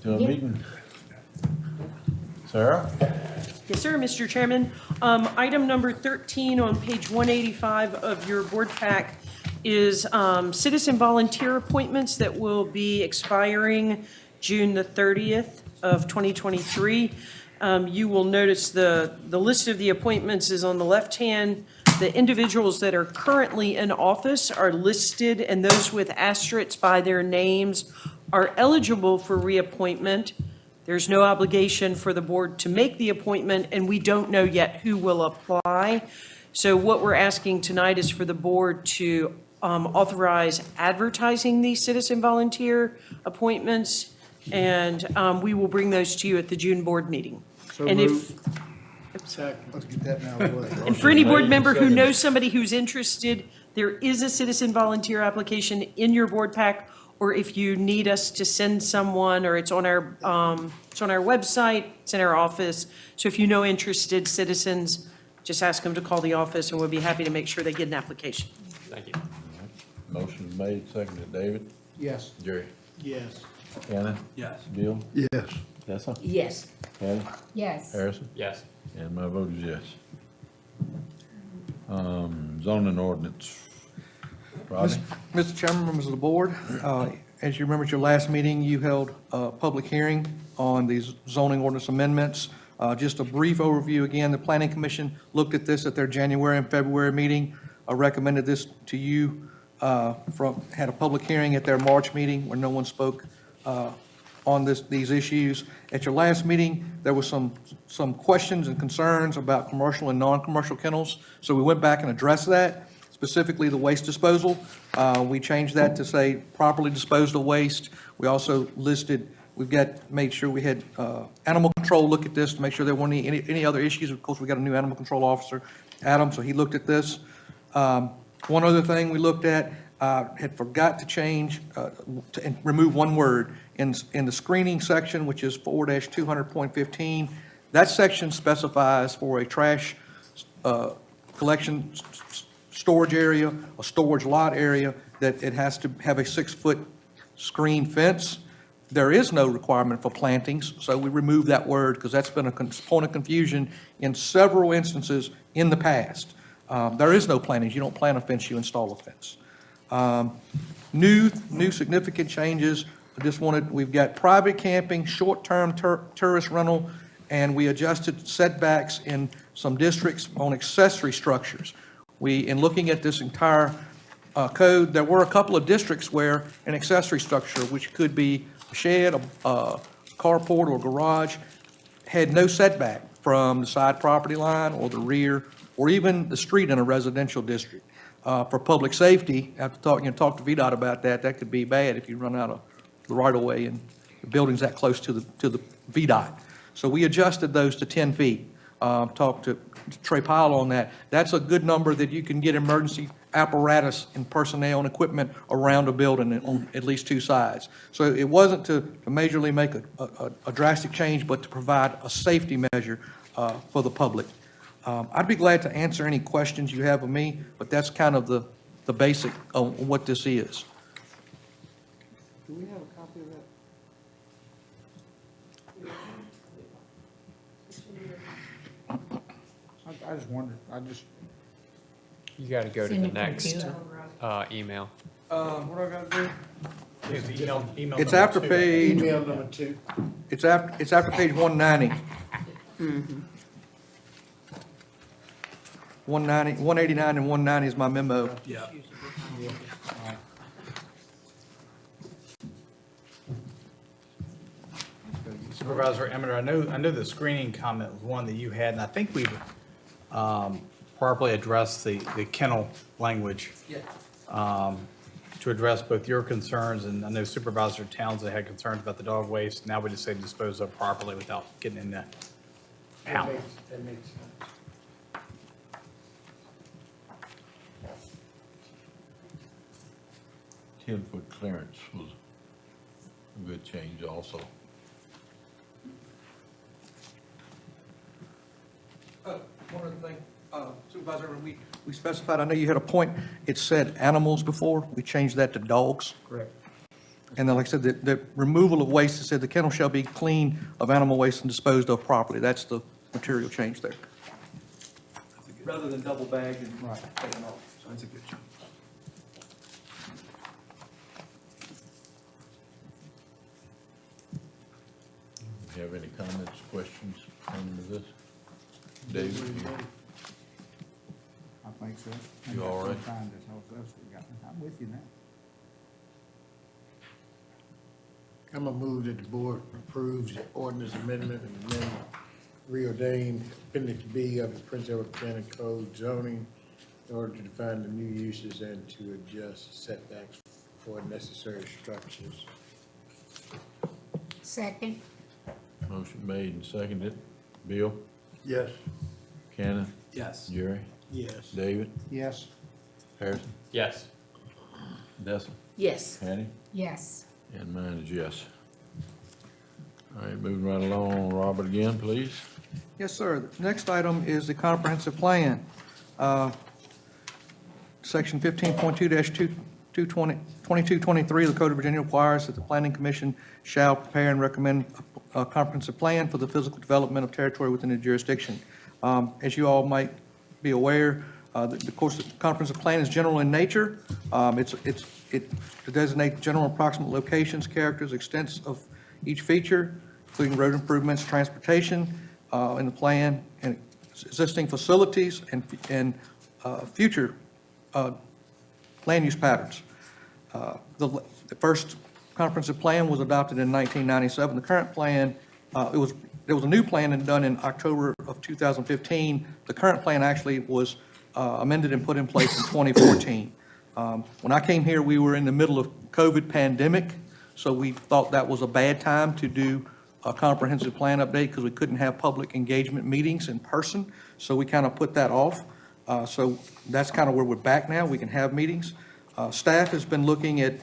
to a meeting. Sarah? Yes, sir, Mr. Chairman. Item number 13 on page 185 of your board pack is citizen volunteer appointments that will be expiring June the 30th of 2023. You will notice the list of the appointments is on the left hand. The individuals that are currently in office are listed, and those with asterisks by their names are eligible for reappointment. There's no obligation for the board to make the appointment, and we don't know yet who will apply. So what we're asking tonight is for the board to authorize advertising these citizen volunteer appointments, and we will bring those to you at the June board meeting. So And if, Let's get that now out of the way. and for any board member who knows somebody who's interested, there is a citizen volunteer application in your board pack, or if you need us to send someone, or it's on our website, it's in our office. So if you know interested citizens, just ask them to call the office, and we'll be happy to make sure they get an application. Thank you. Motion made, seconded. David? Yes. Jerry? Yes. Anna? Yes. Bill? Yes. Tessa? Yes. Patty? Yes. Harrison? Yes. And my vote is yes. Zoning ordinance. Rodney? Mr. Chairman, members of the board, as you remember at your last meeting, you held a public hearing on these zoning ordinance amendments. Just a brief overview again, the Planning Commission looked at this at their January and February meeting, recommended this to you, had a public hearing at their March meeting where no one spoke on these issues. At your last meeting, there was some questions and concerns about commercial and non-commercial kennels, so we went back and addressed that, specifically the waste disposal. We changed that to say properly disposed of waste. We also made sure we had animal control look at this to make sure there weren't any other issues. Of course, we got a new animal control officer, Adam, so he looked at this. One other thing we looked at, had forgot to change, and remove one word in the screening section, which is 4-200.15. That section specifies for a trash collection storage area, a storage lot area, that it has to have a 6-foot screen fence. There is no requirement for plantings, so we removed that word because that's been a point of confusion in several instances in the past. There is no plantings. You don't plant a fence, you install a fence. New significant changes. We've got private camping, short-term tourist rental, and we adjusted setbacks in some districts on accessory structures. In looking at this entire code, there were a couple of districts where an accessory structure, which could be a shed, a carport, or garage, had no setback from the side property line or the rear, or even the street in a residential district. For public safety, I have to talk to VDOT about that. That could be bad if you run out of the right-of-way and the building's that close to the VDOT. So we adjusted those to 10 feet. Talked to Trey Powell on that. That's a good number that you can get emergency apparatus and personnel and equipment around a building on at least two sides. So it wasn't to majorly make a drastic change, but to provide a safety measure for the public. I'd be glad to answer any questions you have of me, but that's kind of the basic of what this is. Do we have a copy of that? I just wondered, You got to go to It's in the the next computer. email. what do I gotta do? It's after page, Email number 2. it's after page 190. 189 and 190 is my memo. Yeah. Supervisor Emmett, I know the screening comment was one that you had, and I think we've properly addressed the kennel language to address both your concerns, and I know Supervisor Townsend had concerns about the dog waste. Now we just say dispose of properly without getting in that pound. That makes sense. Ten-foot clearance was a good change also. One other thing, Supervisor, we specified, I know you had a point, it said animals before, we changed that to dogs. Correct. And then, like I said, the removal of waste, it said the kennel shall be clean of animal waste and disposed of properly. That's the material change there. Rather than double bagged and taken off. So that's a good change. Do you have any comments, questions on this? David? I think so. You all right? Find this whole stuff we got. I'm with you now. I'm gonna move that the board approves the ordinance amendment and amend reordain Appendix B of the Prince Edward County Code zoning in order to define the new uses and to adjust setbacks for necessary structures. Second. Motion made and seconded. Bill? Yes. Cannon? Yes. Jerry? Yes. David? Yes. Harrison? Yes. Dessa? Yes. Hattie? Yes. And mine is yes. All right, moving right along. Robert again, please. Yes, sir. The next item is the comprehensive plan. Section 15.2-2223 of the Code of Virginia requires that the Planning Commission shall prepare and recommend a comprehensive plan for the physical development of territory within the jurisdiction. As you all might be aware, of course, the comprehensive plan is general in nature. It designates general approximate locations, characters, extents of each feature, including road improvements, transportation in the plan, and existing facilities and future land use patterns. The first comprehensive plan was adopted in 1997. The current plan, there was a new plan done in October of 2015. The current plan actually was amended and put in place in 2014. When I came here, we were in the middle of COVID pandemic, so we thought that was a bad time to do a comprehensive plan update because we couldn't have public engagement meetings in person, so we kind of put that off. So that's kind of where we're back now. We can have meetings. Staff has been looking at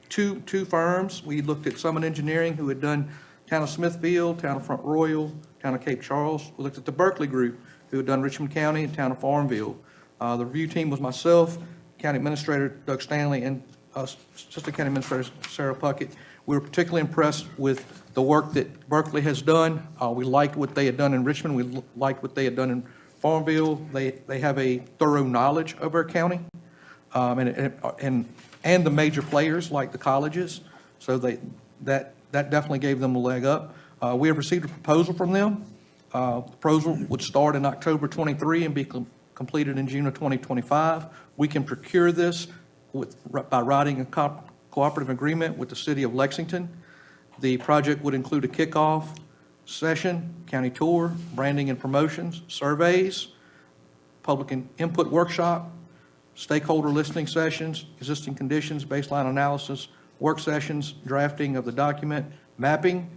two firms. We looked at Summit Engineering, who had done Town of Smithfield, Town of Front Royal, Town of Cape Charles. We looked at the Berkeley Group, who had done Richmond County and Town of Farmville. The review team was myself, County Administrator Doug Stanley, and Assistant County Administrator Sarah Puckett. We were particularly impressed with the work that Berkeley has done. We liked what they had done in Richmond. We liked what they had done in Farmville. They have a thorough knowledge of our county, and the major players like the colleges. So that definitely gave them a leg up. We have received a proposal from them. The proposal would start in October 23 and be completed in June of 2025. We can procure this by writing a cooperative agreement with the city of Lexington. The project would include a kickoff session, county tour, branding and promotions, surveys, public input workshop, stakeholder listening sessions, existing conditions, baseline analysis, work sessions, drafting of the document, mapping,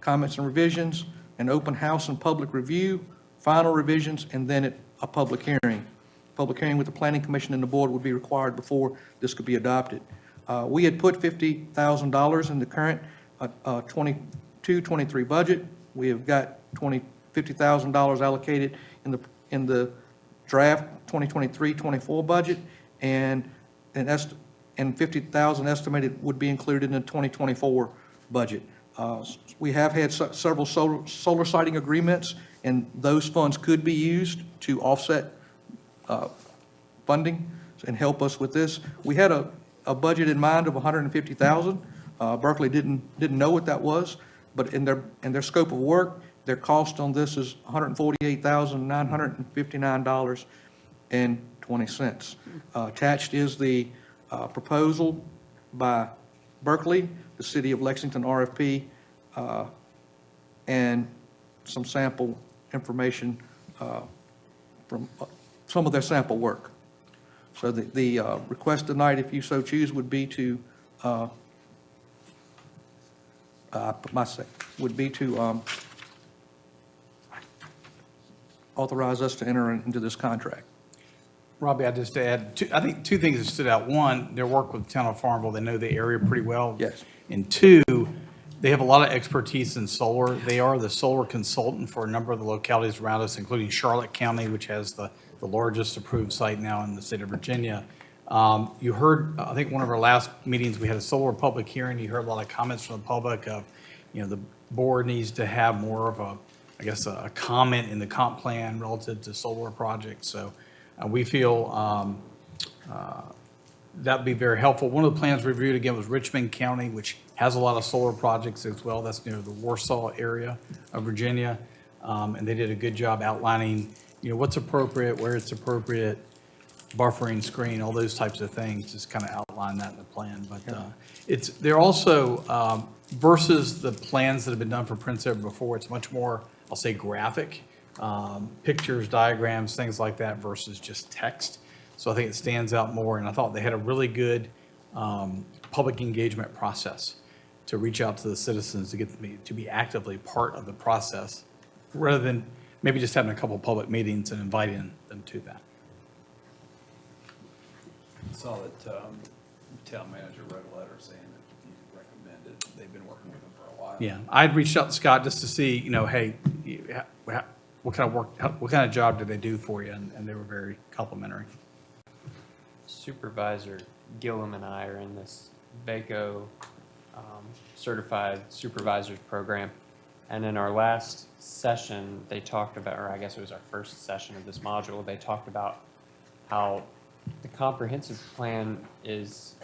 comments and revisions, an open house and public review, final revisions, and then a public hearing. Public hearing with the Planning Commission and the board would be required before this could be adopted. We had put $50,000 in the current 22-23 budget. We have got $50,000 allocated in the draft 2023-24 budget, and $50,000 estimated would be included in the 2024 budget. We have had several solar siting agreements, and those funds could be used to offset funding and help us with this. We had a budget in mind of $150,000. Berkeley didn't know what that was, but in their scope of work, their cost on this is $148,959.20. Attached is the proposal by Berkeley, the City of Lexington RFP, and some sample information from some of their sample work. So the request tonight, if you so choose, would be to authorize us to enter into this contract. Robbie, I'd just add, I think two things that stood out. One, their work with the town of Farmville, they know the area pretty well. Yes. And two, they have a lot of expertise in solar. They are the solar consultant for a number of the localities around us, including Charlotte County, which has the largest approved site now in the state of Virginia. You heard, I think one of our last meetings, we had a solar public hearing. You heard a lot of comments from the public of, the board needs to have more of a, I guess, a comment in the comp plan relative to solar projects. So we feel that'd be very helpful. One of the plans reviewed again was Richmond County, which has a lot of solar projects as well. That's near the Warsaw area of Virginia. And they did a good job outlining, what's appropriate, where it's appropriate, buffering, screen, all those types of things, just kind of outline that in the plan. But they're also, versus the plans that have been done for Prince Edward before, it's much more, I'll say, graphic, pictures, diagrams, things like that versus just text. So I think it stands out more, and I thought they had a really good public engagement process to reach out to the citizens to get them to be actively part of the process, rather than maybe just having a couple of public meetings and inviting them to that. I saw that town manager wrote a letter saying that he recommended, they've been working with him for a while. Yeah, I'd reached out to Scott just to see, hey, what kind of work, what kind of job did they do for you? And they were very complimentary. Supervisor Gillum and I are in this VACO Certified Supervisors Program. And in our last session, they talked about, or I guess it was our first session of this module, they talked about how the comprehensive plan is,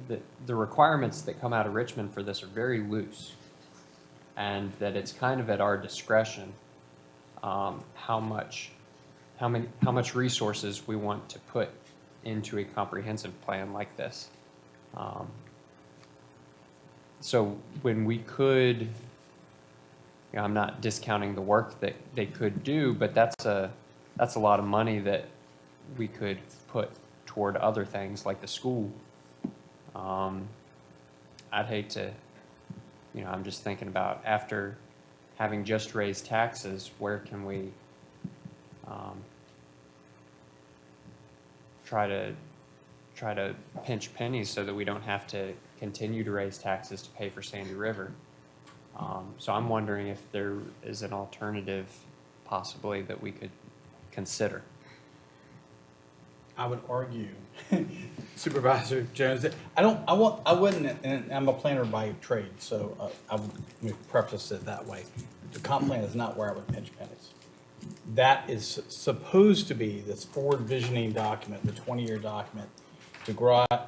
the requirements that come out of Richmond for this are very loose. And that it's kind of at our discretion how much resources we want to put into a comprehensive plan like this. So when we could, I'm not discounting the work that they could do, but that's a lot of money that we could put toward other things like the school. I'd hate to, I'm just thinking about after having just raised taxes, where can we try to pinch pennies so that we don't have to continue to raise taxes to pay for Sandy River. So I'm wondering if there is an alternative possibly that we could consider. I would argue, Supervisor Jones, that I wouldn't, and I'm a planner by trade, so I would preface it that way. The comp plan is not where I would pinch pennies. That is supposed to be this forward visioning document, the 20-year document, to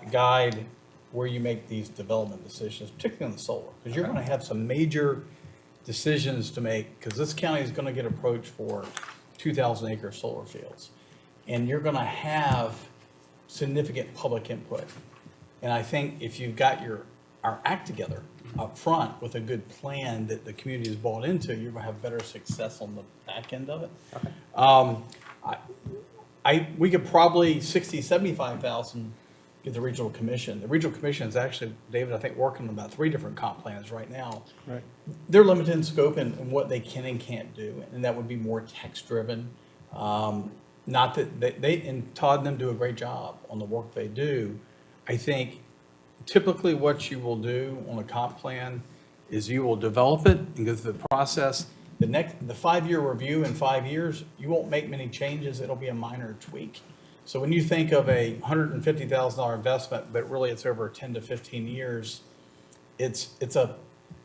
guide where you make these development decisions, particularly on the solar, because you're going to have some major decisions to make, because this county is going to get approached for 2,000-acre solar fields. And you're going to have significant public input. And I think if you've got our act together up front with a good plan that the community is bought into, you're going to have better success on the back end of it. We could probably 60, 75,000 get the regional commission. The regional commission is actually, David, I think, working on about 3 different comp plans right now. Right. They're limited in scope and what they can and can't do, and that would be more text-driven. Not that they and Todd and them do a great job on the work they do. I think typically what you will do on a comp plan is you will develop it and go through the process. The 5-year review in 5 years, you won't make many changes. It'll be a minor tweak. So when you think of a $150,000 investment, but really it's over 10 to 15 years, it's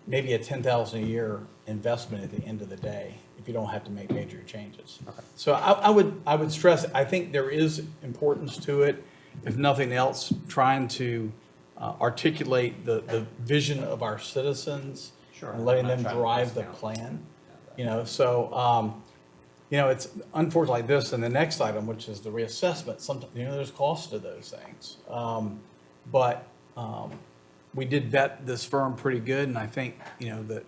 maybe a $10,000 a year investment at the end of the day if you don't have to make major changes. Okay. So I would stress, I think there is importance to it, if nothing else, trying to articulate the vision of our citizens. Sure. And letting them drive the plan. It's unfortunately like this, and the next item, which is the reassessment, sometimes, there's cost to those things. But we did vet this firm pretty good, and I think, that,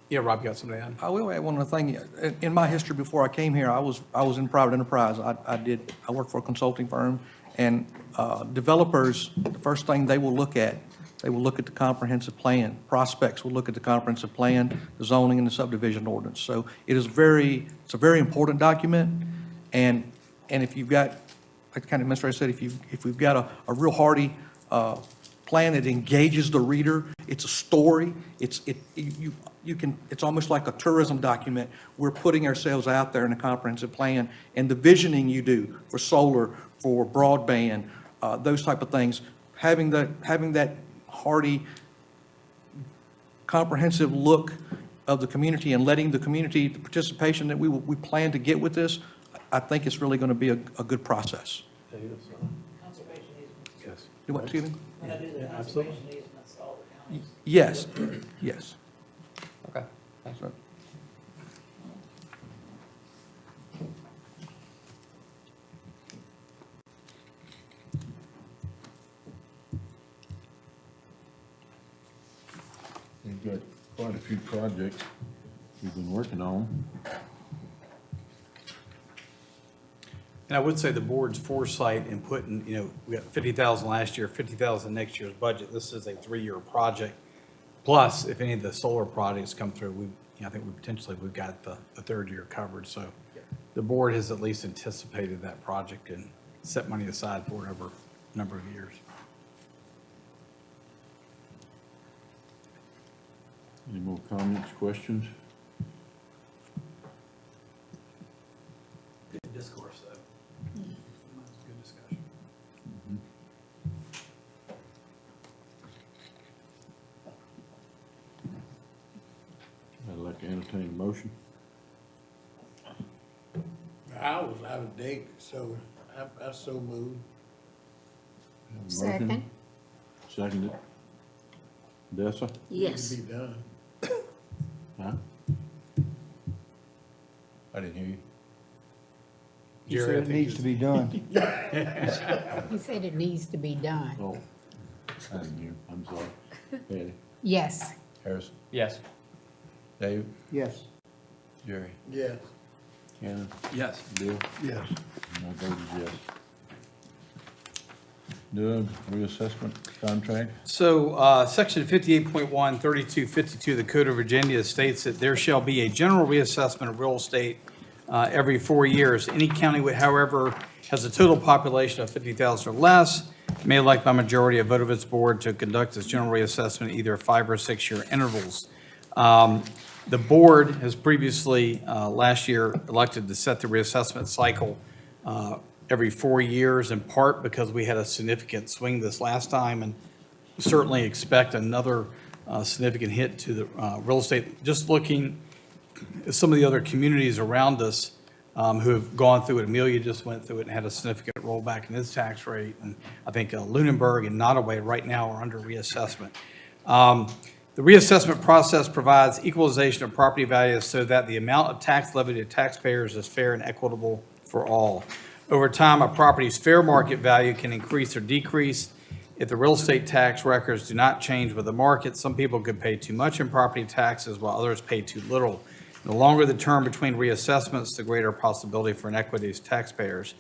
yeah, Rob, you got something to add? I will add one other thing. In my history before I came here, I was in private enterprise. I worked for a consulting firm, and developers, the first thing they will look at the comprehensive plan. Prospects will look at the comprehensive plan, the zoning, and the subdivision ordinance. So it's a very important document, and if you've got, like the county administrator said, if we've got a real hardy plan that engages the reader. It's a story. It's almost like a tourism document. We're putting ourselves out there in a comprehensive plan, and the visioning you do for solar, for broadband, those type of things, having that hearty, comprehensive look of the community and letting the community, the participation that we plan to get with this, I think it's really going to be a good process. Conservation easements. Yes. Do what, excuse me? When I do the conservation easements, all the counties. Yes, yes. Okay, thanks. We've got quite a few projects we've been working on. And I would say the board's foresight in putting, we got 50,000 last year, 50,000 next year's budget. This is a 3-year project. Plus, if any of the solar projects come through, I think we've got the 3rd year covered. So the board has at least anticipated that project and set money aside for it over a number of years. Any more comments, questions? Good discourse, though. Good discussion. I'd like to entertain a motion. I was out of date, so I so moved. Have a motion? Second. Seconded. Dessa? Yes. Need to be done. Huh? I didn't hear you. You said it needs to be done. He said it needs to be done. Oh, I didn't hear. I'm sorry. Eddie? Yes. Harrison? Yes. Dave? Yes. Jerry? Yes. Cannon? Yes. Bill? Yes. And I vote is yes. Doug, reassessment contract? So, section 58.1, 3252 of the Code of Virginia states that there shall be a general reassessment of real estate every 4 years. Any county, however, has a total population of 50,000 or less, may elect by majority a vote of its board to conduct its general reassessment in either 5 or 6 year intervals. The board has previously, last year, elected to set the reassessment cycle every 4 years, in part because we had a significant swing this last time, and certainly expect another significant hit to the real estate. Just looking at some of the other communities around us who have gone through it, Amelia just went through it and had a significant rollback in its tax rate, and I think Lunenburg and Nottoway right now are under reassessment. The reassessment process provides equalization of property values so that the amount of tax levied to taxpayers is fair and equitable for all. Over time, a property's fair market value can increase or decrease if the real estate tax records do not change with the market. Some people could pay too much in property taxes while others pay too little. The longer the term between reassessments, the greater possibility for inequity to taxpayers.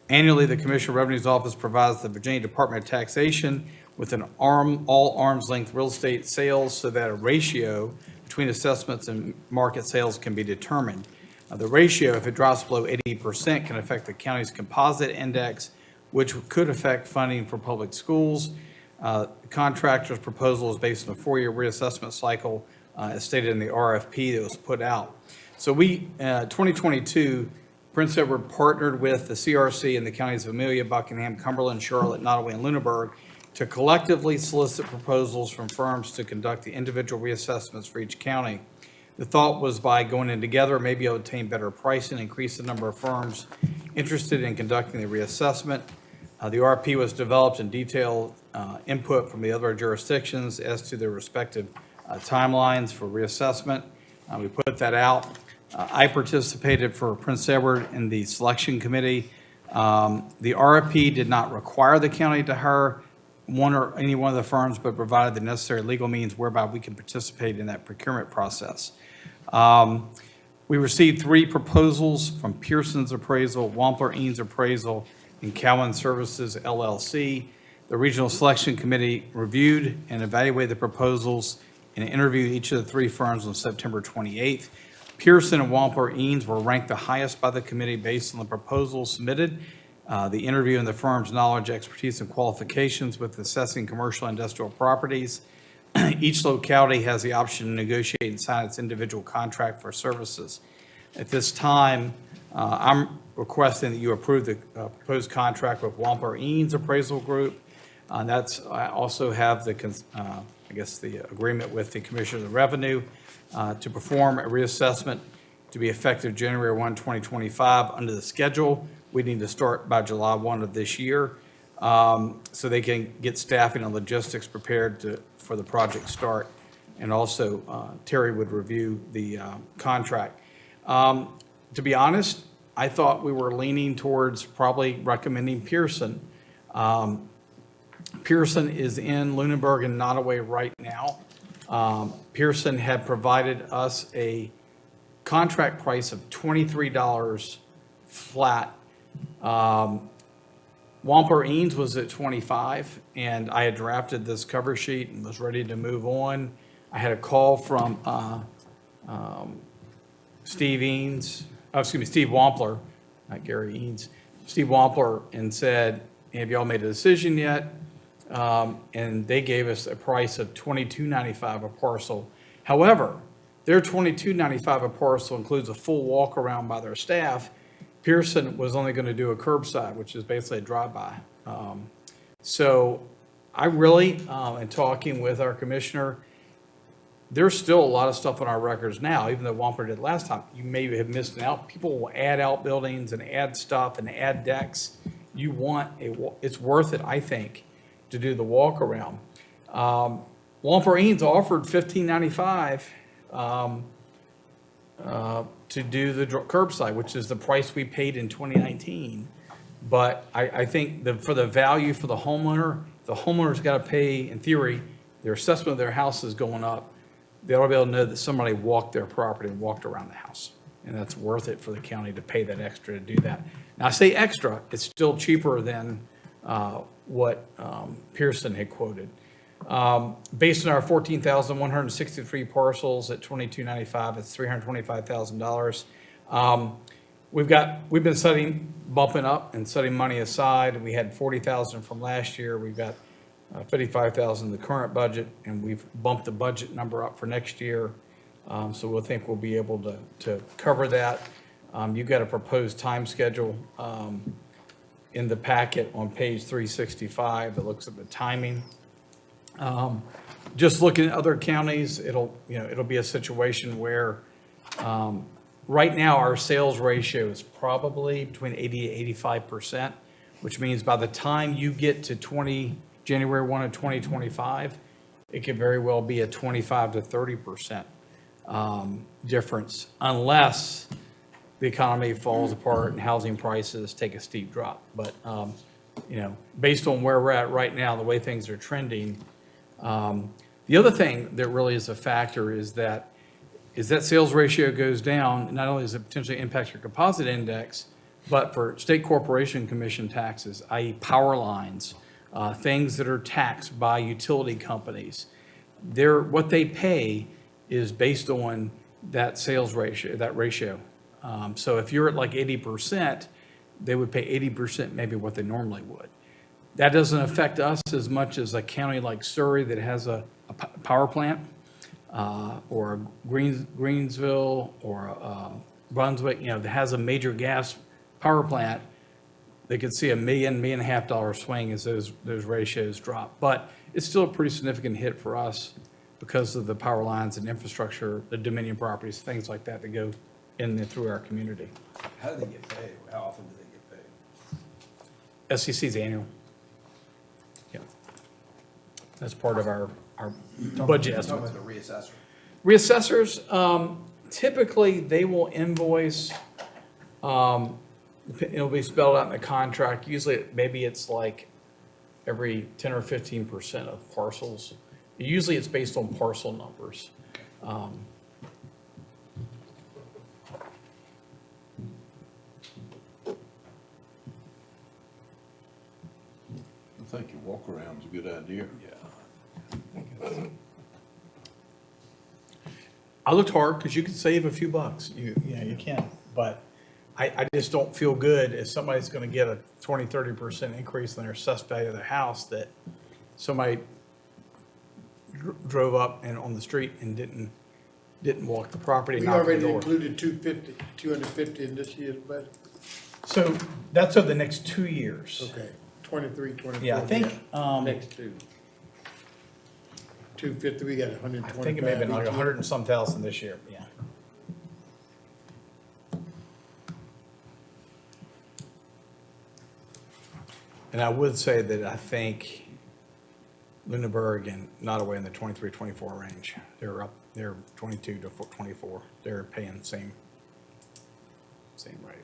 Annually, the Commissioner of Revenue's Office provides the Virginia Department of Taxation with an all arm's length real estate sales so that a ratio between assessments and market sales can be determined. The ratio, if it drops below 80%, can affect the county's composite index, which could affect funding for public schools. The contractor's proposal is based on a 4-year reassessment cycle, as stated in the RFP that was put out. So 2022, Prince Edward partnered with the CRC and the counties of Amelia, Buckingham, Cumberland, Charlotte, Nottoway, and Lunenburg to collectively solicit proposals from firms to conduct the individual reassessments for each county. The thought was by going in together, maybe obtain better pricing, increase the number of firms interested in conducting the reassessment. The RFP was developed in detailed input from the other jurisdictions as to their respective timelines for reassessment. We put that out. I participated for Prince Edward in the selection committee. The RFP did not require the county to hire one or any one of the firms, but provided the necessary legal means whereby we can participate in that procurement process. We received 3 proposals from Pearson's Appraisal, Wampler Eanes Appraisal, and Cowan Services LLC. The Regional Selection Committee reviewed and evaluated the proposals and interviewed each of the 3 firms on September 28th. Pearson and Wampler Eanes were ranked the highest by the committee based on the proposals submitted. the interview and the firm's knowledge, expertise, and qualifications with assessing commercial and industrial properties. Each locality has the option to negotiate and sign its individual contract for services. At this time, I'm requesting that you approve the proposed contract with Wampler Eanes Appraisal Group. I also have the, the agreement with the Commissioner of the Revenue to perform a reassessment to be effective January 1, 2025. Under the schedule, we need to start by July 1 of this year, so they can get staffing and logistics prepared for the project start. And also, Terry would review the contract. To be honest, I thought we were leaning towards probably recommending Pearson. Pearson is in Lunenburg and Nottaway right now. Pearson had provided us a contract price of $23 flat. Wampler Eanes was at 25, and I had drafted this cover sheet and was ready to move on. I had a call from Steve Wampler, not Gary Eanes, Steve Wampler, and said, have y'all made a decision yet? And they gave us a price of $22.95 a parcel. However, their $22.95 a parcel includes a full walk around by their staff. Pearson was only going to do a curbside, which is basically a drive-by. So I really, in talking with our commissioner, there's still a lot of stuff on our records now, even though Wampler did last time. You may have missed it out. People will add outbuildings and add stuff and add decks. It's worth it, I think, to do the walk around. Wampler Eanes offered $15.95 to do the curbside, which is the price we paid in 2019. But I think for the value for the homeowner's got to pay, in theory, their assessment of their house is going up. They ought to be able to know that somebody walked their property and walked around the house. And that's worth it for the county to pay that extra to do that. Now, I say extra, it's still cheaper than what Pearson had quoted. Based on our 14,163 parcels at $22.95, it's $325,000. We've been bumping up and setting money aside. We had $40,000 from last year. We've got $55,000 in the current budget, and we've bumped the budget number up for next year. So we'll think we'll be able to cover that. You've got a proposed time schedule in the packet on page 365 that looks at the timing. Just looking at other counties, it'll be a situation where right now our sales ratio is probably between 80 to 85%, which means by the time you get to January 1 of 2025, it could very well be a 25 to 30% difference, unless the economy falls apart and housing prices take a steep drop. But, based on where we're at right now, the way things are trending, the other thing that really is a factor is that sales ratio goes down, not only does it potentially impact your composite index, but for state corporation commission taxes, i.e. power lines, things that are taxed by utility companies, what they pay is based on that sales ratio, so if you're at like 80%, they would pay 80% maybe what they normally would. That doesn't affect us as much as a county like Surrey that has a power plant, or Greensville, or Brunswick, that has a major gas power plant. They could see $1 million, $1.5 million swing as those ratios drop. But it's still a pretty significant hit for us because of the power lines and infrastructure, the Dominion properties, things like that go in and through our community. How do they get paid? How often do they get paid? SEC's annual. Yeah. That's part of our budget estimate. Talking about the reassessor. Reassessors, typically they will invoice, it'll be spelled out in the contract. Usually maybe it's like every 10 or 15% of parcels. Usually it's based on parcel numbers. I think your walk around's a good idea. I looked hard because you can save a few bucks. You can, but I just don't feel good if somebody's gonna get a 20, 30% increase in their assessed value of their house, that somebody drove up and on the street and didn't walk the property and We knock on the already door. included 250 in this year's budget. So that's over the next 2 years. Okay, 23, 24. Yeah, I think, Next two. 250, we got I 125. think it may have been like each year. 100 and some thousand this year, yeah. And I would say that I think Lunenburg and Nottaway in the 23, 24 range, they're 22 to 24. They're paying the same rate.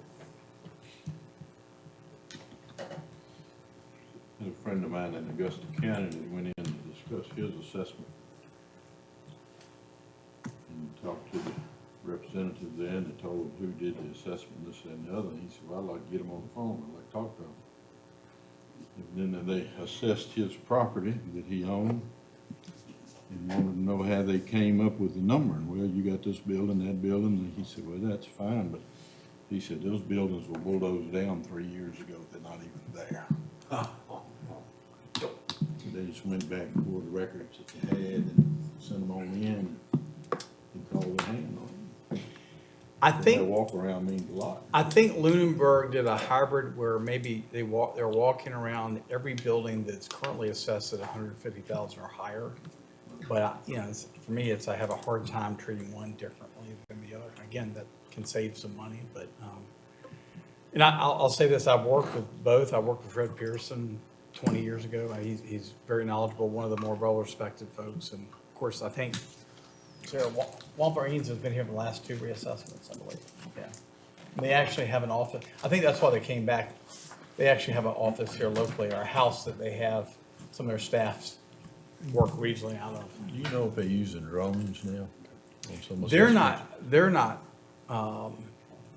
Had a friend of mine in Augusta County that went in to discuss his assessment. And talked to the representative there, and they told who did the assessment, this and the other. And he said, well, I'd like to get them on the phone, I'd like to talk to them. And then they assessed his property that he owned and wanted to know how they came up with the number. And, well, you got this building, that building. And he said, well, that's fine, but he said, those buildings were bulldozed down 3 years ago. They're not even there. They just went back and pulled the records that they had and sent them on in and called their hand on them. I That think, walk around means a lot. I think Lunenburg did a hybrid where maybe they're walking around every building that's currently assessed at 150,000 or higher. But, you know, for me, I have a hard time treating one differently than the other. Again, that can save some money, but, and I'll say this, I've worked with both. I worked with Fred Pearson 20 years ago. He's very knowledgeable, one of the more well-respected folks. And of course, I think Sarah Walper-Eanes has been here for the last 2 reassessments, I believe. Yeah. And they actually have an office. I think that's why they came back. They actually have an office here locally, or a house that they have some of their staffs work regionally out of. Do you know if they're using drones now? on some They're assessments? not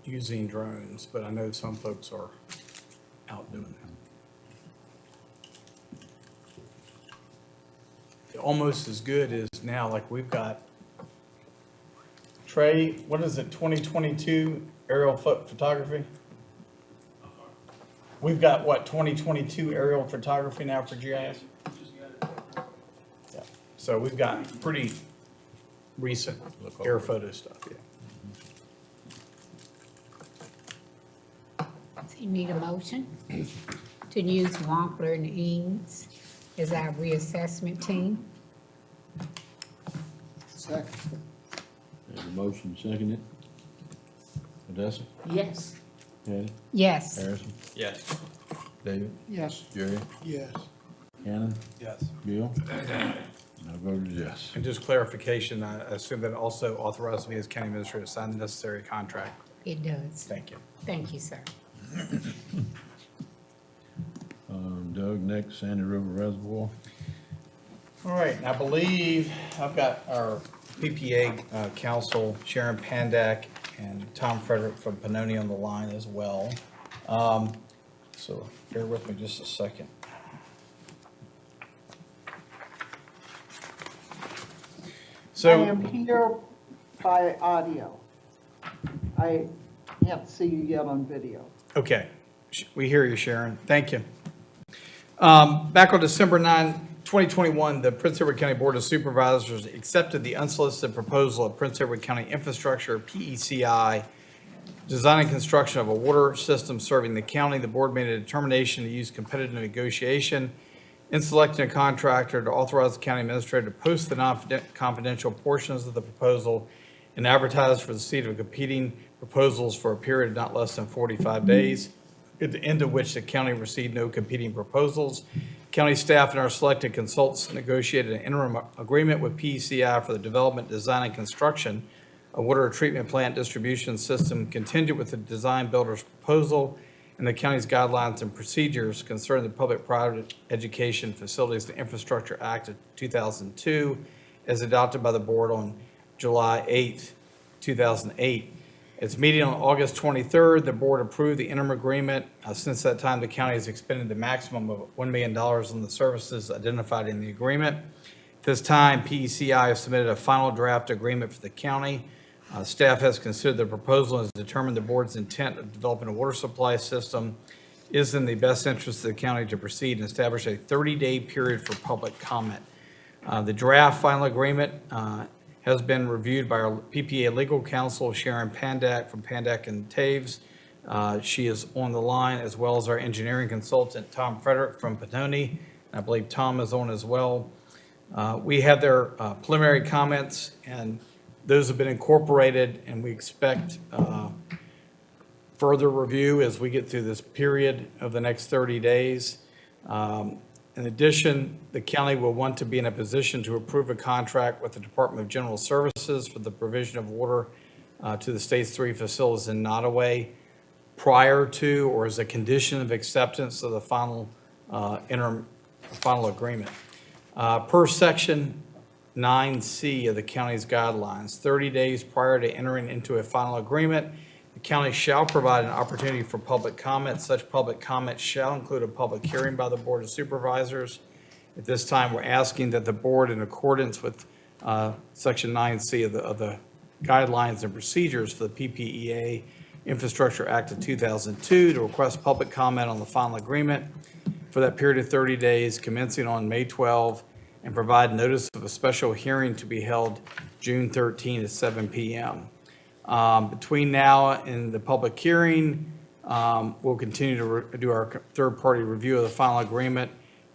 using drones, but I know some folks are out doing that. Almost as good as now, like we've got, Trey, what is it, 2022 aerial photography? We've got, what, 2022 aerial photography now for GIS? Yeah. So we've got pretty recent air photo stuff, yeah. So you need a motion to use Wampler and Eames as our reassessment team. Second. There's a motion, seconded. Odessa? Yes. Patty? Yes. Harrison? Yes. David? Yes. Jerry? Yes. Shannon? Yes. Bill? I voted yes. And just clarification, I assume that also authorizes me as county administrator to sign the necessary contract. It does. Thank you. Thank you, sir. Doug, next, Sandy River Reservoir. All right, and I believe I've got our PPA council, Sharon Pandak and Tom Frederick from Panoni on the line as well. So bear with me just a second. I So, am here by audio. I can't see you yet on video. okay, we hear you, Sharon. Thank you. Back on December 9, 2021, the Prince Edward County Board of Supervisors accepted the unsolicited proposal of Prince Edward County Infrastructure, PECI, design and construction of a water system serving the county. The board made a determination to use competitive negotiation in selecting a contractor to authorize the county administrator to post the non-confidential portions of the proposal and advertise for the receipt of competing proposals for a period of not less than 45 days, at the end of which the county received no competing proposals. County staff and our selected consultants negotiated an interim agreement with PECI for the development, design, and construction of water treatment plant distribution system contingent with the design builder's proposal and the county's guidelines and procedures concerning the Public-Private Education Facilities and Infrastructure Act of 2002 as adopted by the board on July 8, 2008. Its meeting on August 23rd, the board approved the interim agreement. Since that time, the county has expended the maximum of $1 million on the services identified in the agreement. At this time, PECI has submitted a final draft agreement for the county. Staff has considered the proposal and has determined the board's intent of developing a water supply system is in the best interest of the county to proceed and establish a 30-day period for public comment. The draft final agreement has been reviewed by our PPA legal counsel, Sharon Pandak from Pandak and Taves. She is on the line, as well as our engineering consultant, Tom Frederick from Petone. I believe Tom is on as well. We have their preliminary comments, and those have been incorporated, and we expect further review as we get through this period of the next 30 days. In addition, the county will want to be in a position to approve a contract with the Department of General Services for the provision of water to the state's 3 facilities in Nottoway prior to or as a condition of acceptance of the final final agreement. Per section 9C of the county's guidelines, 30 days prior to entering into a final agreement, the county shall provide an opportunity for public comment. Such public comment shall include a public hearing by the Board of Supervisors. At this time, we're asking that the board, in accordance with section 9C of the guidelines and procedures for the PPEA Infrastructure Act of 2002, to request public comment on the final agreement for that period of 30 days commencing on May 12, and provide notice of a special hearing to be held June 13 at 7 p.m. Between now and the public hearing, we'll continue to do our third-party review of the final agreement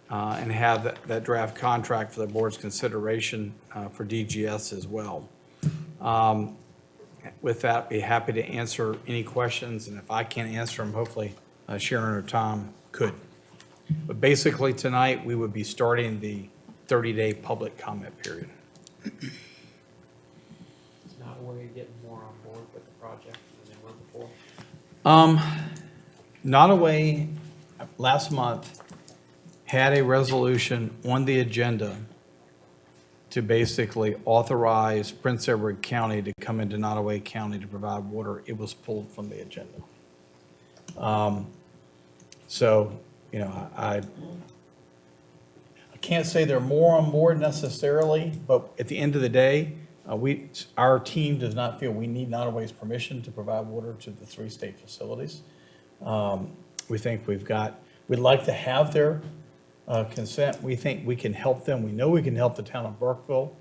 and have that draft contract for the board's consideration for DGS as well. With that, be happy to answer any questions, and if I can't answer them, hopefully Sharon or Tom could. But basically, tonight, we would be starting the 30-day public comment period. It's not where you're getting more on board with the project than they were before. Nottoway, last month, had a resolution on the agenda to basically authorize Prince Edward County to come into Nottoway County to provide water. It was pulled from the agenda. So, you know, I can't say they're more on board necessarily, but at the end of the day, our team does not feel we need Nottoway's permission to provide water to the 3 state facilities. We think we'd like to have their consent. We think we can help them. We know we can help the town of Burkeville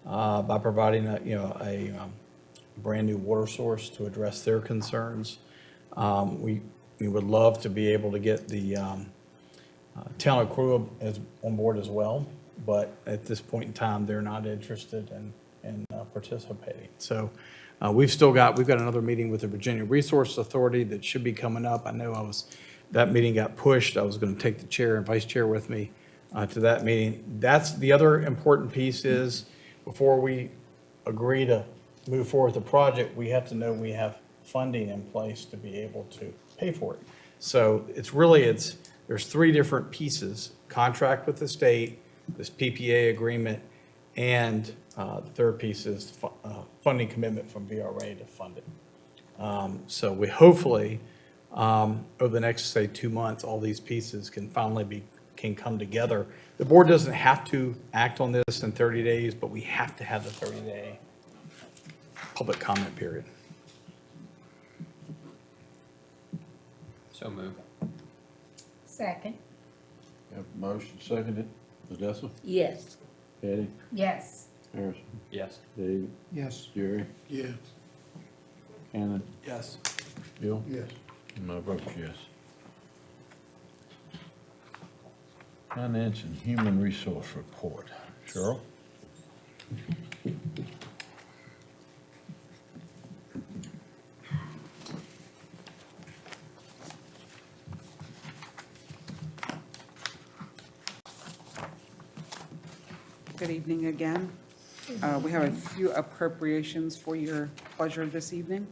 by providing a brand new water source to address their concerns. We would love to be able to get the town of Crew on board as well, but at this point in time, they're not interested in participating. So we've got another meeting with the Virginia Resource Authority that should be coming up. I know that meeting got pushed. I was going to take the chair and vice chair with me to that meeting. That's the other important piece is before we agree to move forward with the project, we have to know we have funding in place to be able to pay for it. So there's 3 different pieces: contract with the state, this PPA agreement, and the third piece is funding commitment from VRA to fund it. So we hopefully, over the next, say, 2 months, all these pieces can come together. The board doesn't have to act on this in 30 days, but we have to have the 30-day public comment period. So moved. Second. Have a motion seconded. Odessa? Yes. Patty? Yes. Harrison? Yes. Dave? Yes. Jerry? Yes. Shannon? Yes. Bill? Yes. And my vote's yes. Finance and Human Resource Report. Cheryl? Good evening again. We have a few appropriations for your pleasure this evening.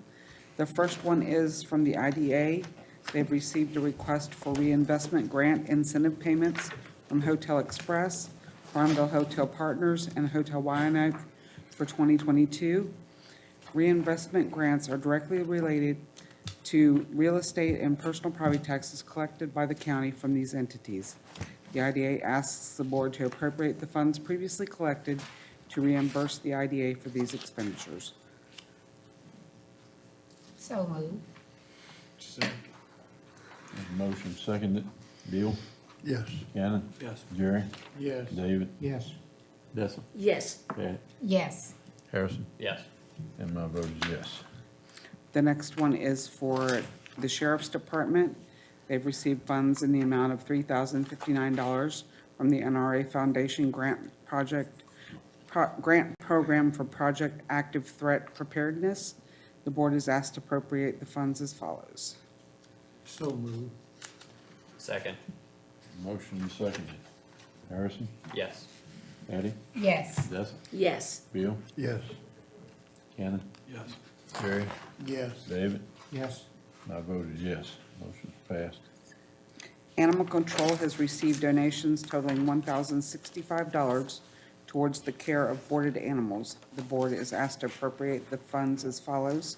The first one is from the IDA. They've received a request for reinvestment grant incentive payments from Hotel Express, Farmville Hotel Partners, and Hotel Wyandotte for 2022. Reinvestment grants are directly related to real estate and personal property taxes collected by the county from these entities. The IDA asks the board to appropriate the funds previously collected to reimburse the IDA for these expenditures. So moved. Motion seconded. Bill? Yes. Shannon? Yes. Jerry? Yes. David? Yes. Dessa? Yes. Patty? Yes. Harrison? Yes. And my vote is yes. The next one is for the Sheriff's Department. They've received funds in the amount of $3,059 from the NRA Foundation Grant Grant Program for Project Active Threat Preparedness. The board is asked to appropriate the funds as follows. So moved. Second. Motion seconded. Harrison? Yes. Patty? Yes. Dessa? Yes. Bill? Yes. Shannon? Yes. Jerry? Yes. David? Yes. My vote is yes. Motion's passed. Animal Control has received donations totaling $1,065 towards the care of boarded animals. The board is asked to appropriate the funds as follows.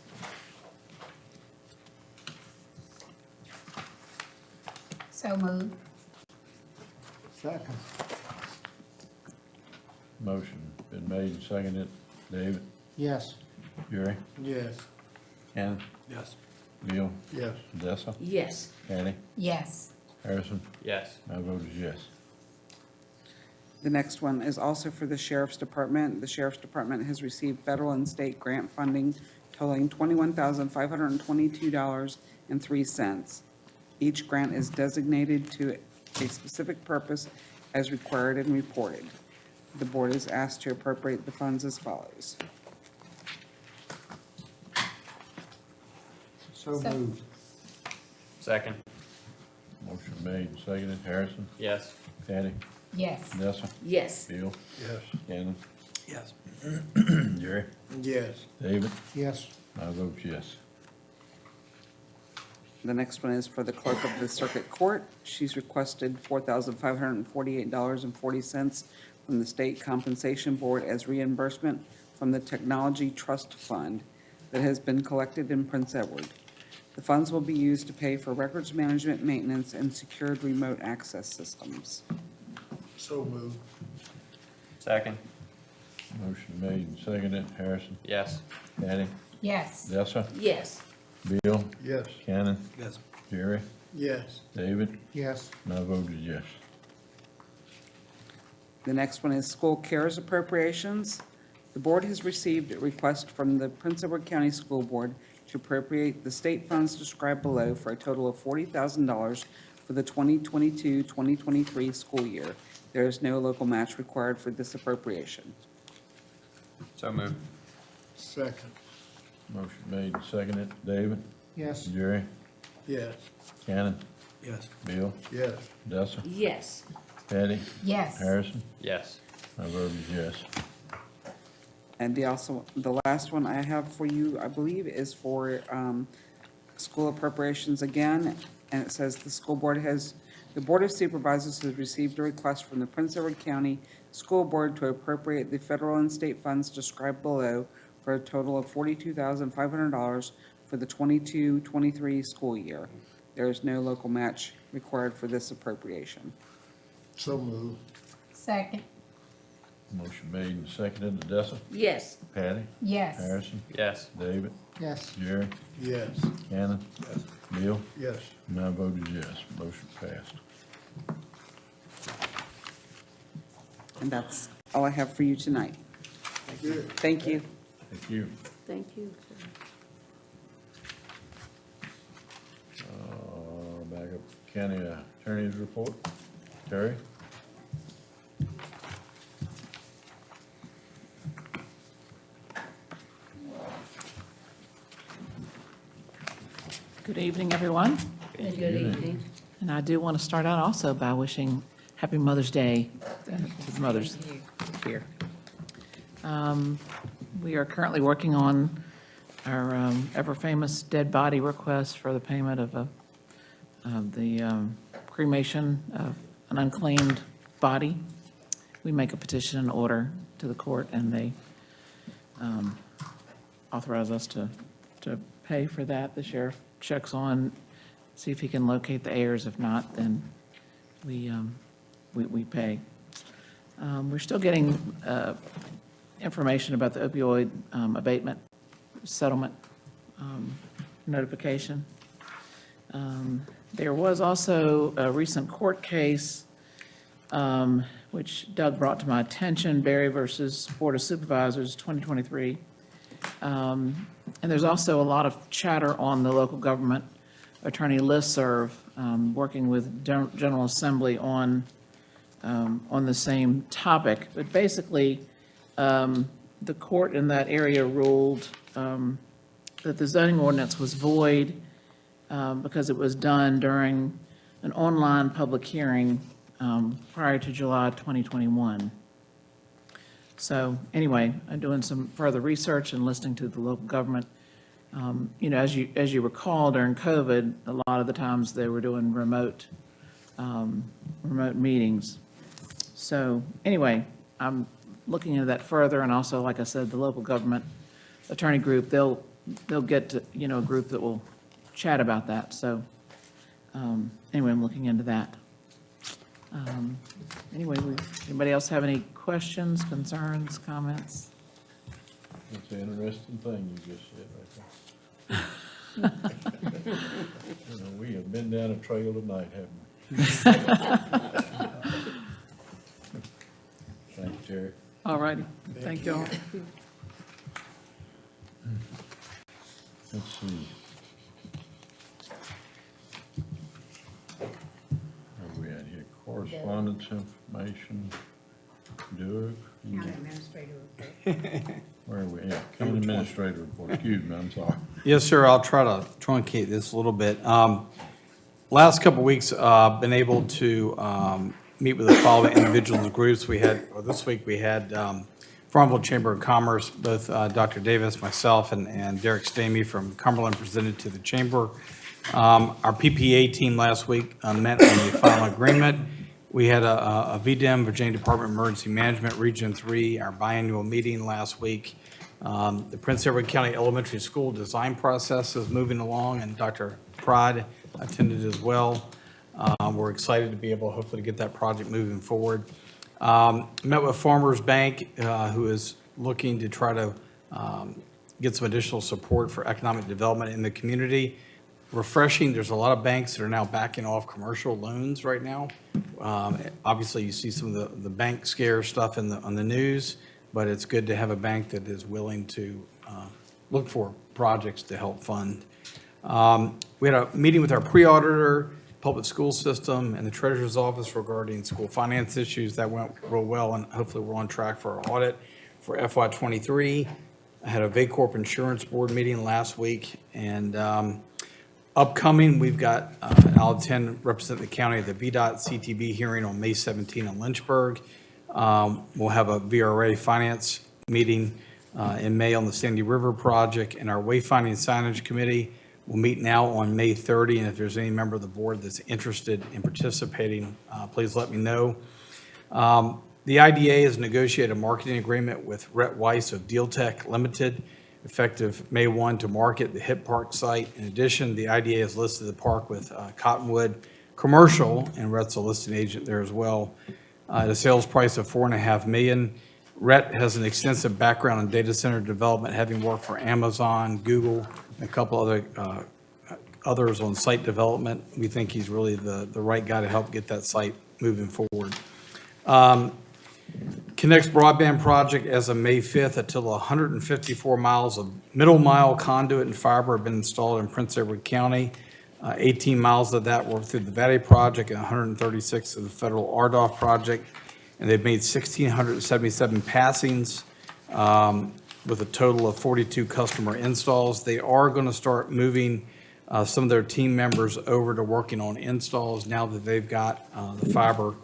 So moved. Second. Motion been made and seconded. David? Yes. Jerry? Yes. Shannon? Yes. Bill? Yes. Dessa? Yes. Patty? Yes. Harrison? Yes. My vote is yes. The next one is also for the Sheriff's Department. The Sheriff's Department has received federal and state grant funding totaling $21,522.03. Each grant is designated to a specific purpose as required and reported. The board is asked to appropriate the funds as follows. So moved. Second. Motion made and seconded. Harrison? Yes. Patty? Yes. Dessa? Yes. Bill? Yes. Shannon? Yes. Jerry? Yes. David? Yes. My vote's yes. The next one is for the clerk of the circuit court. She's requested $4,548.40 from the state compensation board as reimbursement from the technology trust fund that has been collected in Prince Edward. The funds will be used to pay for records management, maintenance, and secured remote access systems. So moved. Second. Motion made and seconded. Harrison? Yes. Patty? Yes. Dessa? Yes. Bill? Yes. Shannon? Yes. Jerry? Yes. David? Yes. My vote is yes. The next one is school cares appropriations. The board has received a request from the Prince Edward County School Board to appropriate the state funds described below for a total of $40,000 for the 2022-2023 school year. There is no local match required for this appropriation. So moved. Second. Motion made and seconded. David? Yes. Jerry? Yes. Shannon? Yes. Bill? Yes. Dessa? Yes. Patty? Yes. Harrison? Yes. My vote is yes. And the last one I have for you, I believe, is for school appropriations again. And it says the Board of Supervisors has received a request from the Prince Edward County School Board to appropriate the federal and state funds described below for a total of $42,500 for the 22-23 school year. There is no local match required for this appropriation. So moved. Second. Motion made and seconded. Dessa? Yes. Patty? Yes. Harrison? Yes. David? Yes. Jerry? Yes. Shannon? Yes. Bill? Yes. My vote is yes. Motion passed. And that's all I have for you tonight. Good. Thank you. Thank you. Thank you. Back up county attorney's report. Terry? Good evening, everyone. Good evening. And I do want to start out also by wishing Happy Mother's Day to the mothers here. We are currently working on our ever-famous dead body request for the payment of the cremation of an unclaimed body. We make a petition and order to the court, and they authorize us to pay for that. The sheriff checks on, see if he can locate the heirs. If not, then we pay. We're still getting information about the opioid abatement settlement. notification. There was also a recent court case, which Doug brought to my attention, Berry versus Board of Supervisors, 2023. And there's also a lot of chatter on the local government attorney listserv, working with General Assembly on the same topic. But basically, the court in that area ruled that the zoning ordinance was void because it was done during an online public hearing prior to July 2021. So anyway, I'm doing some further research and listening to the local government. You know, as you recall, during COVID, a lot of the times they were doing remote meetings. So anyway, I'm looking into that further, and also, like I said, the local government attorney group, they'll get to, you know, a group that will chat about that. So anyway, I'm looking into that. Anyway, anybody else have any questions, concerns, comments? That's an interesting thing you just said right there. You know, we have been down a trail tonight, haven't we? Thanks, Terry. All righty, thank you all. Let's see. Where are we at here? Correspondence information. Doug? County Administrator report. Where are we at? County Administrator report. Excuse me, I'm sorry. Yes, sir, I'll try to truncate this a little bit. Last couple of weeks, been able to meet with the following individuals and groups. This week we had Farmville Chamber of Commerce, both Dr. Davis, myself, and Derek Stamey from Cumberland presented to the chamber. Our PPA team last week met on the final agreement. We had a VDEM, Virginia Department of Emergency Management, Region 3, our biannual meeting last week. The Prince Edward County Elementary School design process is moving along, and Dr. Pride attended as well. We're excited to be able, hopefully, to get that project moving forward. Met with Farmers Bank, who is looking to try to get some additional support for economic development in the community. Refreshing, there's a lot of banks that are now backing off commercial loans right now. Obviously, you see some of the bank scare stuff on the news, but it's good to have a bank that is willing to look for projects to help fund. We had a meeting with our pre-auditor, public school system, and the treasurer's office regarding school finance issues. That went real well, and hopefully we're on track for our audit for FY23. I had a VACORP Insurance Board meeting last week, and upcoming, we've got, I'll represent the county at the VDOT CTB hearing on May 17 in Lynchburg. We'll have a VRA finance meeting in May on the Sandy River project, and our wayfinding signage committee will meet now on May 30, and if there's any member of the board that's interested in participating, please let me know. The IDA has negotiated a marketing agreement with Rhett Weiss of Deal Tech Limited, effective May 1 to market the Hip Park site. In addition, the IDA has listed the park with Cottonwood Commercial, and Rhett's a listing agent there as well, at a sales price of $4.5 million. Rhett has an extensive background in data center development, having worked for Amazon, Google, and a couple others on site development. We think he's really the right guy to help get that site moving forward. Connect's broadband project as of May 5th until 154 miles of middle mile conduit and fiber have been installed in Prince Edward County. 18 miles of that were through the Valley project and 136 of the federal RDOF project. And they've made 1,677 passings with a total of 42 customer installs. They are going to start moving some of their team members over to working on installs now that they've got the fiber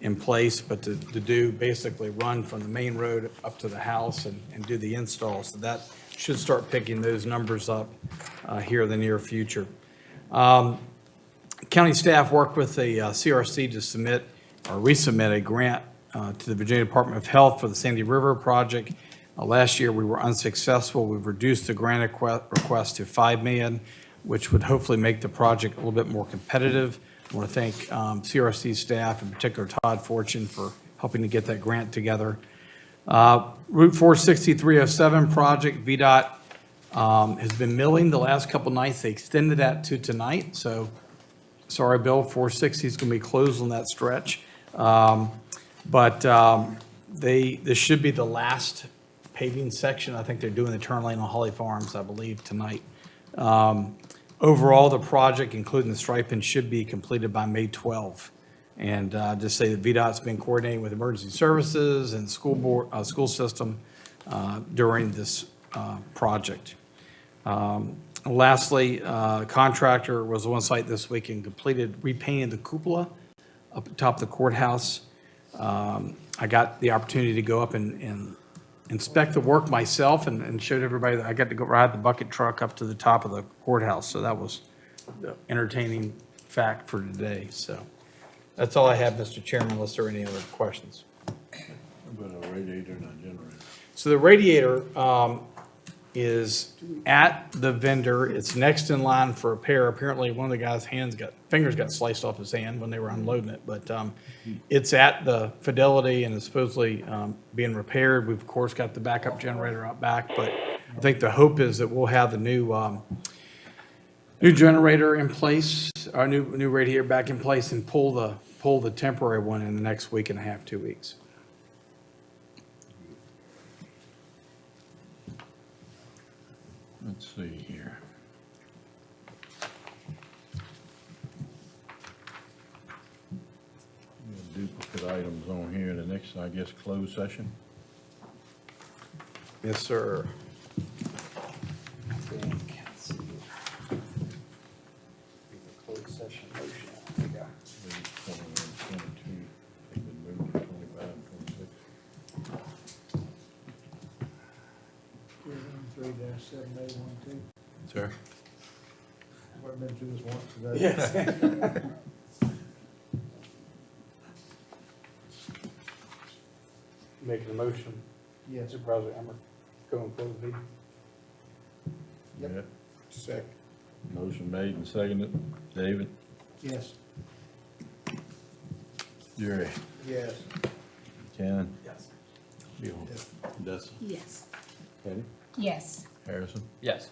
in place, but to do basically run from the main road up to the house and do the install. So that should start picking those numbers up here in the near future. County staff worked with the CRC to submit or resubmit a grant to the Virginia Department of Health for the Sandy River project. Last year, we were unsuccessful. We've reduced the grant request to $5 million, which would hopefully make the project a little bit more competitive. I want to thank CRC staff, in particular Todd Fortune, for helping to get that grant together. Route 46307 project, VDOT has been milling the last couple nights. They extended that to tonight, so sorry, Bill, 460 is going to be closed on that stretch. This should be the last paving section. I think they're doing the turn lane on Holly Farms, I believe, tonight. Overall, the project, including the striping, should be completed by May 12. And just say that VDOT's been coordinating with emergency services and school system during this project. Lastly, contractor was on site this week and completed repainting the cupola up atop the courthouse. I got the opportunity to go up and inspect the work myself and showed everybody that I got to go ride the bucket truck up to the top of the courthouse. So that was the entertaining fact for today. So that's all I have, Mr. Chairman, unless there are any other questions. But a radiator, not generator. So the radiator is at the vendor. It's next in line for repair. Apparently, one of the guy's fingers got sliced off his hand when they were unloading it. But it's at the Fidelity and is supposedly being repaired. We've, of course, got the backup generator out back. But I think the hope is that we'll have the new generator in place, our new radiator back in place, and pull the temporary one in the next week and a half, 2 weeks. Let's see here. We got duplicate items on here. The next, I guess, closed session. Yes, sir. Closed session motion. Yeah. 21, 22, they've been moved to 25 and 26. 3-7812. Sir. I've been through this once today. Yes. Making a motion. Yes. Supervisor Emmer, go and close the meeting. Yep. Second. Motion made and seconded. David? Yes. Jerry? Yes. Ken? Yes. Bill? Dustin? Yes. Patty? Yes. Harrison? Yes.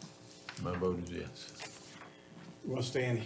My vote is yes. We'll stand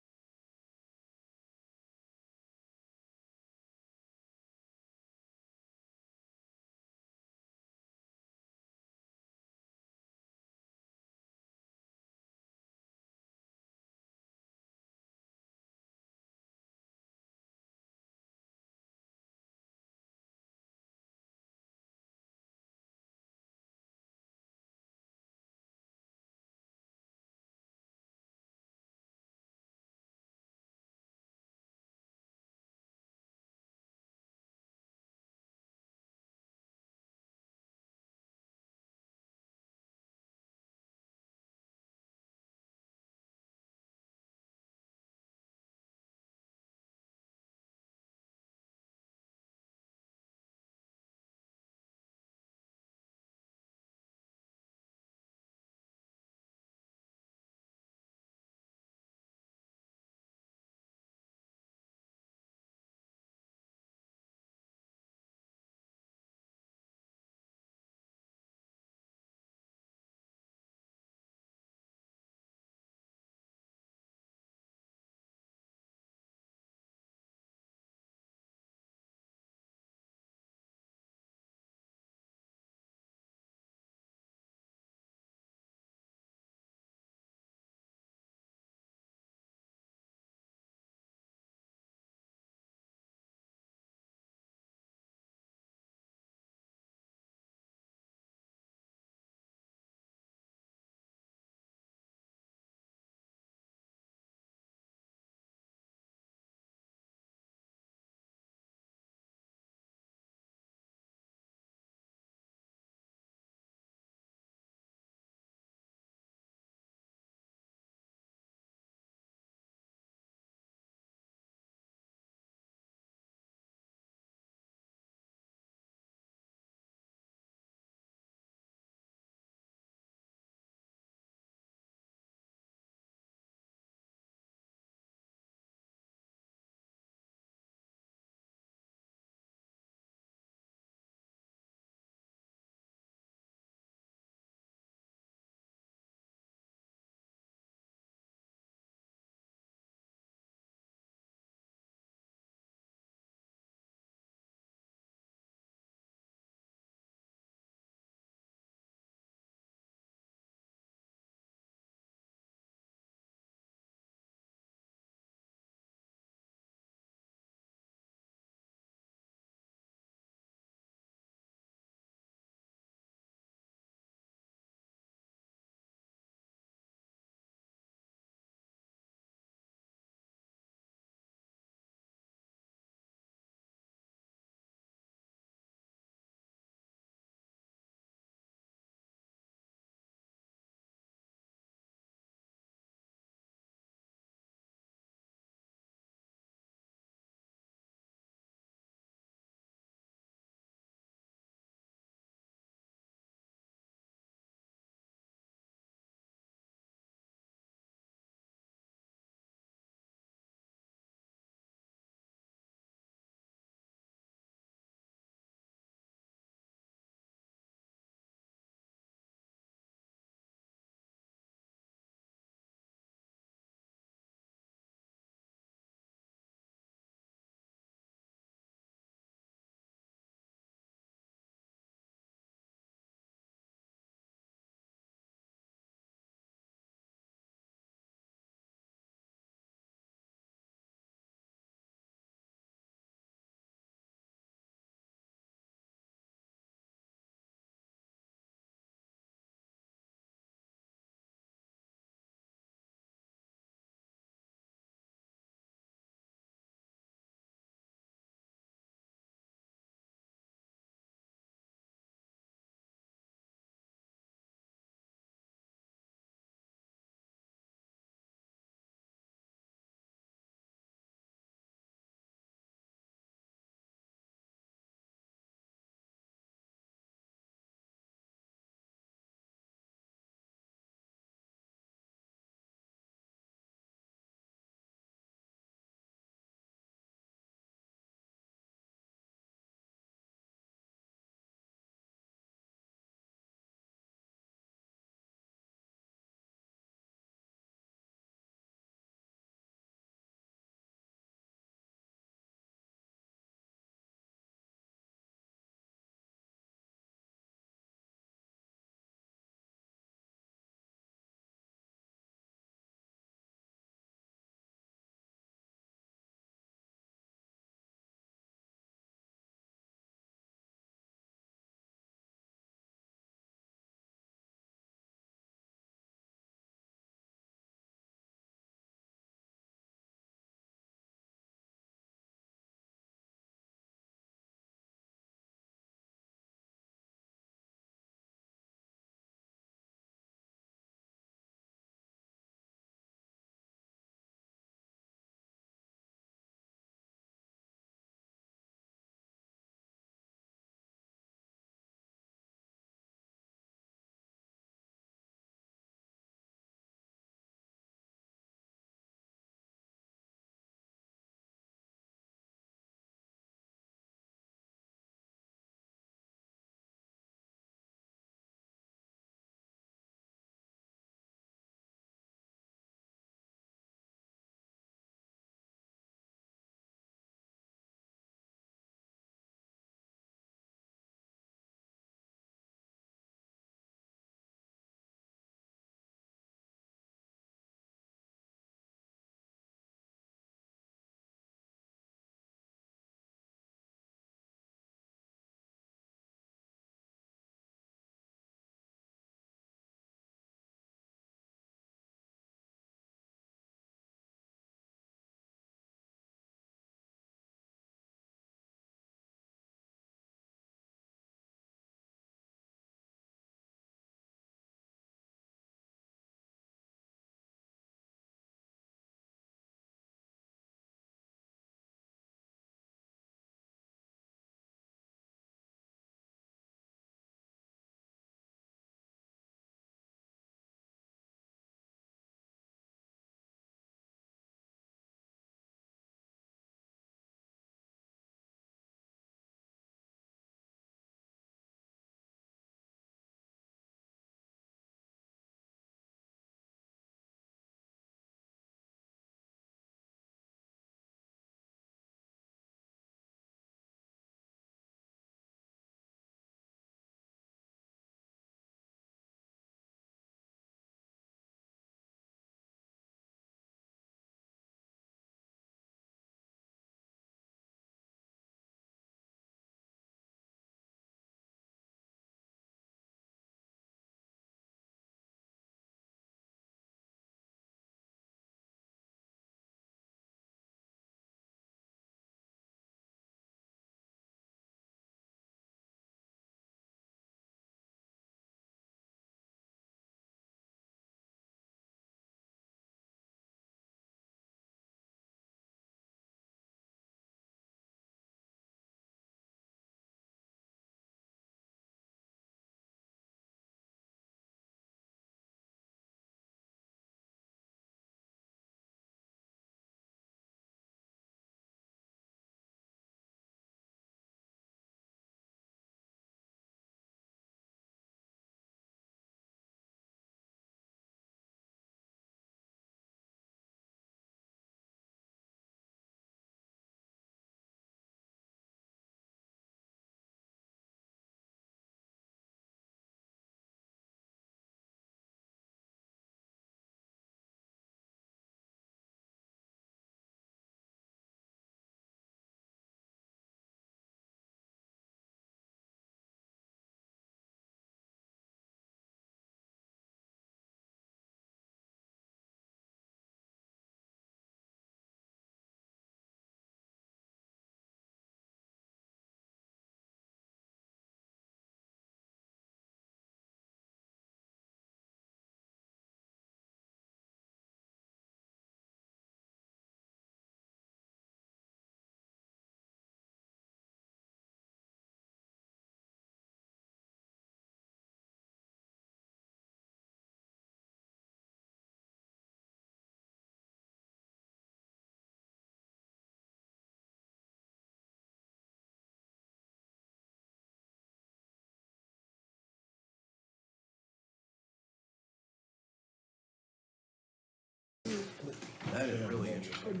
That is really interesting.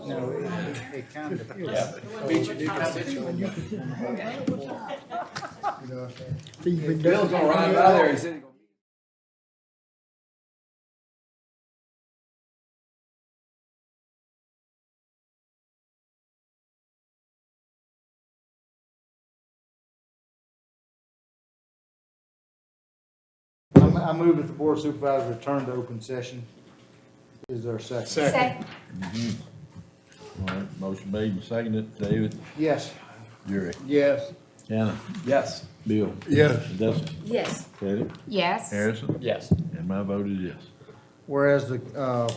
No, it kind of appears. Bill's gonna ride by there and say. I move that the Board of Supervisors return to open session. Is there a second? Second. All right, motion made and seconded. David? Yes. Jerry? Yes. Shannon? Yes. Bill? Yes. Dustin? Yes. Teddy? Yes. Harrison? Yes. And my vote is yes. Whereas the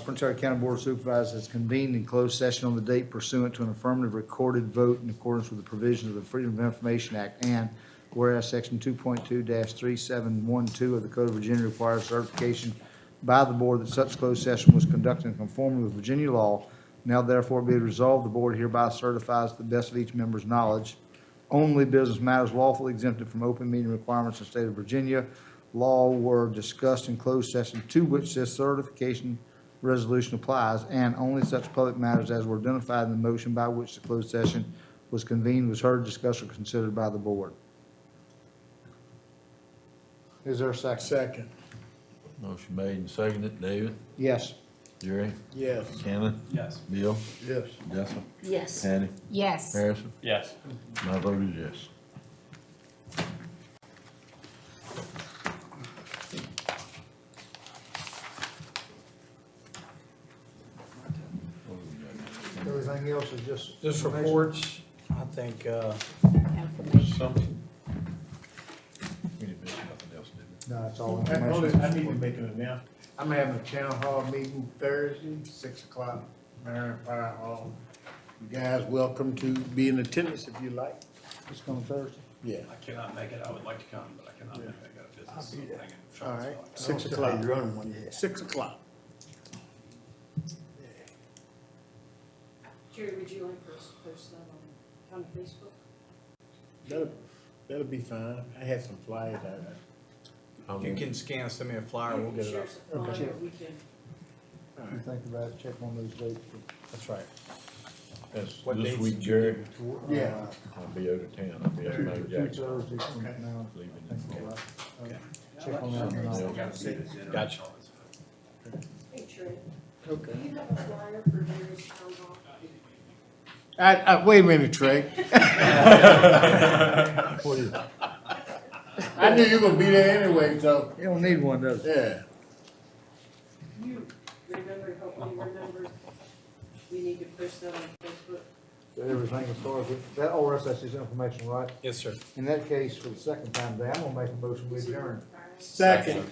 Prince Edward County Board of Supervisors has convened in closed session on the date pursuant to an affirmative recorded vote in accordance with the provisions of the Freedom of Information Act, and whereas Section 2.2-3712 of the Code of Virginia requires certification by the board that such closed session was conducted in conformity with Virginia law, now therefore be it resolved, the board hereby certifies to the best of each member's knowledge only business matters lawfully exempted from open meeting requirements in the state of Virginia law were discussed in closed session to which this certification resolution applies, and only such public matters as were identified in the motion by which the closed session was convened was heard, discussed, or considered by the board. Is there a second? Second. Motion made and seconded. David? Yes. Jerry? Yes. Shannon? Yes. Bill? Yes. Dustin? Yes. Patty? Yes. Harrison? Yes. My vote is yes. Everything else is just. Just reports, I think, Something. We didn't miss nothing else, did we? No, it's all I information. need to make an announcement. I'm having a town hall meeting Thursday, 6 o'clock, Marion Fire Hall. You guys welcome to be in attendance if you like. It's coming Thursday. Yeah. I cannot make it. I would like to come, but I cannot make it. I got a business thing in All right, Charlottesville. 6 o'clock. You're running one, yeah. 6 o'clock. Jerry, would you like for us to post that on county Facebook? That'll be fine. I had some flyers out there. If you can scan, send me a flyer, we'll get it up. Okay. We can. You think about it, check on those dates. That's right. That's What this dates week, did you Jerry. Yeah. I'll be out of town. I'll be up in Two Jackson. Thursdays from now. Leaving in Florida. Check on that. and I'll- Gotcha. Hey, Trey, Okay. do you have a flyer for Jerry's town hall? Wait a minute, Trey. What is it? I knew you were gonna be there anyway, so, You don't need one, does it? yeah. You remember, help me remember, we need to post that on Facebook. Everything as far as, that, all rest that's his information, right? Yes, sir. In that case, for the second time today, I'm gonna make a motion we adjourn. Second.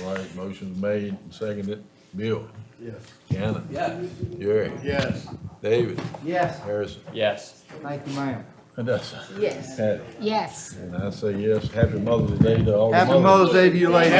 All right, motion's made and seconded. Bill? Yes. Shannon? Yeah. Jerry? Yes. David? Yes. Harrison? Yes. Thank you, ma'am. And Dustin? Yes. Patty? Yes. And I say yes. Happy Mother's Day to all the mothers. Happy Mother's Day to you ladies.